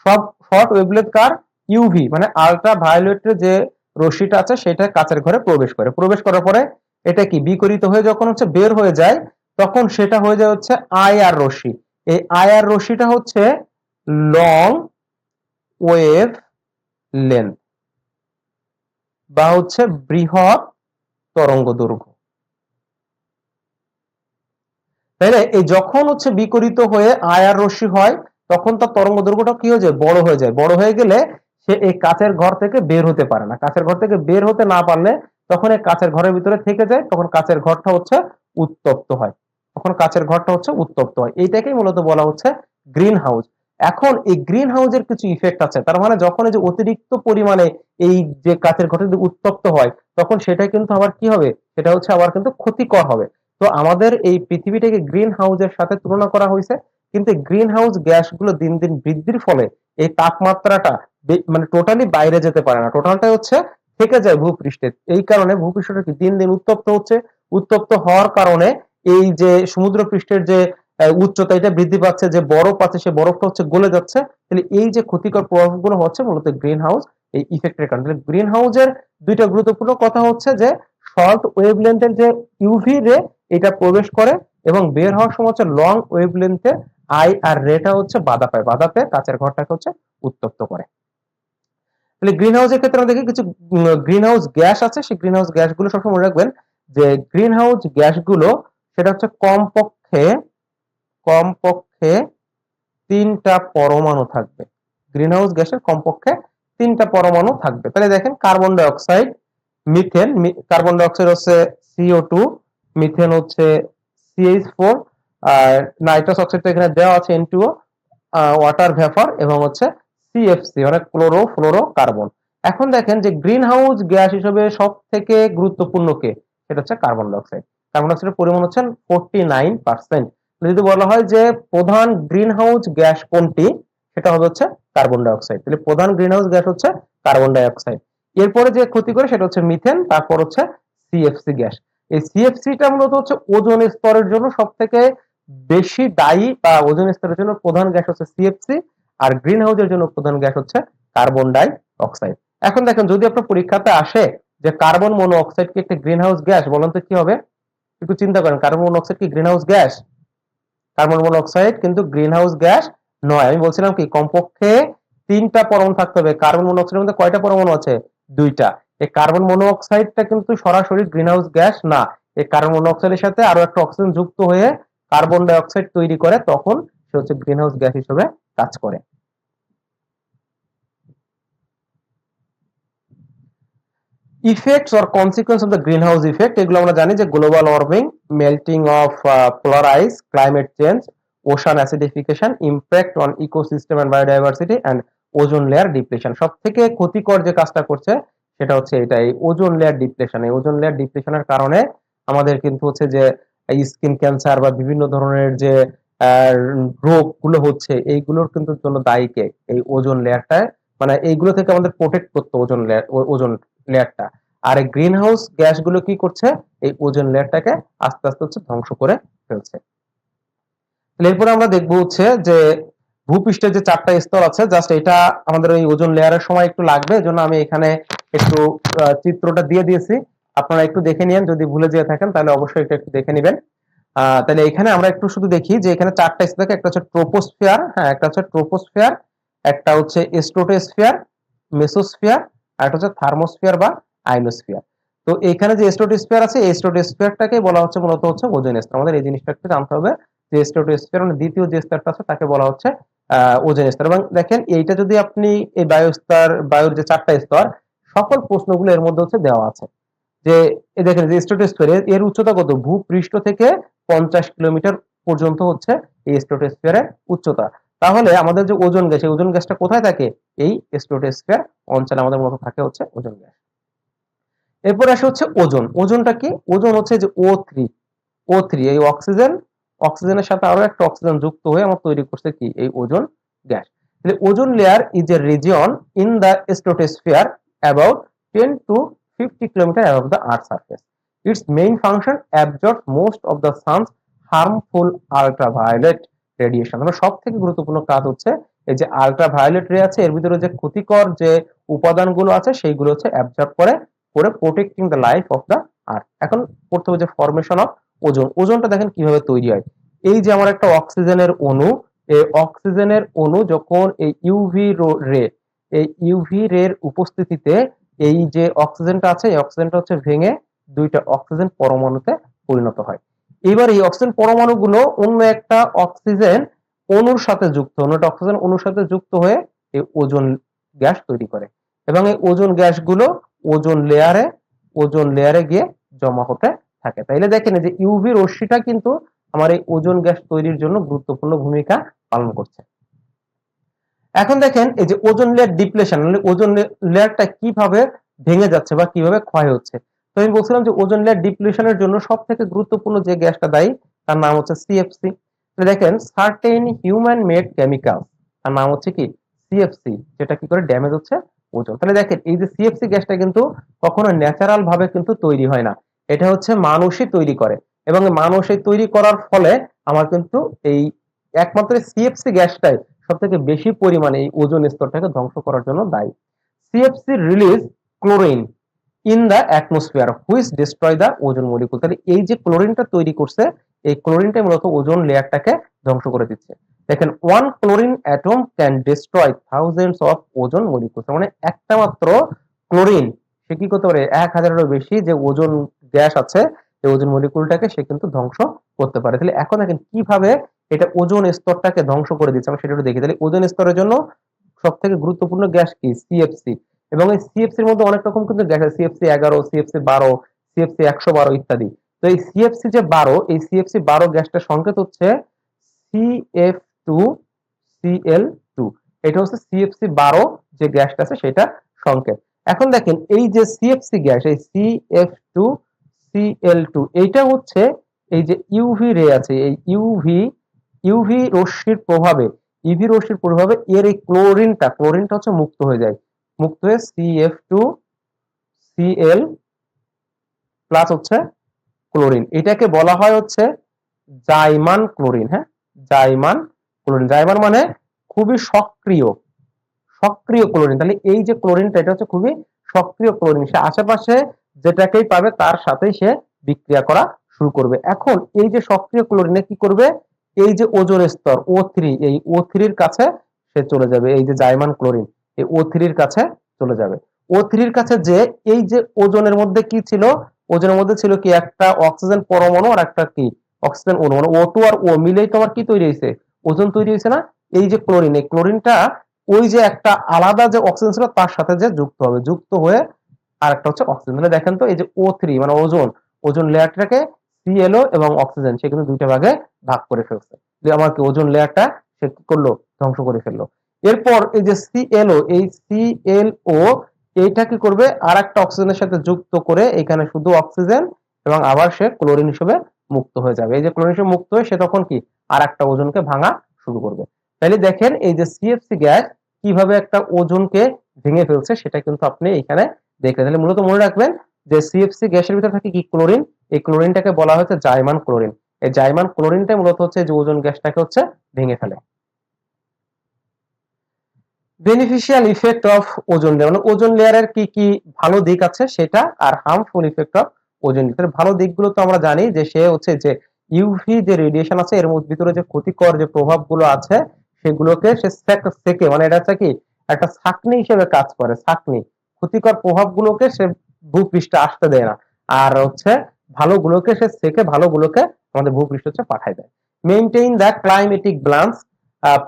সব শর্ট ওয়েভলেন্থ কার? ইউভি মানে আলট্রা ভায়োলেটের যে রশ্মিটা আছে সেটা কাচের ঘরে প্রবেশ করে। প্রবেশ করার পরে এটা কি বিকিরিত হয়ে যখন হচ্ছে বের হয়ে যায় তখন সেটা হয়ে যায় হচ্ছে আইআর রশ্মি। এই আইআর রশ্মিটা হচ্ছে লং ওয়েভ লেন্থ বা হচ্ছে বৃহৎ তরঙ্গ দৈর্ঘ্য। তাইলে এই যখন হচ্ছে বিকিরিত হয়ে আইআর রশ্মি হয় তখন তার তরঙ্গ দৈর্ঘ্যটা কি হয়ে যায়? বড় হয়ে যায়। বড় হয়ে গেলে সে এই কাচের ঘর থেকে বের হতে পারে না। কাচের ঘর থেকে বের হতে না পারলে তখন এই কাচের ঘরের ভিতরে থেকে যায়, তখন কাচের ঘরটা হচ্ছে উত্তপ্ত হয়। তখন কাচের ঘরটা হচ্ছে উত্তপ্ত হয়। এইটাকেই মূলত বলা হচ্ছে গ্রিন হাউস। এখন এই গ্রিন হাউসের কিছু ইফেক্ট আছে। তার মানে যখন এই যে অতিরিক্ত পরিমাণে এই যে কাচের ঘরটা যদি উত্তপ্ত হয় তখন সেটা কিন্তু আবার কি হবে? সেটা হচ্ছে আবার কিন্তু ক্ষতিকর হবে। তো আমাদের এই পৃথিবীটাকে গ্রিন হাউসের সাথে তুলনা করা হয়েছে, কিন্তু গ্রিন হাউস গ্যাসগুলো দিন দিন বৃদ্ধির ফলে এই তাপমাত্রাটা মানে টোটালি বাইরে যেতে পারে না, টোটালটাই হচ্ছে থেকে যায় ভূপৃষ্ঠে। এই কারণে ভূপৃষ্ঠটা কি দিন দিন উত্তপ্ত হচ্ছে। উত্তপ্ত হওয়ার কারণে এই যে সমুদ্র পৃষ্ঠের যে উচ্চতা এটা বৃদ্ধি পাচ্ছে, যে বরফ আছে সে বরফটা হচ্ছে গলে যাচ্ছে। তাহলে এই যে ক্ষতিকর প্রভাবগুলো হচ্ছে মূলত গ্রিন হাউস এই ইফেক্টের কারণে। গ্রিন হাউসের দুইটা গুরুত্বপূর্ণ কথা হচ্ছে যে শর্ট ওয়েভলেন্থের যে ইউভি রে এটা প্রবেশ করে, এবং বের হওয়ার সময় হচ্ছে লং ওয়েভলেন্থে আই আর রেটা হচ্ছে বাধা পেয়ে কাচের ঘরটাকে হচ্ছে উত্তপ্ত করে। তাহলে গ্রিন হাউসের ক্ষেত্রে আমরা দেখি কিছু গ্রিন হাউস গ্যাস আছে। সেই গ্রিন হাউস গ্যাসগুলো সবসময় মনে রাখবেন যে গ্রিন হাউস গ্যাসগুলো সেটা হচ্ছে কমপক্ষে 3টা পরমাণু থাকবে। গ্রিন হাউস গ্যাসের কমপক্ষে 3টা পরমাণু থাকবে। তাহলে দেখেন carbon die oxide, methane, carbon die oxide হচ্ছে CO2, মিথেন হচ্ছে CH4, আর নাইট্রাস অক্সাইড তো এখানে দেওয়া আছে N2O, ওয়াটার ভেপার, এবং হচ্ছে CFC মানে ক্লোরো ফ্লোরো কার্বন। এখন দেখেন যে গ্রিন হাউস গ্যাস হিসেবে সব থেকে গুরুত্বপূর্ণ কে? সেটা হচ্ছে carbon die oxide. Carbon die অক্সাইডের পরিমাণ হচ্ছে 49%। যদি বলা হয় যে প্রধান গ্রিন হাউস গ্যাস কোনটি, সেটা হবে হচ্ছে কার্বন ডাই অক্সাইড। তাহলে প্রধান গ্রিন হাউস গ্যাস হচ্ছে কার্বন ডাই অক্সাইড। এরপরে যে ক্ষতি করে সেটা হচ্ছে মিথেন, তারপর হচ্ছে সিএফসি গ্যাস। এই সিএফসিটা মূলত হচ্ছে ওজোন স্তরের জন্য সব থেকে বেশি দায়ী, বা ওজোন স্তরের জন্য প্রধান গ্যাস হচ্ছে সিএফসি, আর গ্রিন হাউসের জন্য প্রধান গ্যাস হচ্ছে কার্বন ডাই অক্সাইড। এখন দেখেন যদি আপনার পরীক্ষাতে আসে যে কার্বন মনো অক্সাইড কি একটা গ্রিন হাউস গ্যাস, বলেন তো কি হবে? একটু চিন্তা করেন, কার্বন মনো অক্সাইড কি গ্রিন হাউস গ্যাস? কার্বন মনো অক্সাইড কিন্তু গ্রিন হাউস গ্যাস নয়। আমি বলছিলাম কি কমপক্ষে 3টা পরমাণু থাকতে হবে। কার্বন মনো অক্সাইডের মধ্যে কয়টা পরমাণু আছে? 2টা। এই কার্বন মনো অক্সাইডটা কিন্তু সরাসরি গ্রিন হাউস গ্যাস না। এই কার্বন মনো অক্সাইডের সাথে আরো একটা অক্সিজেন যুক্ত হয়ে কার্বন ডাই অক্সাইড তৈরি করে, তখন সে হচ্ছে গ্রিন হাউস গ্যাস হিসেবে কাজ করে। Effects or consequence of the green house effect, এগুলো আমরা জানি যে global warming, melting of polar ice, climate change, ocean acidification, impact on ecosystem and biodiversity, and ozone layer depletion. সব থেকে ক্ষতিকর যে কাজটা করছে সেটা হচ্ছে এটা, এই ওজোন লেয়ার ডিপ্লেশন। এই ওজোন লেয়ার ডিপ্লেশনের কারণে আমাদের কিন্তু হচ্ছে যে স্কিন ক্যান্সার বা বিভিন্ন ধরনের যে রোগগুলো হচ্ছে, এইগুলোর কিন্তু জন্য দায়ী কে? এই ওজোন লেয়ারটা। মানে এইগুলো থেকে আমাদের প্রোটেক্ট করতে ওজোন লেয়ার, ওজোন লেয়ারটা। আর এই গ্রিন হাউস গ্যাসগুলো কি করছে? এই ওজোন লেয়ারটাকে আস্তে আস্তে হচ্ছে ধ্বংস করে ফেলছে। এরপরে আমরা দেখবো হচ্ছে যে ভূপৃষ্ঠের যে 4টা স্তর আছে, জাস্ট এটা আমাদের ওই ওজোন লেয়ারের সময় একটু লাগবে, এজন্য আমি এখানে একটু চিত্রটা দিয়ে দিয়েছি। আপনারা একটু দেখে নিন, যদি ভুলে যেয়ে থাকেন তাহলে অবশ্যই এটা একটু দেখে নেবেন। তাহলে এখানে আমরা একটু শুধু দেখি যে এখানে 4টা স্তর থাকে। একটা হচ্ছে ট্রোপোস্ফিয়ার, হ্যাঁ, একটা হচ্ছে ট্রোপোস্ফিয়ার, একটা হচ্ছে স্ট্রাটোস্ফিয়ার, মেসোস্ফিয়ার, আর একটা হচ্ছে থার্মোস্ফিয়ার বা আইনোস্ফিয়ার। তো এখানে যে স্ট্রাটোস্ফিয়ার আছে, এই স্ট্রাটোস্ফিয়ারটাকে বলা হচ্ছে মূলত হচ্ছে ওজোন স্তর। আমাদের এই জিনিসটা একটু জানতে হবে যে স্ট্রাটোস্ফিয়ার মানে দ্বিতীয় যে স্তরটা আছে তাকে বলা হচ্ছে ওজোন স্তর। এবং দেখেন এইটা যদি আপনি এই বায়ুস্তর, বায়ুর যে 4টা স্তর, সকল প্রশ্নগুলো এর মধ্যে হচ্ছে দেওয়া আছে। যে দেখেন যে স্ট্রাটোস্ফিয়ার এর উচ্চতা কত? ভূপৃষ্ঠ থেকে 50 কিলোমিটার পর্যন্ত হচ্ছে এই স্ট্রাটোস্ফিয়ারের উচ্চতা। তাহলে আমাদের যে ওজোন গ্যাস, এই ওজোন গ্যাসটা কোথায় থাকে? এই স্ট্রাটোস্ফিয়ার অঞ্চলে আমাদের মতো থাকে হচ্ছে ওজোন গ্যাস। এরপর আসে হচ্ছে ওজোন। ওজোনটা কি? ওজোন হচ্ছে যে O3, O3 এই অক্সিজেন, অক্সিজেনের সাথে আরো একটা অক্সিজেন যুক্ত হয়ে আমার তৈরি করছে কি? এই ওজোন গ্যাস। তাহলে ozone layer is a region in the stratosphere about 10 to 50 kilometre above the earth surface. Its main function absorbs most of the sun's harmful ultraviolet radiation. মানে সব থেকে গুরুত্বপূর্ণ কাজ হচ্ছে এই যে আল্ট্রাভায়োলেট রে আছে, এর ভিতরে যে ক্ষতিকর যে উপাদানগুলো আছে সেইগুলো হচ্ছে অ্যাবজর্ব করে protecting the life of the earth. এখন পড়তে হবে যে ফরমেশন অফ ওজোন। ওজোনটা দেখেন কিভাবে তৈরি হয়। এই যে আমার একটা অক্সিজেনের অণু, এই অক্সিজেনের অণু যখন এই রে, এই ইউভি রের উপস্থিতিতে এই যে অক্সিজেনটা আছে, এই অক্সিজেনটা হচ্ছে ভেঙে 2টা অক্সিজেন পরমাণুতে পরিণত হয়। এবার এই অক্সিজেন পরমাণুগুলো অন্য একটা অক্সিজেন অণুর সাথে যুক্ত, অন্য একটা অক্সিজেন অণুর সাথে যুক্ত হয়ে এই ওজোন গ্যাস তৈরি করে। এবং এই ওজোন গ্যাসগুলো ওজোন লেয়ারে, ওজোন লেয়ারে গিয়ে জমা হতে থাকে। তাইলে দেখেন যে ইউভি রশ্মিটা কিন্তু আমার এই ওজোন গ্যাস তৈরির জন্য গুরুত্বপূর্ণ ভূমিকা পালন করছে। এখন দেখেন এই যে ওজোন লেয়ার ডিপ্লেশন, মানে ওজোন লেয়ারটা কিভাবে ভেঙে যাচ্ছে বা কিভাবে ক্ষয় হচ্ছে। তো আমি বলছিলাম যে ওজোন লেয়ার ডিপ্লেশনের জন্য সব থেকে গুরুত্বপূর্ণ যে গ্যাসটা দায়ী তার নাম হচ্ছে সিএফসি। দেখেন সার্টেন হিউম্যান মেড কেমিক্যাল, তার নাম হচ্ছে কি? সিএফসি, যেটা কি করে ড্যামেজ হচ্ছে ওজোন। তাহলে দেখেন এই যে সিএফসি গ্যাসটা কিন্তু কখনো ন্যাচারাল ভাবে কিন্তু তৈরি হয় না, এটা হচ্ছে মানুষই তৈরি করে। এবং মানুষ এই তৈরি করার ফলে আমার কিন্তু এই একমাত্র সিএফসি গ্যাসটাই সব থেকে বেশি পরিমাণে এই ওজোন স্তরটাকে ধ্বংস করার জন্য দায়ী। CFC release chlorine in the atmosphere which destroy the ozone molecule. তাহলে এই যে ক্লোরিনটা তৈরি করছে, এই ক্লোরিনটাই মূলত ওজোন লেয়ারটাকে ধ্বংস করে দিচ্ছে। দেখেন one chlorine atom can destroy thousands of ozone molecule. মানে একটা মাত্র ক্লোরিন সে কি করতে পারে? 1000-এরও বেশি যে ওজোন গ্যাস আছে, এই ওজোন মলিকুলটাকে সে কিন্তু ধ্বংস করতে পারে। তাহলে এখন দেখেন কিভাবে এটা ওজোন স্তরটাকে ধ্বংস করে দিচ্ছে, আমরা সেটা একটু দেখি। তাহলে ওজোন স্তরের জন্য সব থেকে গুরুত্বপূর্ণ গ্যাস কি? সিএফসি। এবং এই সিএফসি এর মধ্যে অনেক রকম কিন্তু গ্যাস আছে, সিএফসি 11, সিএফসি 12, সিএফসি 112 ইত্যাদি। তো এই সিএফসি যে 12, এই সিএফসি 12 গ্যাসটার সংকেত হচ্ছে CF2 CL2। এটা হচ্ছে সিএফসি 12 যে গ্যাসটা আছে সেটা সংকেত। এখন দেখেন এই যে সিএফসি গ্যাস, এই CF2 CL2, এইটা হচ্ছে এই যে ইউভি রে আছে, এই ইউভি রশ্মির প্রভাবে ইভি রশ্মির প্রভাবে এর এই ক্লোরিনটা হচ্ছে মুক্ত হয়ে যায়, মুক্ত হয়ে CF2Cl প্লাস হচ্ছে ক্লোরিন, এটাকে বলা হয় হচ্ছে জাইমান ক্লোরিন। হ্যাঁ, জাইমান ক্লোরিন, জাইমান মানে খুবই সক্রিয় ক্লোরিন। তাহলে এই যে ক্লোরিনটা এটা হচ্ছে খুবই সক্রিয় ক্লোরিন, সে আশেপাশে যেটাকেই পাবে তার সাথেই সে বিক্রিয়া করা শুরু করবে। এখন এই যে সক্রিয় ক্লোরিনে কি করবে, এই যে ওজোন স্তর O3, এই O3 এর কাছে সে চলে যাবে, এই যে জাইমান ক্লোরিন এই O3 এর কাছে চলে যাবে। O3 এর কাছে যে এই যে ওজনের মধ্যে কি ছিল, ওজনের মধ্যে ছিল কি একটা অক্সিজেন পরমাণু আর একটা কি অক্সিজেন অণু, মানে O2 আর O মিলেই তোমার কি তৈরি হয়েছে, ওজোন তৈরি হয়েছে না। এই যে ক্লোরিন, এই ক্লোরিনটা ওই যে একটা আলাদা যে অক্সিজেন ছিল তার সাথে যে যুক্ত হবে, যুক্ত হয়ে আর একটা হচ্ছে অক্সিজেন। মানে দেখেন তো এই যে O3 মানে ওজোন লেয়ারটাকে ClO এবং অক্সিজেন সে কিন্তু দুইটা ভাগে ভাগ করে ফেলছে, যে আমার কি ওজোন লেয়ারটা সে কি করলো, ধ্বংস করে ফেললো। এরপর এই যে ClO, এই ClO এইটা কি করবে, আর একটা অক্সিজেনের সাথে যুক্ত করে এখানে শুধু অক্সিজেন এবং আবার সে ক্লোরিন হিসেবে মুক্ত হয়ে যাবে। এই যে ক্লোরিন হিসেবে মুক্ত হয়ে সে তখন কি আর একটা ওজনকে ভাঙা শুরু করবে। তাহলে দেখেন এই যে সিএফসি গ্যাস কিভাবে একটা ওজনকে ভেঙে ফেলছে সেটা কিন্তু আপনি এখানে দেখলেন। তাহলে মূলত মনে রাখবেন যে সিএফসি গ্যাসের ভিতরে থাকে কি ক্লোরিন, এই ক্লোরিনটাকে বলা হচ্ছে জাইমান ক্লোরিন। এই জাইমান ক্লোরিনটা মূলত হচ্ছে যে ওজোন গ্যাসটাকে হচ্ছে ভেঙে ফেলে। Beneficial effect of ozone layer, মানে ওজোন লেয়ারের কি কি ভালো দিক আছে সেটা, আর harmful effect of ozone layer. ভালো দিকগুলো তো আমরা জানি যে সে হচ্ছে যে ইউভি যে রেডিয়েশন আছে এর ভিতরে যে ক্ষতিকর যে প্রভাবগুলো আছে সেগুলোকে সে সেকে, মানে এটা হচ্ছে কি একটা ছাঁকনি হিসেবে কাজ করে, ছাঁকনি, ক্ষতিকর প্রভাবগুলোকে সে ভূপৃষ্ঠে আসতে দেয় না, আর হচ্ছে ভালোগুলোকে সে সেকে ভালোগুলোকে আমাদের ভূপৃষ্ঠে হচ্ছে পাঠায় দেয়। Maintain the climatic balance,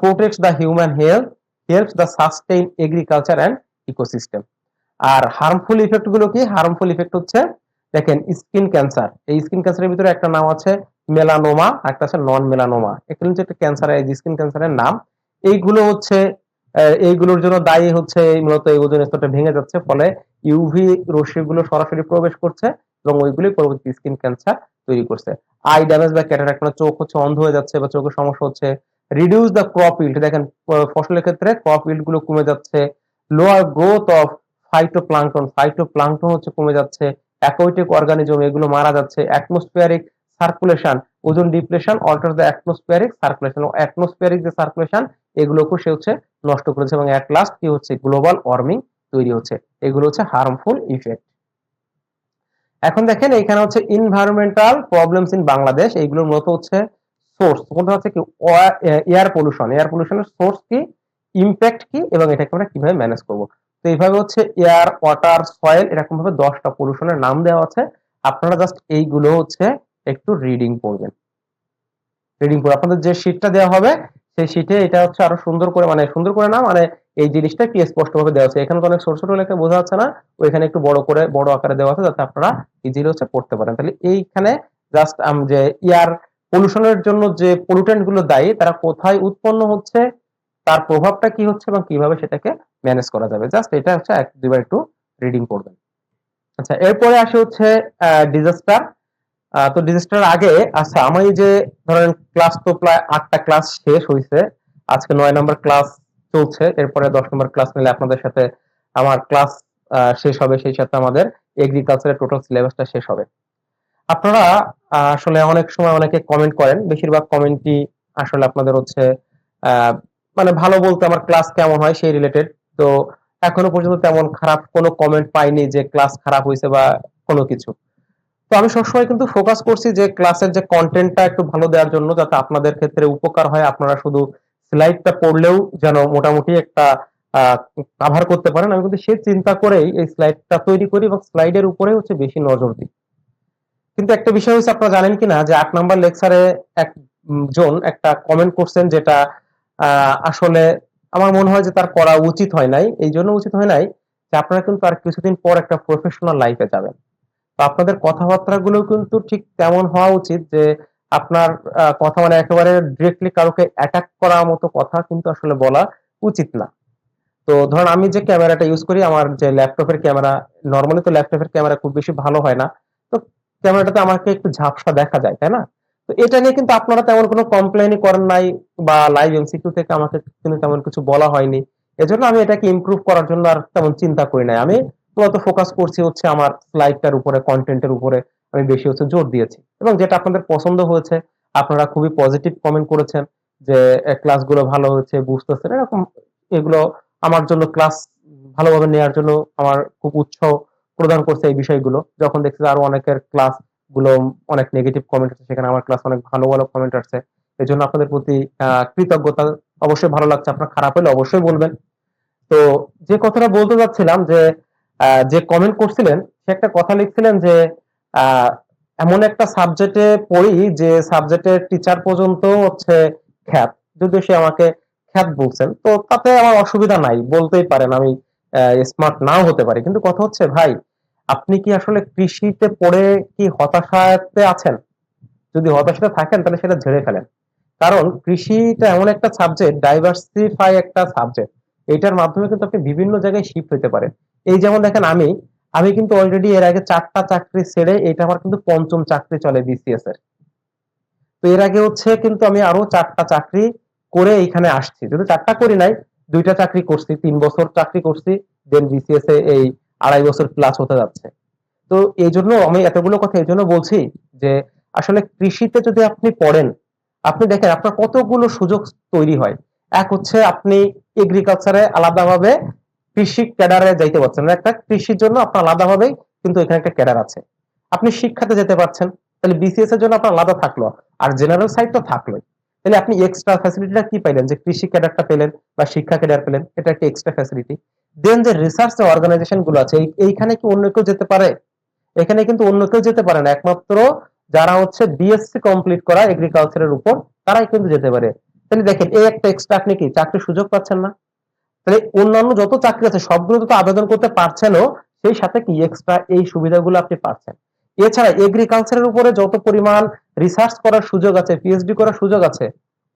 protects the human health, helps the sustain agriculture and ecosystem। আর হার্মফুল ইফেক্ট গুলো কি, হার্মফুল ইফেক্ট হচ্ছে দেখেন স্কিন ক্যান্সার, এই স্কিন ক্যান্সারের ভিতরে একটা নাম আছে মেলানোমা, একটা আছে নন মেলানোমা, এগুলো হচ্ছে একটা ক্যান্সার, এই স্কিন ক্যান্সারের নাম। এইগুলো হচ্ছে এইগুলোর জন্য দায়ী হচ্ছে মূলত এই ওজোন স্তরটা ভেঙে যাচ্ছে, ফলে ইউভি রশ্মিগুলো সরাসরি প্রবেশ করছে এবং ওইগুলি পরবর্তী স্কিন ক্যান্সার তৈরি করছে। আই ড্যামেজ বা ক্যাটারাক্ট, মানে চোখ হচ্ছে অন্ধ হয়ে যাচ্ছে বা চোখের সমস্যা হচ্ছে। রিডিউস দ্য ক্রপ ইল্ড, দেখেন ফসলের ক্ষেত্রে ক্রপ ইল্ড গুলো কমে যাচ্ছে। লোয়ার গ্রোথ অফ ফাইটোপ্লাঙ্কটন হচ্ছে কমে যাচ্ছে। অ্যাকোয়াটিক অর্গানিজম এগুলো মারা যাচ্ছে। Atmospheric circulation, ozone depletion alter the atmospheric circulation, atmospheric যে সার্কুলেশন এগুলোকে সে হচ্ছে নষ্ট করেছে, এবং অ্যাট লাস্ট কি হচ্ছে গ্লোবাল ওয়ার্মিং তৈরি হচ্ছে। এগুলো হচ্ছে হার্মফুল ইফেক্ট। এখন দেখেন এখানে হচ্ছে এনভায়রনমেন্টাল প্রবলেমস ইন বাংলাদেশ, এইগুলোর মূলত হচ্ছে সোর্স, কোনটা হচ্ছে কি এয়ার পলিউশন, এয়ার পলিউশনের সোর্স কি, ইমপ্যাক্ট কি, এবং এটাকে আমরা কিভাবে ম্যানেজ করব। তো এইভাবে হচ্ছে এয়ার, ওয়াটার, সয়েল এরকম ভাবে 10টা পলিউশনের নাম দেওয়া আছে। আপনারা জাস্ট এইগুলো হচ্ছে একটু রিডিং করবেন, রিডিং করে আপনাদের যে শীটটা দেওয়া হবে সেই শীটে এটা হচ্ছে আরো সুন্দর করে, মানে সুন্দর করে না, মানে এই জিনিসটা কি স্পষ্ট ভাবে দেওয়া আছে। এখানে তো অনেক ছোট ছোট লেখা বোঝা যাচ্ছে না, ওইখানে একটু বড় করে বড় আকারে দেওয়া আছে যাতে আপনারা ইজিলি হচ্ছে পড়তে পারেন। তাহলে এইখানে জাস্ট যে ইয়ার পলিউশনের জন্য যে পলিউটেন্ট গুলো দায়ী তারা কোথায় উৎপন্ন হচ্ছে, তার প্রভাবটা কি হচ্ছে এবং কিভাবে সেটাকে ম্যানেজ করা যাবে, জাস্ট এটা হচ্ছে এক দুইবার একটু রিডিং করবেন। আচ্ছা, এরপরে আসে হচ্ছে ডিজাস্টার। তো ডিজাস্টার আগে আচ্ছা আমি যে ধরেন ক্লাস তো প্রায় 8টা ক্লাস শেষ হয়েছে, আজকে 9 নম্বর ক্লাস চলছে, এরপরে 10 নম্বর ক্লাস নিলে আপনাদের সাথে আমার ক্লাস শেষ হবে, সেই সাথে আমাদের এগ্রিকালচারের টোটাল সিলেবাসটা শেষ হবে। আপনারা আসলে অনেক সময় অনেকে কমেন্ট করেন, বেশিরভাগ কমেন্টই আসলে আপনাদের হচ্ছে আহ, মানে ভালো বলতে আমার ক্লাস কেমন হয় সেই রিলেটেড। তো এখনো পর্যন্ত তেমন খারাপ কোনো কমেন্ট পাইনি যে ক্লাস খারাপ হয়েছে বা কোনো কিছু। তো আমি সবসময় কিন্তু ফোকাস করছি যে ক্লাসের যে কন্টেন্টটা একটু ভালো দেওয়ার জন্য, যাতে আপনাদের ক্ষেত্রে উপকার হয়, আপনারা শুধু স্লাইডটা পড়লেও যেন মোটামুটি একটা কাভার করতে পারেন। আমি কিন্তু সেই চিন্তা করেই এই স্লাইডটা তৈরি করি এবং স্লাইডের উপরে হচ্ছে বেশি নজর দিই। কিন্তু একটা বিষয় হচ্ছে আপনারা জানেন কিনা যে 8 নম্বর লেকচারে একজন একটা কমেন্ট করছেন, যেটা আসলে আমার মনে হয় যে তার করা উচিত হয় নাই। এই জন্য উচিত হয় নাই যে আপনারা কিন্তু আর কিছুদিন পর একটা প্রফেশনাল লাইফে যাবেন, তো আপনাদের কথাবার্তা গুলো কিন্তু ঠিক তেমন হওয়া উচিত যে আপনার কথা মানে একেবারে ডিরেক্টলি কাউকে অ্যাটাক করার মতো কথা কিন্তু আসলে বলা উচিত না। তো ধরুন আমি যে ক্যামেরাটা ইউজ করি, আমার যে ল্যাপটপের ক্যামেরা, নর্মালি তো ল্যাপটপের ক্যামেরা খুব বেশি ভালো হয় না, তো ক্যামেরাটাতে আমাকে একটু ঝাপসা দেখা যায়, তাই না? তো এটা নিয়ে কিন্তু আপনারা তেমন কোনো কমপ্লেনই করেন নাই, বা লাইভ এমসিকিউ থেকে আমাকে কিন্তু তেমন কিছু বলা হয়নি। এজন্য আমি এটাকে ইমপ্রুভ করার জন্য আর তেমন চিন্তা করি নাই। আমি মূলত ফোকাস করছি হচ্ছে আমার স্লাইডটার উপরে, কন্টেন্টের উপরে আমি বেশি হচ্ছে জোর দিয়েছি, এবং যেটা আপনাদের পছন্দ হয়েছে, আপনারা খুবই পজিটিভ কমেন্ট করেছেন যে ক্লাসগুলো ভালো হয়েছে, বুঝতেছেন এরকম। এগুলো আমার জন্য, ক্লাস ভালোভাবে নেওয়ার জন্য আমার খুব উৎসাহ প্রদান করছে এই বিষয়গুলো। যখন দেখছি যে আরো অনেকের ক্লাস গুলো অনেক নেগেটিভ কমেন্ট আছে, সেখানে আমার ক্লাস অনেক ভালো ভালো কমেন্ট আসছে। এই জন্য আপনাদের প্রতি কৃতজ্ঞতা। অবশ্যই ভালো লাগছে, আপনার খারাপ হলে অবশ্যই বলবেন। তো যে কথাটা বলতে যাচ্ছিলাম যে যে কমেন্ট করছিলেন, সে একটা কথা লিখছিলেন যে আহ, এমন একটা সাবজেক্টে পড়ি যে সাবজেক্টের টিচার পর্যন্ত হচ্ছে খ্যাত। যদিও সে আমাকে খ্যাত বলছেন, তো তাতে আমার অসুবিধা নাই, বলতেই পারেন আমি স্মার্ট নাও হতে পারি, কিন্তু কথা হচ্ছে ভাই, আপনি কি আসলে কৃষিতে পড়ে কি হতাশাতে আছেন? যদি হতাশাতে থাকেন তাহলে সেটা ঝেড়ে ফেলেন। কারণ কৃষিটা এমন একটা সাবজেক্ট, ডাইভার্সিফাই একটা সাবজেক্ট। এটার মাধ্যমে কিন্তু আপনি বিভিন্ন জায়গায় শিফট হতে পারেন। এই যেমন দেখেন, আমি আমি কিন্তু অলরেডি এর আগে 4টা চাকরি ছেড়ে এটা আমার কিন্তু পঞ্চম চাকরি চলে বিসিএস এর। তো এর আগে হচ্ছে কিন্তু আমি আরো 4টা চাকরি করে এইখানে আসছি, যদি 4টা করি নাই, 2টা চাকরি করছি, 3 বছর চাকরি করছি, দেন বিসিএস এ এই 2.5 বছর প্লাস হতে যাচ্ছে। তো এই জন্য আমি এতগুলো কথা এই জন্য বলছি যে আসলে কৃষিতে যদি আপনি পড়েন, আপনি দেখেন আপনার কতগুলো সুযোগ তৈরি হয়। এক হচ্ছে আপনি এগ্রিকালচারে আলাদাভাবে কৃষি ক্যাডারে যাইতে পারছেন, মানে একটা কৃষির জন্য আপনার আলাদাভাবেই কিন্তু এখানে একটা ক্যাডার আছে। আপনি শিক্ষাতে যেতে পারছেন, তাহলে বিসিএস এর জন্য আপনার আলাদা থাকলো, আর জেনারেল সাইড তো থাকলোই। তাহলে আপনি এক্সট্রা ফ্যাসিলিটিটা কি পাইলেন, যে কৃষি ক্যাডারটা পেলেন বা শিক্ষা ক্যাডার পেলেন, এটা একটা এক্সট্রা ফ্যাসিলিটি। দেন যে রিসার্চ অর্গানাইজেশন গুলো আছে, এইখানে কি অন্য কেউ যেতে পারে? এখানে কিন্তু অন্য কেউ যেতে পারে না, একমাত্র যারা হচ্ছে বিএসসি কমপ্লিট করা এগ্রিকালচারের উপর, তারাই কিন্তু যেতে পারে। তাহলে দেখেন, এই একটা এক্সট্রা আপনি কি চাকরির সুযোগ পাচ্ছেন না? তাহলে অন্যান্য যত চাকরি আছে সবগুলো তো আবেদন করতে পারছেনও, সেই সাথে কি এক্সট্রা এই সুবিধাগুলো আপনি পাচ্ছেন। এছাড়া এগ্রিকালচারের উপরে যত পরিমাণ রিসার্চ করার সুযোগ আছে, পিএইচডি করার সুযোগ আছে,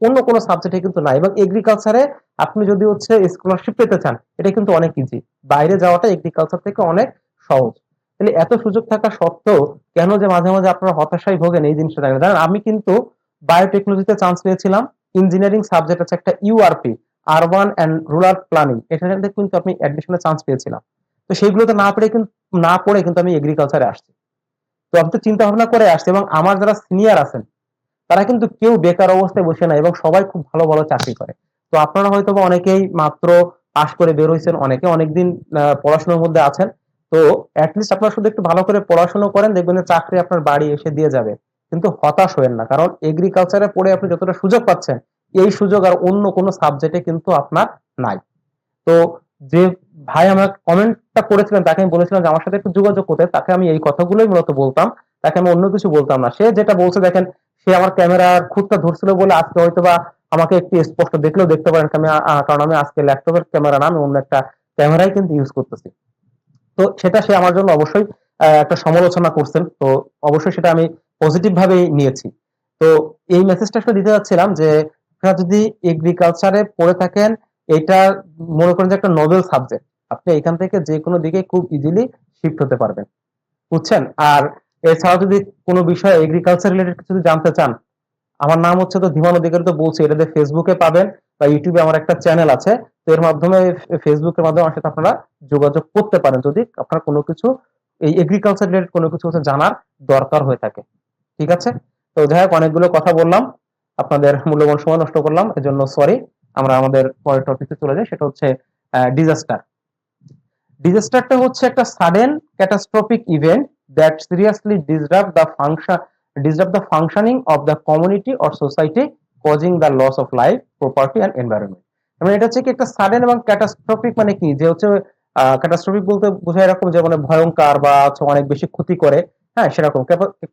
অন্য কোনো সাবজেক্টে কিন্তু নাই। এবং এগ্রিকালচারে আপনি যদি হচ্ছে স্কলারশিপ পেতে চান, এটা কিন্তু অনেক ইজি। বাইরে যাওয়াটা এগ্রিকালচার থেকে অনেক সহজ। তাহলে এত সুযোগ থাকা সত্ত্বেও কেন যে মাঝে মাঝে আপনারা হতাশায় ভোগেন, এই জিনিসটা জানেন। জানেন, আমি কিন্তু বায়োটেকনোলজিতে চান্স পেয়েছিলাম। ইঞ্জিনিয়ারিং সাবজেক্ট আছে একটা URP, urban and rural planning, এখানে কিন্তু আমি অ্যাডমিশনের চান্স পেয়েছিলাম। তো সেইগুলোতে না পড়ে কিন্তু আমি এগ্রিকালচারে আসছি। তো আমি তো চিন্তা ভাবনা করে আসছি, এবং আমার যারা সিনিয়র আছেন তারা কিন্তু কেউ বেকার অবস্থায় বসে নাই, এবং সবাই খুব ভালো ভালো চাকরি করে। তো আপনারা হয়তো বা অনেকেই মাত্র পাশ করে বের হয়েছেন, অনেকে অনেকদিন পড়াশোনার মধ্যে আছেন। তো অ্যাটলিস্ট আপনারা শুধু একটু ভালো করে পড়াশোনা করেন, দেখবেন যে চাকরি আপনার বাড়ি এসে দিয়ে যাবে। কিন্তু হতাশ হবেন না, কারণ এগ্রিকালচারে পড়ে আপনি যতটা সুযোগ পাচ্ছেন, এই সুযোগ আর অন্য কোনো সাবজেক্টে কিন্তু আপনার নাই। তো যে ভাই আমার কমেন্টটা করেছিলেন, তাকে আমি বলেছিলাম যে আমার সাথে একটু যোগাযোগ করতে, তাকে আমি এই কথাগুলোই মূলত বলতাম, তাকে আমি অন্য কিছু বলতাম না। সে যেটা বলছে দেখেন, সে আমার ক্যামেরার খুঁতটা ধরছিল বলে আজকে হয়তো বা আমাকে একটু স্পষ্ট দেখলেও দেখতে পারেন, কারণ আমি আজকে ল্যাপটপের ক্যামেরা না, আমি অন্য একটা ক্যামেরাই কিন্তু ইউজ করতেছি। তো সেটা সে আমার জন্য অবশ্যই একটা সমালোচনা করছেন, তো অবশ্যই সেটা আমি পজিটিভ ভাবেই নিয়েছি। তো এই মেসেজটা আসলে দিতে যাচ্ছিলাম যে আপনারা যদি এগ্রিকালচারে পড়ে থাকেন, এটা মনে করেন যে একটা নোবেল সাবজেক্ট, আপনি এখান থেকে যে কোনো দিকে খুব ইজিলি শিফট হতে পারবেন, বুঝছেন? আর এছাড়াও যদি কোনো বিষয়ে এগ্রিকালচার রিলেটেড কিছু যদি জানতে চান, আমার নাম হচ্ছে তো ধীমান অধিকারী, তো বলছি, এটাতে ফেসবুকে পাবেন বা ইউটিউবে আমার একটা চ্যানেল আছে। তো এর মাধ্যমে, ফেসবুকের মাধ্যমে আমার সাথে আপনারা যোগাযোগ করতে পারেন, যদি আপনার কোনো কিছু এই এগ্রিকালচার রিলেটেড কোনো কিছু হচ্ছে জানার দরকার হয়ে থাকে। ঠিক আছে? তো যাই হোক, অনেকগুলো কথা বললাম, আপনাদের মূল্যবান সময় নষ্ট করলাম, এজন্য সরি। আমরা আমাদের পরের টপিকে চলে যাই, সেটা হচ্ছে ডিজাস্টার। ডিজাস্টারটা হচ্ছে একটা sudden catastrophic event that seriously disrupt the functioning of the community or society, causing the loss of life, property and environment. মানে এটা হচ্ছে কি একটা সাডেন এবং ক্যাটাস্ট্রফিক, মানে কি যে হচ্ছে ক্যাটাস্ট্রফিক বলতে বোঝায় এরকম যে মানে ভয়ঙ্কর বা হচ্ছে অনেক বেশি ক্ষতি করে, হ্যাঁ সেরকম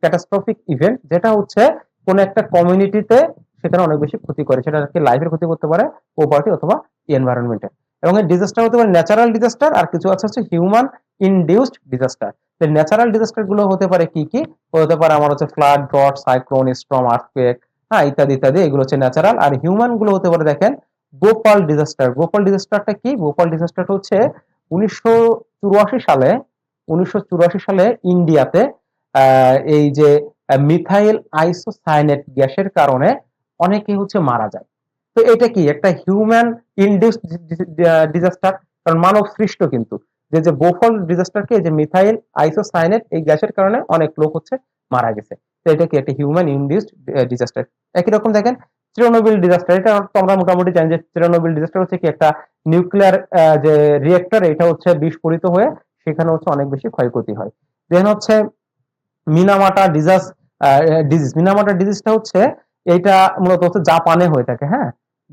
ক্যাটাস্ট্রফিক ইভেন্ট, যেটা হচ্ছে কোন একটা কমিউনিটিতে সেখানে অনেক বেশি ক্ষতি করে, সেটা কি লাইফের ক্ষতি করতে পারে, প্রপার্টি অথবা এনভায়রনমেন্টের। এবং এই ডিজাস্টার হতে পারে ন্যাচারাল ডিজাস্টার, আর কিছু আছে হচ্ছে human induced disaster. Natural disaster গুলো হতে পারে কি কি, হতে পারে আমার হচ্ছে flood, drought, cyclone, storm, earthquake, হ্যাঁ ইত্যাদি ইত্যাদি, এগুলো হচ্ছে ন্যাচারাল। আর হিউম্যান গুলো হতে পারে দেখেন ভোপাল ডিজাস্টার। ভোপাল ডিজাস্টারটা কি? ভোপাল ডিজাস্টারটা হচ্ছে 1984 সালে, 1984 সালে ইন্ডিয়াতে এই যে মিথাইল আইসোসায়ানেট গ্যাসের কারণে অনেকে হচ্ছে মারা যায়। তো এটা কি একটা হিউম্যান ইনডিউসড ডিজাস্টার, কারণ মানব সৃষ্ট কিন্তু যে বোফল ডিজাস্টারকে যে মিথাইল আইসোসায়ানেট এই গ্যাসের কারণে অনেক লোক হচ্ছে মারা গেছে। তো এটা কি একটা হিউম্যান ইনডিউসড ডিজাস্টার। একই রকম দেখেন চেরনোবিল ডিজাস্টার, এটা তো আমরা মোটামুটি জানি যে চেরনোবিল ডিজাস্টার হচ্ছে কি একটা নিউক্লিয়ার যে রিয়েক্টর, এটা হচ্ছে বিস্ফোরিত হয়ে সেখানে হচ্ছে অনেক বেশি ক্ষয়ক্ষতি হয়। দেন হচ্ছে মিনামাটা ডিজিজ। মিনামাটা ডিজিজটা হচ্ছে এটা মূলত হচ্ছে জাপানে হয়ে থাকে। হ্যাঁ,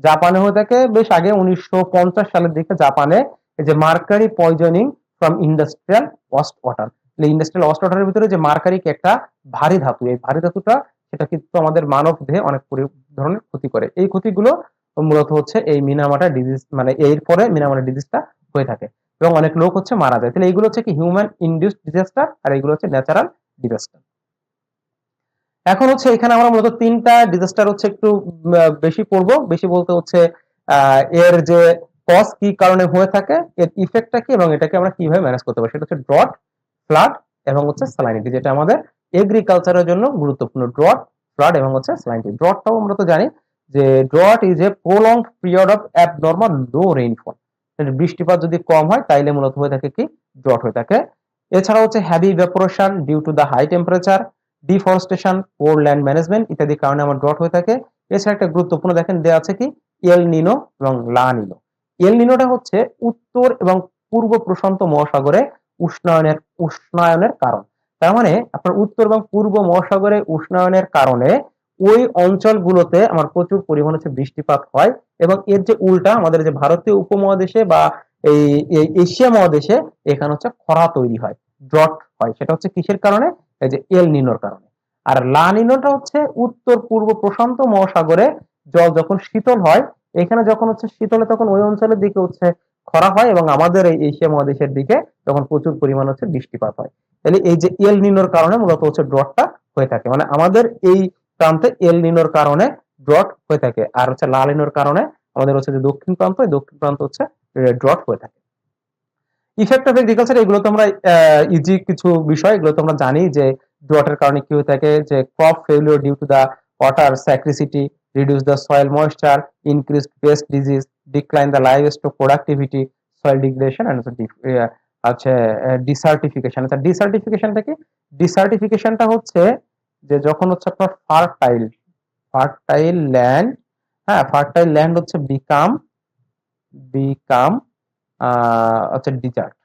জাপানে হয়ে থাকে বেশ আগে 1950 সালের দিকে জাপানে এই যে mercury poisoning from industrial waste water. Industrial waste ওয়াটারের ভিতরে যে মার্কারি একটা ভারী ধাতু, এই ভারী ধাতুটা সেটা কিন্তু আমাদের মানব দেহে অনেক ধরনের ক্ষতি করে। এই ক্ষতিগুলো মূলত হচ্ছে এই মিনামাটা ডিজিজ মানে এর পরে মিনামাটা ডিজিজটা হয়ে থাকে এবং অনেক লোক হচ্ছে মারা যায়। তাহলে এইগুলো হচ্ছে কি হিউম্যান ইনডিউসড ডিজাস্টার আর এইগুলো হচ্ছে ন্যাচারাল ডিজাস্টার। এখন হচ্ছে এখানে আমরা মূলত তিনটা ডিজাস্টার হচ্ছে একটু বেশি পড়বো। বেশি বলতে হচ্ছে এর যে কজ কি কারণে হয়ে থাকে, এর ইফেক্টটা কি এবং এটাকে আমরা কিভাবে ম্যানেজ করতে পারি, সেটা হচ্ছে ড্রট, ফ্লাড এবং হচ্ছে স্যালাইনিটি, যেটা আমাদের এগ্রিকালচারের জন্য গুরুত্বপূর্ণ। ড্রট, ফ্লাড এবং হচ্ছে স্যালাইনিটি। ড্রটটাও আমরা তো জানি যে drought is a prolonged period of abnormal low rainfall. বৃষ্টিপাত যদি কম হয় তাইলে মূলত হয়ে থাকে কি ড্রট হয়ে থাকে। এছাড়া হচ্ছে heavy evaporation due to the high temperature, deforestation, poor land management ইত্যাদি কারণে আমার ড্রট হয়ে থাকে। এছাড়া একটা গুরুত্বপূর্ণ দেখেন দেওয়া আছে কি এল নিনো এবং লা নিনো। এল নিনোটা হচ্ছে উত্তর এবং পূর্ব প্রশান্ত মহাসাগরে উষ্ণায়নের কারণ। তার মানে আপনার উত্তর এবং পূর্ব মহাসাগরে উষ্ণায়নের কারণে ওই অঞ্চলগুলোতে আমার প্রচুর পরিমাণ হচ্ছে বৃষ্টিপাত হয় এবং এর যে উল্টা আমাদের যে ভারতীয় উপমহাদেশে বা এই এশিয়া মহাদেশে এখানে হচ্ছে খরা তৈরি হয়, ড্রট হয়। সেটা হচ্ছে কিসের কারণে? এই যে এল নিনোর কারণে। আর লা নিনোটা হচ্ছে উত্তর পূর্ব প্রশান্ত মহাসাগরে জল যখন শীতল হয়, এখানে যখন হচ্ছে শীতলে তখন ওই অঞ্চলের দিকে হচ্ছে খরা হয় এবং আমাদের এই এশিয়া মহাদেশের দিকে তখন প্রচুর পরিমাণ হচ্ছে বৃষ্টিপাত হয়। তাহলে এই যে এল নিনোর কারণে মূলত হচ্ছে ড্রটটা হয়ে থাকে, মানে আমাদের এই প্রান্তে এল নিনোর কারণে ড্রট হয়ে থাকে। আর হচ্ছে লা নিনোর কারণে আমাদের হচ্ছে যে দক্ষিণ প্রান্ত, এই দক্ষিণ প্রান্ত হচ্ছে ড্রট হয়ে থাকে। ইফেক্ট অফ এগ্রিকালচার, এগুলো তো আমরা ইজি কিছু বিষয়, এগুলো তো আমরা জানি যে ড্রটের কারণে কি হয়ে থাকে, যে crop failure due to the water scarcity, reduce the soil moisture, increased pest disease, decline the livestock productivity, soil degradation and আচ্ছা ডিসার্টিফিকেশন। আচ্ছা ডিসার্টিফিকেশনটা কি? ডিসার্টিফিকেশনটা হচ্ছে যে যখন হচ্ছে আপনার ফার্টাইল ফার্টাইল ল্যান্ড, হ্যাঁ ফার্টাইল ল্যান্ড হচ্ছে বিকাম বিকাম হচ্ছে ডিজার্ট,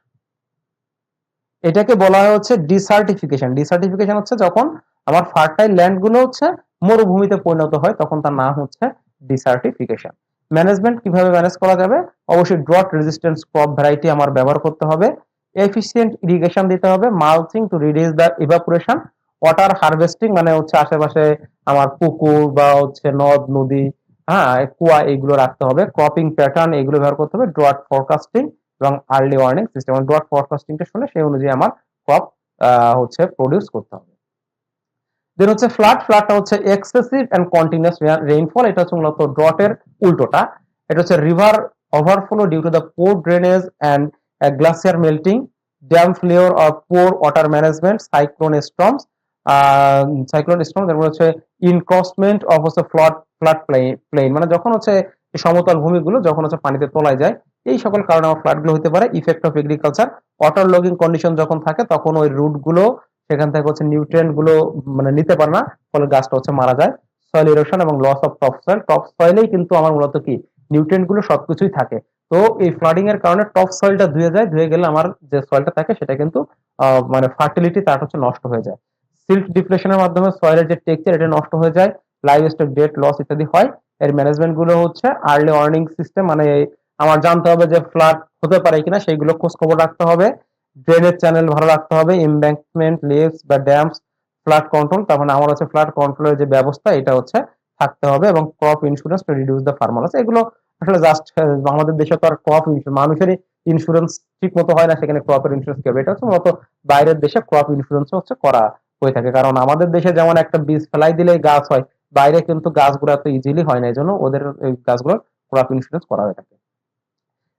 এটাকে বলা হয় হচ্ছে ডিসার্টিফিকেশন। ডিসার্টিফিকেশন হচ্ছে যখন আমার ফার্টাইল ল্যান্ড গুলো হচ্ছে মরুভূমিতে পরিণত হয়, তখন তার নাম হচ্ছে ডিসার্টিফিকেশন। ম্যানেজমেন্ট কিভাবে ম্যানেজ করা যাবে? অবশ্যই ড্রট রেজিস্ট্যান্স ক্রপ ভ্যারাইটি আমার ব্যবহার করতে হবে, এফিসিয়েন্ট ইরিগেশন দিতে হবে, mulching two reduce the evaporation, water harvesting মানে হচ্ছে আশেপাশে আমার পুকুর বা হচ্ছে নদ নদী, হ্যাঁ কুয়া, এগুলো রাখতে হবে, ক্রপিং প্যাটার্ন এগুলো ব্যবহার করতে হবে, ড্রট ফরকাস্টিং এবং আর্লি ওয়ার্নিং সিস্টেম। ড্রট ফরকাস্টিংটা শুনে সেই অনুযায়ী আমার ক্রপ হচ্ছে প্রডিউস করতে হবে। দেন হচ্ছে ফ্লাড। ফ্লাডটা হচ্ছে এক্সেসিভ এন্ড কন্টিনিউয়াস রেইনফল, এটা হচ্ছে মূলত ড্রটের উল্টোটা। এটা হচ্ছে river overflow due to the poor drainage and glacier melting, dam failure or poor water management, cyclone storm, তারপর হচ্ছে ইনক্রসমেন্ট অফ হচ্ছে ফ্লাড প্লেন, মানে যখন হচ্ছে সমতল ভূমিগুলো যখন হচ্ছে পানিতে তলায় যায়, এই সকল কারণে আমার ফ্লাড গুলো হতে পারে। Effect of agriculture, water logging condition যখন থাকে তখন ওই রুট গুলো সেখান থেকে হচ্ছে নিউট্রিয়েন্ট গুলো মানে নিতে পারে না, ফলে গাছটা হচ্ছে মারা যায়। সয়েল ইরোশন এবং loss of top soil, top সয়েলেই কিন্তু আমার মূলত কি নিউট্রিয়েন্ট গুলো সবকিছুই থাকে। তো এই ফ্লাডিং এর কারণে টপ সয়েলটা ধুয়ে যায়, ধুয়ে গেলে আমার যে সয়েলটা থাকে সেটা কিন্তু মানে ফার্টিলিটি তার হচ্ছে নষ্ট হয়ে যায়। সিল্ট ডিপ্লেশনের মাধ্যমে সয়েলের যে টেক্সচার এটা নষ্ট হয়ে যায়, লাইভ স্টক ডেথ লস ইত্যাদি হয়। এর ম্যানেজমেন্ট গুলো হচ্ছে আর্লি ওয়ার্নিং সিস্টেম, মানে আমার জানতে হবে যে ফ্লাড হতে পারে কিনা সেইগুলো খোঁজ খবর রাখতে হবে, ড্রেনেজ চ্যানেল ভালো রাখতে হবে, এমব্যাঙ্কমেন্ট লিভস বা ড্যামস, ফ্লাড কন্ট্রোল, তার মানে আমার হচ্ছে ফ্লাড কন্ট্রোলের যে ব্যবস্থা এটা হচ্ছে থাকতে হবে, এবং crop insurance to reduce the farmer loss. এগুলো আসলে জাস্ট আমাদের দেশে তো আর ক্রপ ইন্স্যুরেন্স মানুষেরই ইন্স্যুরেন্স ঠিক মতো হয় না, সেখানে ক্রপের ইন্স্যুরেন্স কি হবে? এটা হচ্ছে মূলত বাইরের দেশে ক্রপ ইন্স্যুরেন্স হচ্ছে করা হয়ে থাকে, কারণ আমাদের দেশে যেমন একটা বীজ ফেলাই দিলেই গাছ হয়, বাইরে কিন্তু গাছগুলো এত ইজিলি হয় না, এই জন্য ওদের এই গাছগুলোর ক্রপ ইন্স্যুরেন্স করা হয়ে থাকে।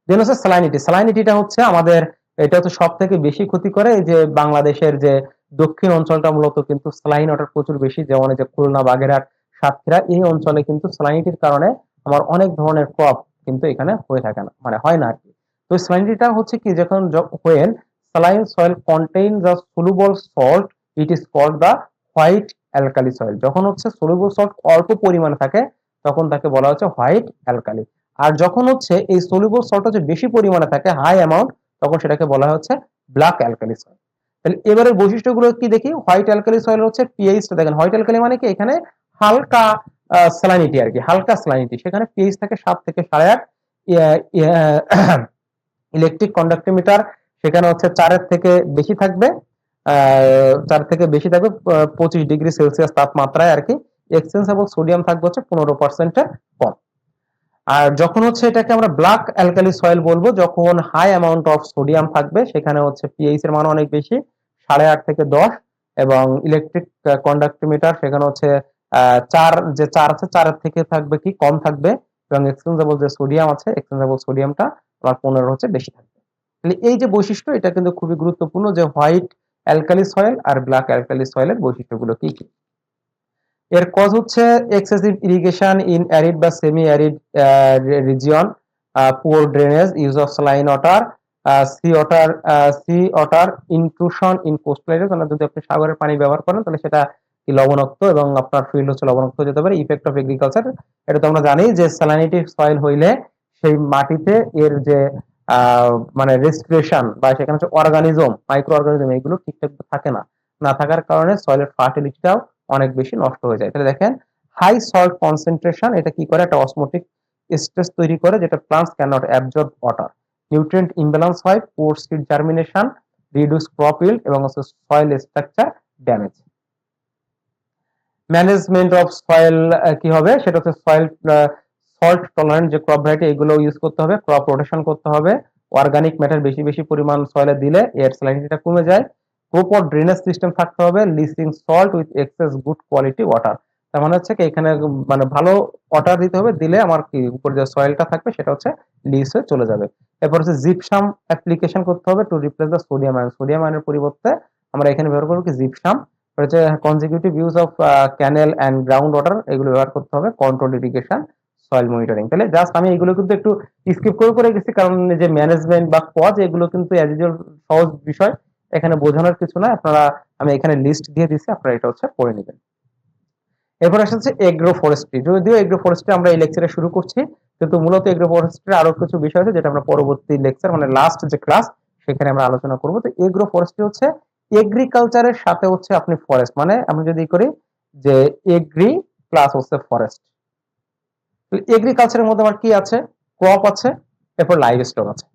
দেন হচ্ছে স্যালাইনিটি। স্যালাইনিটিটা হচ্ছে আমাদের, এটা হচ্ছে সব থেকে বেশি ক্ষতি করে এই যে বাংলাদেশের যে দক্ষিণ অঞ্চলটা মূলত কিন্তু স্যালাইন ওয়াটার প্রচুর বেশি, যেমন এই যে খুলনা, বাগেরহাট, সাতক্ষীরা, এই অঞ্চলে কিন্তু স্যালাইনিটির কারণে আমার অনেক ধরনের ক্রপ কিন্তু এখানে হয়ে থাকে না, মানে হয় না আর কি। তো স্যালাইনিটিটা হচ্ছে কি, যখন when saline soil contains the soluble salt it is called the white alkali soil। যখন হচ্ছে soluble salt অল্প পরিমাণে থাকে তখন তাকে বলা হচ্ছে হোয়াইট অ্যালকালি। আর যখন হচ্ছে এই soluble salt হচ্ছে বেশি পরিমাণে থাকে, হাই অ্যামাউন্ট, তখন সেটাকে বলা হচ্ছে ব্ল্যাক অ্যালকালি সয়েল। তাহলে এবারের বৈশিষ্ট্যগুলো কি দেখি। হোয়াইট অ্যালকালি সয়েল হচ্ছে পিএইচটা দেখেন, হোয়াইট অ্যালকালি মানে কি, এখানে হালকা স্যালাইনিটি আর কি, হালকা স্যালাইনিটি, সেখানে পিএইচ থাকে 7 থেকে 8.5। ইলেকট্রিক কন্ডাক্টিমিটার সেখানে হচ্ছে 4 থেকে বেশি থাকবে, 4 থেকে বেশি থাকবে 25°C তাপমাত্রায় আর কি। এক্সচেঞ্জেবল সোডিয়াম থাকবে হচ্ছে 15% কম। আর যখন হচ্ছে এটাকে আমরা ব্ল্যাক অ্যালকালি সয়েল বলবো, যখন হাই অ্যামাউন্ট অফ সোডিয়াম থাকবে, সেখানে হচ্ছে পিএইচ এর মান অনেক বেশি, 8.5 থেকে 10, এবং ইলেকট্রিক কন্ডাক্টিমিটার সেখানে হচ্ছে 4, যে 4 আছে 4 থেকে থাকবে কি কম থাকবে, এবং এক্সচেঞ্জেবল যে সোডিয়াম আছে, এক্সচেঞ্জেবল সোডিয়ামটা আমার 15 হচ্ছে বেশি থাকবে। তাহলে এই যে বৈশিষ্ট্য, এটা কিন্তু খুবই গুরুত্বপূর্ণ যে হোয়াইট অ্যালকালি সয়েল আর ব্ল্যাক অ্যালকালি সয়েলের বৈশিষ্ট্যগুলো কি কি। এর কজ হচ্ছে এক্সেসিভ ইরিগেশন ইন অ্যারিড বা semi arid region, poor drainage, use of saline water, sea water intrusion in coastal area. মানে যদি আপনি সাগরের পানি ব্যবহার করেন তাহলে সেটা কি লবণাক্ত, এবং আপনার ফিল্ড হচ্ছে লবণাক্ত হয়ে যেতে পারে। ইফেক্ট অফ এগ্রিকালচার, এটা তো আমরা জানি যে স্যালাইনিটি সয়েল হইলে সেই মাটিতে এর যে মানে রেস্পিরেশন বা সেখানে হচ্ছে অর্গানিজম, মাইক্রো অর্গানিজম, এগুলো ঠিকঠাক থাকে না, না থাকার কারণে সয়েলের ফার্টিলিটিটাও অনেক বেশি নষ্ট হয়ে যায়। তাহলে দেখেন হাই সল্ট কনসেন্ট্রেশন এটা কি করে, একটা অসমোটিক স্ট্রেস তৈরি করে, যেটা plants can not absorb water. Nutrient imbalance হয়, poor seed germination, reduce crop yield, এবং হচ্ছে soil structure damage. Management of soil কি হবে, সেটা হচ্ছে সয়েল সল্ট টলারেন্ট যে ক্রপ ভ্যারাইটি, এগুলো ইউজ করতে হবে, ক্রপ রোটেশন করতে হবে, অর্গানিক ম্যাটার বেশি বেশি পরিমাণ সয়েলে দিলে এর স্যালাইনিটিটা কমে যায়, প্রপার ড্রেনেজ সিস্টেম থাকতে হবে, leaching salt with excess good quality water. তার মানে হচ্ছে কি এখানে মানে ভালো ওয়াটার দিতে হবে, দিলে আমার কি উপর যে সয়েলটা থাকবে সেটা হচ্ছে লিস হয়ে চলে যাবে। এরপর হচ্ছে জিপসাম অ্যাপ্লিকেশন করতে হবে to replace the sodium ion. Sodium আয়নের পরিবর্তে আমরা এখানে ব্যবহার করবো কি জিপসাম। হচ্ছে conjunctive use of canal and ground water, এগুলো ব্যবহার করতে হবে, কন্ট্রোল ইরিগেশন, সয়েল মনিটরিং। তাহলে জাস্ট আমি এগুলো কিন্তু একটু স্কিপ করে গেছি, কারণ যে ম্যানেজমেন্ট বা কজ এগুলো কিন্তু অ্যাজ ইউজুয়াল সহজ বিষয়, এখানে বোঝানোর কিছু না। আপনারা, আমি এখানে লিস্ট দিয়ে দিচ্ছি, আপনারা এটা হচ্ছে পড়ে নেবেন। এরপর আসছে এগ্রো ফরেস্ট্রি। যদিও এগ্রো ফরেস্ট্রি আমরা এই লেকচারে শুরু করছি, কিন্তু মূলত এগ্রো ফরেস্ট্রির আরো কিছু বিষয় আছে যেটা আমরা পরবর্তী লেকচার মানে লাস্ট যে ক্লাস সেখানে আমরা আলোচনা করব। তো এগ্রো ফরেস্ট্রি হচ্ছে এগ্রিকালচারের সাথে হচ্ছে আপনি ফরেস্ট, মানে আমরা যদি করি যে এগ্রি প্লাস হচ্ছে ফরেস্ট। এগ্রিকালচারের মধ্যে আমার কি আছে, ক্রপ আছে, এরপর লাইভ স্টক আছে,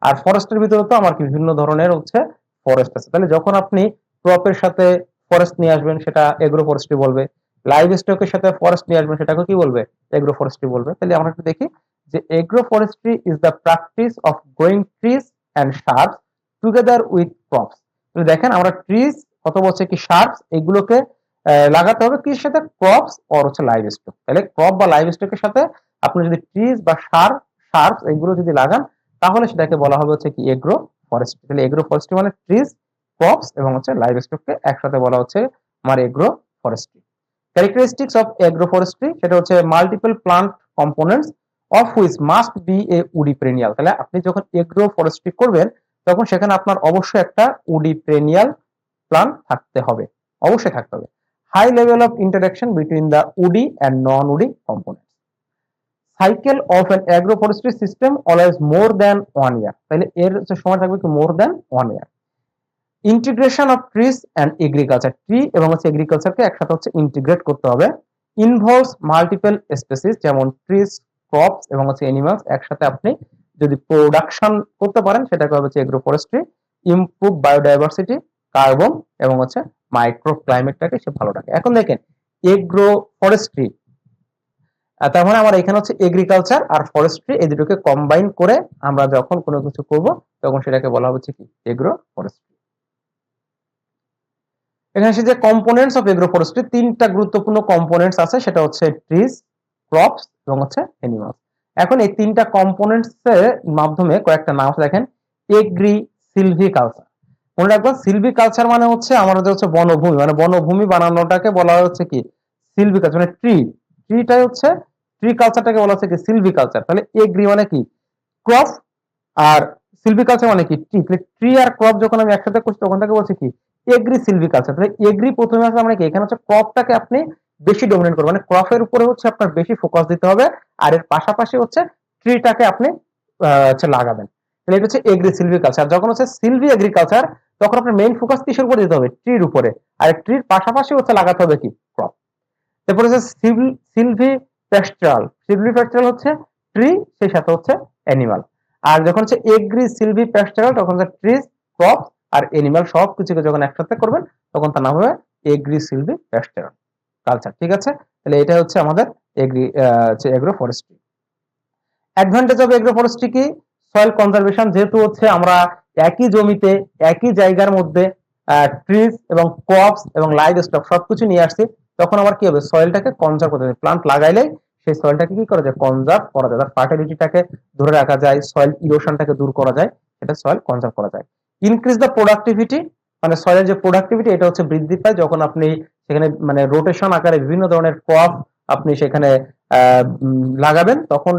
আর ফরেস্টের ভিতরে তো আমার বিভিন্ন ধরনের হচ্ছে ফরেস্ট আছে। তাহলে যখন আপনি ক্রপের সাথে ফরেস্ট নিয়ে আসবেন সেটা এগ্রো ফরেস্ট্রি বলবে, লাইভ স্টকের সাথে ফরেস্ট নিয়ে আসবেন সেটাকে কি বলবে, এগ্রো ফরেস্ট্রি বলবে। তাহলে আমরা একটু দেখি যে agroforestry is the practice of growing trees and shrubs together with crops. তো দেখেন আমরা ট্রিজ অথবা হচ্ছে কি শার্পস এগুলোকে লাগাতে হবে কিসের সাথে, ক্রপস অর হচ্ছে লাইভ স্টক। তাহলে ক্রপ বা লাইভ স্টকের সাথে আপনি যদি ট্রিজ বা শার্পস এগুলো যদি লাগান তাহলে সেটাকে বলা হবে হচ্ছে কি এগ্রো ফরেস্ট্রি। তাহলে এগ্রো ফরেস্ট্রি মানে ট্রিজ, ক্রপস এবং হচ্ছে লাইভ স্টককে একসাথে বলা হচ্ছে আমার agroforestry. Characteristics of agroforestry সেটা হচ্ছে multiple plant components of which must be a woody perennial. তাহলে আপনি যখন এগ্রো ফরেস্ট্রি করবেন তখন সেখানে আপনার অবশ্যই একটা উডি পেরেনিয়াল প্লান্ট থাকতে হবে, অবশ্যই থাকতে হবে। High level of interaction between the woody and non woody component. Cycle of an agroforestry system always more than 1 year. তাহলে এর সময় থাকবে কি more than 1 year. Integration of trees and agriculture, tree এবং হচ্ছে এগ্রিকালচারকে একসাথে হচ্ছে ইন্টিগ্রেট করতে হবে। ইনভলভস মাল্টিপল স্পেসিস, যেমন ট্রিজ, ক্রপস এবং হচ্ছে অ্যানিমালস একসাথে আপনি যদি প্রোডাকশন করতে পারেন সেটাকে হবে হচ্ছে agro forestry. Improve biodiversity, carbon এবং হচ্ছে মাইক্রো ক্লাইমেটটাকে সে ভালো রাখে। এখন দেখেন এগ্রো ফরেস্ট্রি, তার মানে আমার এখানে হচ্ছে এগ্রিকালচার আর ফরেস্ট্রি এই দুটোকে কম্বাইন করে আমরা যখন কোনো কিছু করব তখন সেটাকে বলা হচ্ছে কি এগ্রো ফরেস্ট্রি। এখানে যে কম্পোনেন্টস অফ এগ্রো ফরেস্ট্রি, তিনটা গুরুত্বপূর্ণ কম্পোনেন্টস আছে, সেটা হচ্ছে ট্রিজ, ক্রপস এবং হচ্ছে অ্যানিমালস। এখন এই তিনটা কম্পোনেন্টস এর মাধ্যমে কয়েকটা নাম দেখেন, এগ্রি সিলভিকালচার। মনে রাখবেন সিলভি কালচার মানে হচ্ছে আমাদের হচ্ছে বনভূমি, মানে বনভূমি বানানোটাকে বলা হচ্ছে কি সিলভি কালচার, মানে ট্রিটাই হচ্ছে ট্রি কালচারটাকে বলা হচ্ছে কি সিলভি কালচার। তাহলে এগ্রি মানে কি ক্রপ, আর সিলভিকালচার মানে কি ট্রি। ট্রি আর ক্রপ যখন আমি একসাথে করছি তখন তাকে বলছি কি এগ্রি সিলভিকালচার। তাহলে এগ্রি প্রথমে আছে মানে কি এখানে হচ্ছে ক্রপটাকে আপনি বেশি ডমিনেট করবেন, মানে ক্রপের উপরে হচ্ছে আপনার বেশি ফোকাস দিতে হবে, আর এর পাশাপাশি হচ্ছে ট্রিটাকে আপনি হচ্ছে লাগাবেন। তাহলে এটা হচ্ছে এগ্রি সিলভিকালচার। যখন হচ্ছে সিলভি এগ্রিকালচার তখন আপনার মেইন ফোকাস কিসের উপরে দিতে হবে, ট্রির উপরে, আর ট্রির পাশাপাশি হচ্ছে লাগাতে হবে কি ক্রপ। তারপরে হচ্ছে সিলভি প্যাস্টরাল। সিলভি প্যাস্টরাল হচ্ছে ট্রি, সেই সাথে হচ্ছে অ্যানিমাল। আর যখন হচ্ছে এগ্রি সিলভি প্যাস্টরাল তখন হচ্ছে ট্রিজ, ক্রপ আর অ্যানিমাল সব কিছুকে যখন একসাথে করবেন তখন তার নাম হবে এগ্রি সিলভি প্যাস্টরাল কালচার। ঠিক আছে, তাহলে এটা হচ্ছে আমাদের agro forestry. Advantage of agro forestry কি, সয়েল কনজারভেশন। যেহেতু হচ্ছে আমরা একই জমিতে একই জায়গার মধ্যে ট্রিজ এবং ক্রপস এবং লাইভ স্টক সবকিছু নিয়ে আসছি, তখন আবার কি হবে সয়েলটাকে কনজার্ভ করতে হবে। প্লান্ট লাগাইলেই সেই সয়েলটাকে কি করা যায় কনজার্ভ করা যায়, তার ফার্টিলিটিটাকে ধরে রাখা যায়, সয়েল ইরোশনটাকে দূর করা যায়, এটা সয়েল কনজার্ভ করা যায়। ইনক্রিজ দ্য প্রোডাক্টিভিটি, মানে সয়েলের যে প্রোডাক্টিভিটি এটা হচ্ছে বৃদ্ধি পায় যখন আপনি সেখানে মানে রোটেশন আকারে বিভিন্ন ধরনের ক্রপ আপনি সেখানে লাগাবেন, তখন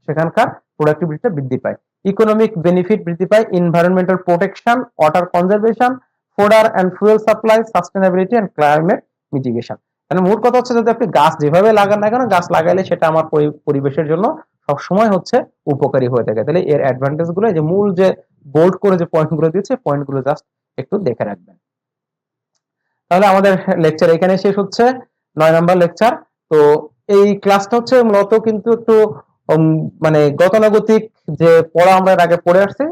সেখানকার প্রোডাক্টিভিটিটা বৃদ্ধি পায়। ইকোনমিক বেনিফিট বৃদ্ধি পায়, environmental protection, water conservation, fodder and fuel supply, sustainability and climate mitigation. মানে মোট কথা হচ্ছে যদি আপনি গাছ যেভাবে লাগান না কেন, গাছ লাগাইলে সেটা আমার পরিবেশের জন্য সবসময় হচ্ছে উপকারী হয়ে থাকে। তাহলে এর অ্যাডভান্টেজ গুলো, যে মূল যে বোল্ড করে যে পয়েন্ট গুলো দিয়েছে, পয়েন্ট গুলো জাস্ট একটু দেখে রাখবেন। তাহলে আমাদের লেকচার এখানে শেষ হচ্ছে, 9 নম্বর লেকচার। তো এই ক্লাসটা হচ্ছে মূলত কিন্তু একটু মানে গতানুগতিক যে পড়া আমরা এর আগে পড়ে আসছি,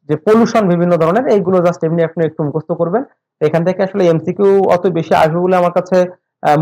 যে পলিউশন বিভিন্ন ধরনের, এইগুলো জাস্ট এমনি আপনি একটু মুখস্থ করবেন। এখান থেকে আসলে এমসিকিউ অত বেশি আসবে বলে আমার কাছে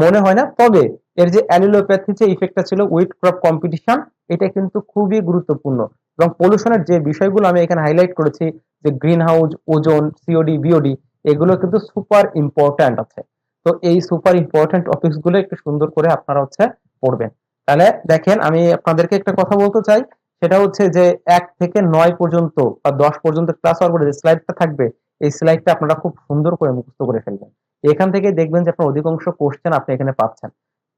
মনে হয় না। তবে এর যে অ্যালিলোপ্যাথি যে ইফেক্টটা ছিল উইথ ক্রপ কম্পিটিশন, এটা কিন্তু খুবই গুরুত্বপূর্ণ। এবং পলিউশনের যে বিষয়গুলো আমি এখানে হাইলাইট করেছি, যে green house, ozone, COD, BOD, এগুলো কিন্তু সুপার ইম্পর্ট্যান্ট আছে। তো এই সুপার ইম্পর্ট্যান্ট টপিকস গুলো একটু সুন্দর করে আপনারা হচ্ছে পড়বেন। তাহলে দেখেন আমি আপনাদেরকে একটা কথা বলতে চাই, সেটা হচ্ছে যে 1 থেকে 9 পর্যন্ত বা 10 পর্যন্ত ক্লাস হওয়ার পরে যে স্লাইডটা থাকবে, এই স্লাইডটা আপনারা খুব সুন্দর করে মুখস্থ করে ফেলবেন। এখান থেকে দেখবেন যে আপনার অধিকাংশ কোশ্চেন আপনি এখানে পাচ্ছেন।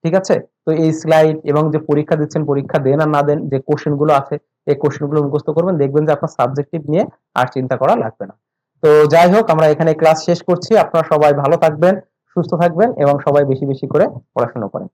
ঠিক আছে, তো এই স্লাইড এবং যে পরীক্ষা দিচ্ছেন, পরীক্ষা দেন আর না দেন, যে কোশ্চেন গুলো আছে এই কোশ্চেন গুলো মুখস্থ করবেন, দেখবেন যে আপনার সাবজেক্টিভ নিয়ে আর চিন্তা করা লাগবে না। তো যাই হোক, আমরা এখানে ক্লাস শেষ করছি। আপনারা সবাই ভালো থাকবেন, সুস্থ থাকবেন এবং সবাই বেশি বেশি করে পড়াশোনা করেন।